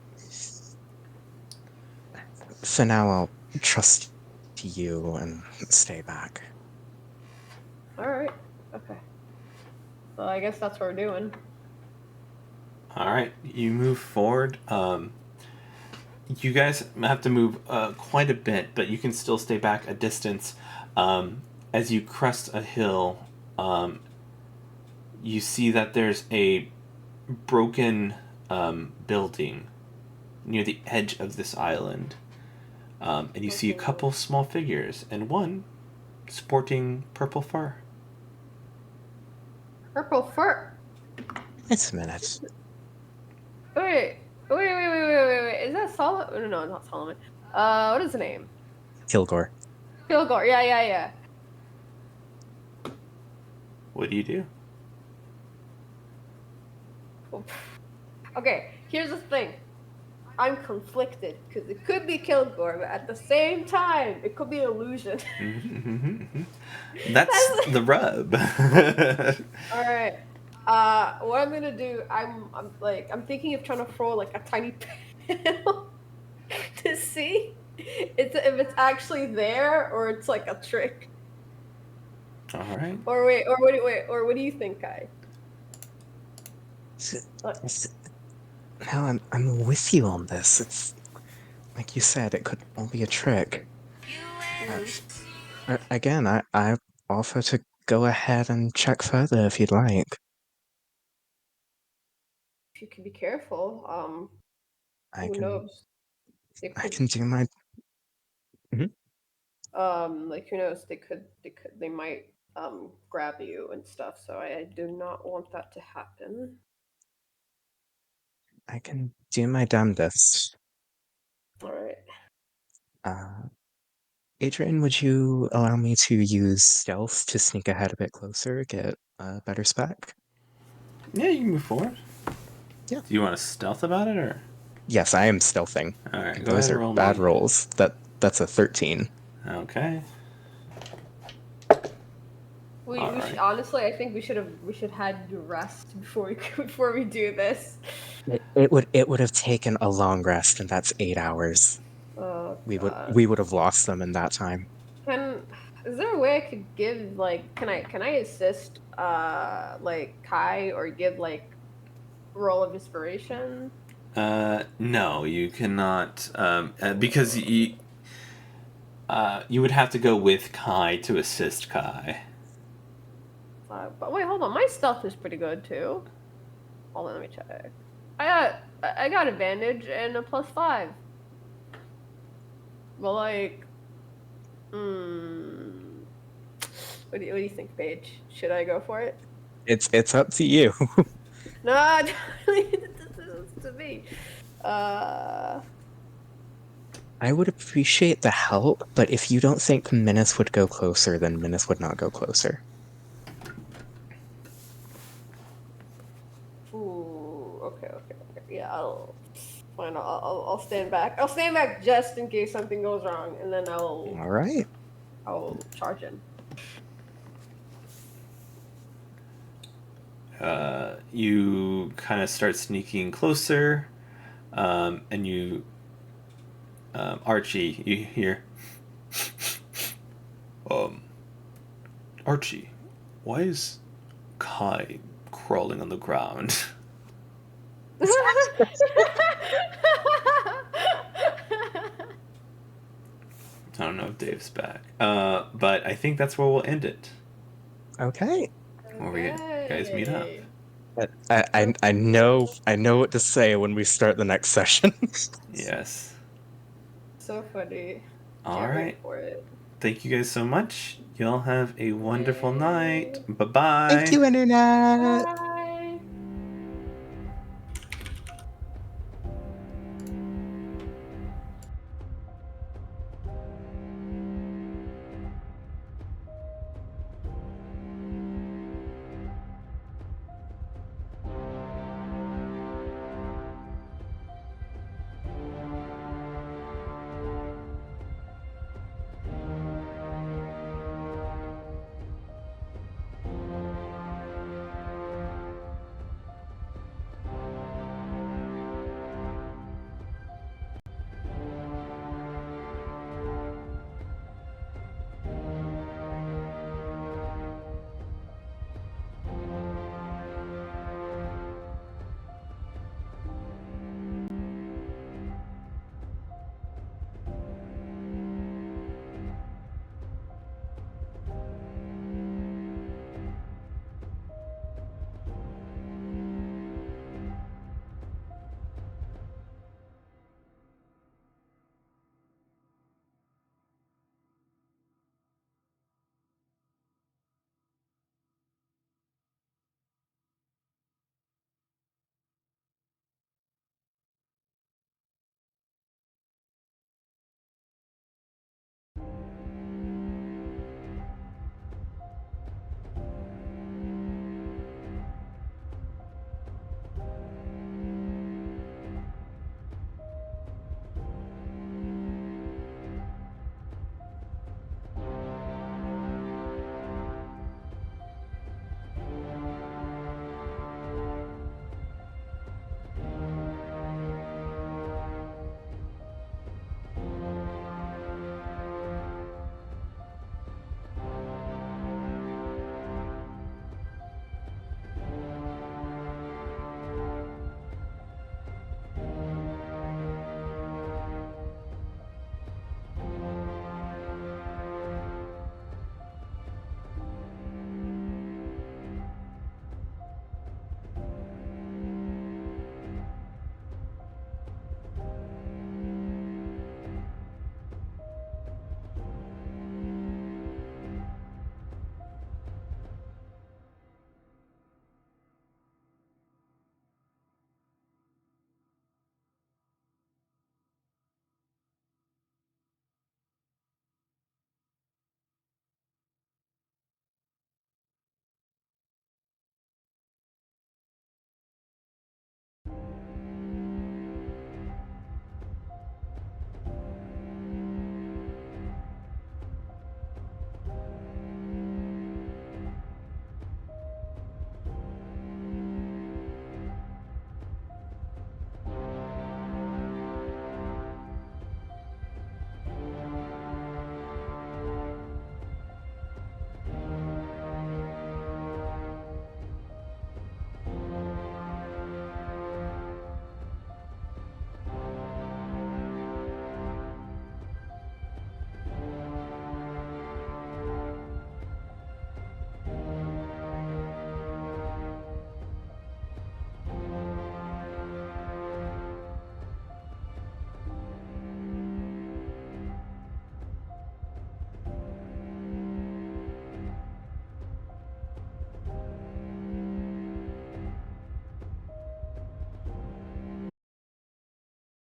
For now, I'll trust you and stay back. All right. Okay. Well, I guess that's what we're doing. All right, you move forward. You guys have to move quite a bit, but you can still stay back a distance. As you crest a hill, you see that there's a broken building near the edge of this island. And you see a couple small figures, and one sporting purple fur. Purple fur. Wait a minute. Wait. Is that Solomon? No, not Solomon. What is the name? Kilgore. Kilgore. Yeah. What do you do? Okay, here's the thing. I'm conflicted because it could be Kilgore, but at the same time, it could be an illusion. That's the rub. All right. What I'm gonna do, I'm thinking of trying to throw like a tiny panel to see if it's actually there or it's like a trick. All right. Or what do you think, Kai? No, I'm with you on this. It's like you said, it could all be a trick. Again, I offer to go ahead and check further if you'd like. If you can be careful, I who can. knows? I can do my. Like who knows? They might grab you and stuff. So I do not want that to happen. I can do my damnedest. All right. Adrian, would you allow me to use stealth to sneak ahead a bit closer, get a better spec? Yeah, you can move forward. Yeah. Do you want to stealth about it, or? Yes, I am stealthing. All right, go Those ahead and are roll bad me. rolls. That's a 13. Okay. We All should, right. honestly, I think we should had you rest before before we do this. It would have taken a long rest, and that's 8 hours. Oh We god. would have lost them in that time. Is there a way I could give like can I assist like Kai or give like roll of inspiration? No, you cannot, because you would have to go with Kai to assist Kai. But wait, hold on. My stealth is pretty good too. Hold on, let me check. I got advantage and a +5. But like, what do you think, Paige? Should I go for it? It's up to you. No, it's to me. I would appreciate the help, but if you don't think Minus would go closer, then Minus would not go closer. Ooh, okay. Yeah, fine. I'll stand back. I'll stand back just in case something goes wrong, and then All right. I'll charge him. You kind of start sneaking closer, and you, Archie, you hear, Archie, why is Kai crawling on the ground? I don't know if Dave's back, but I think that's where we'll end it. Okay. Where we guys meet up. But I know what to say when we start the next session. Yes. So funny. All Can't wait right. for it. Thank you guys so much. Y'all have a wonderful night. Bye bye. Thank you, Internet. Bye.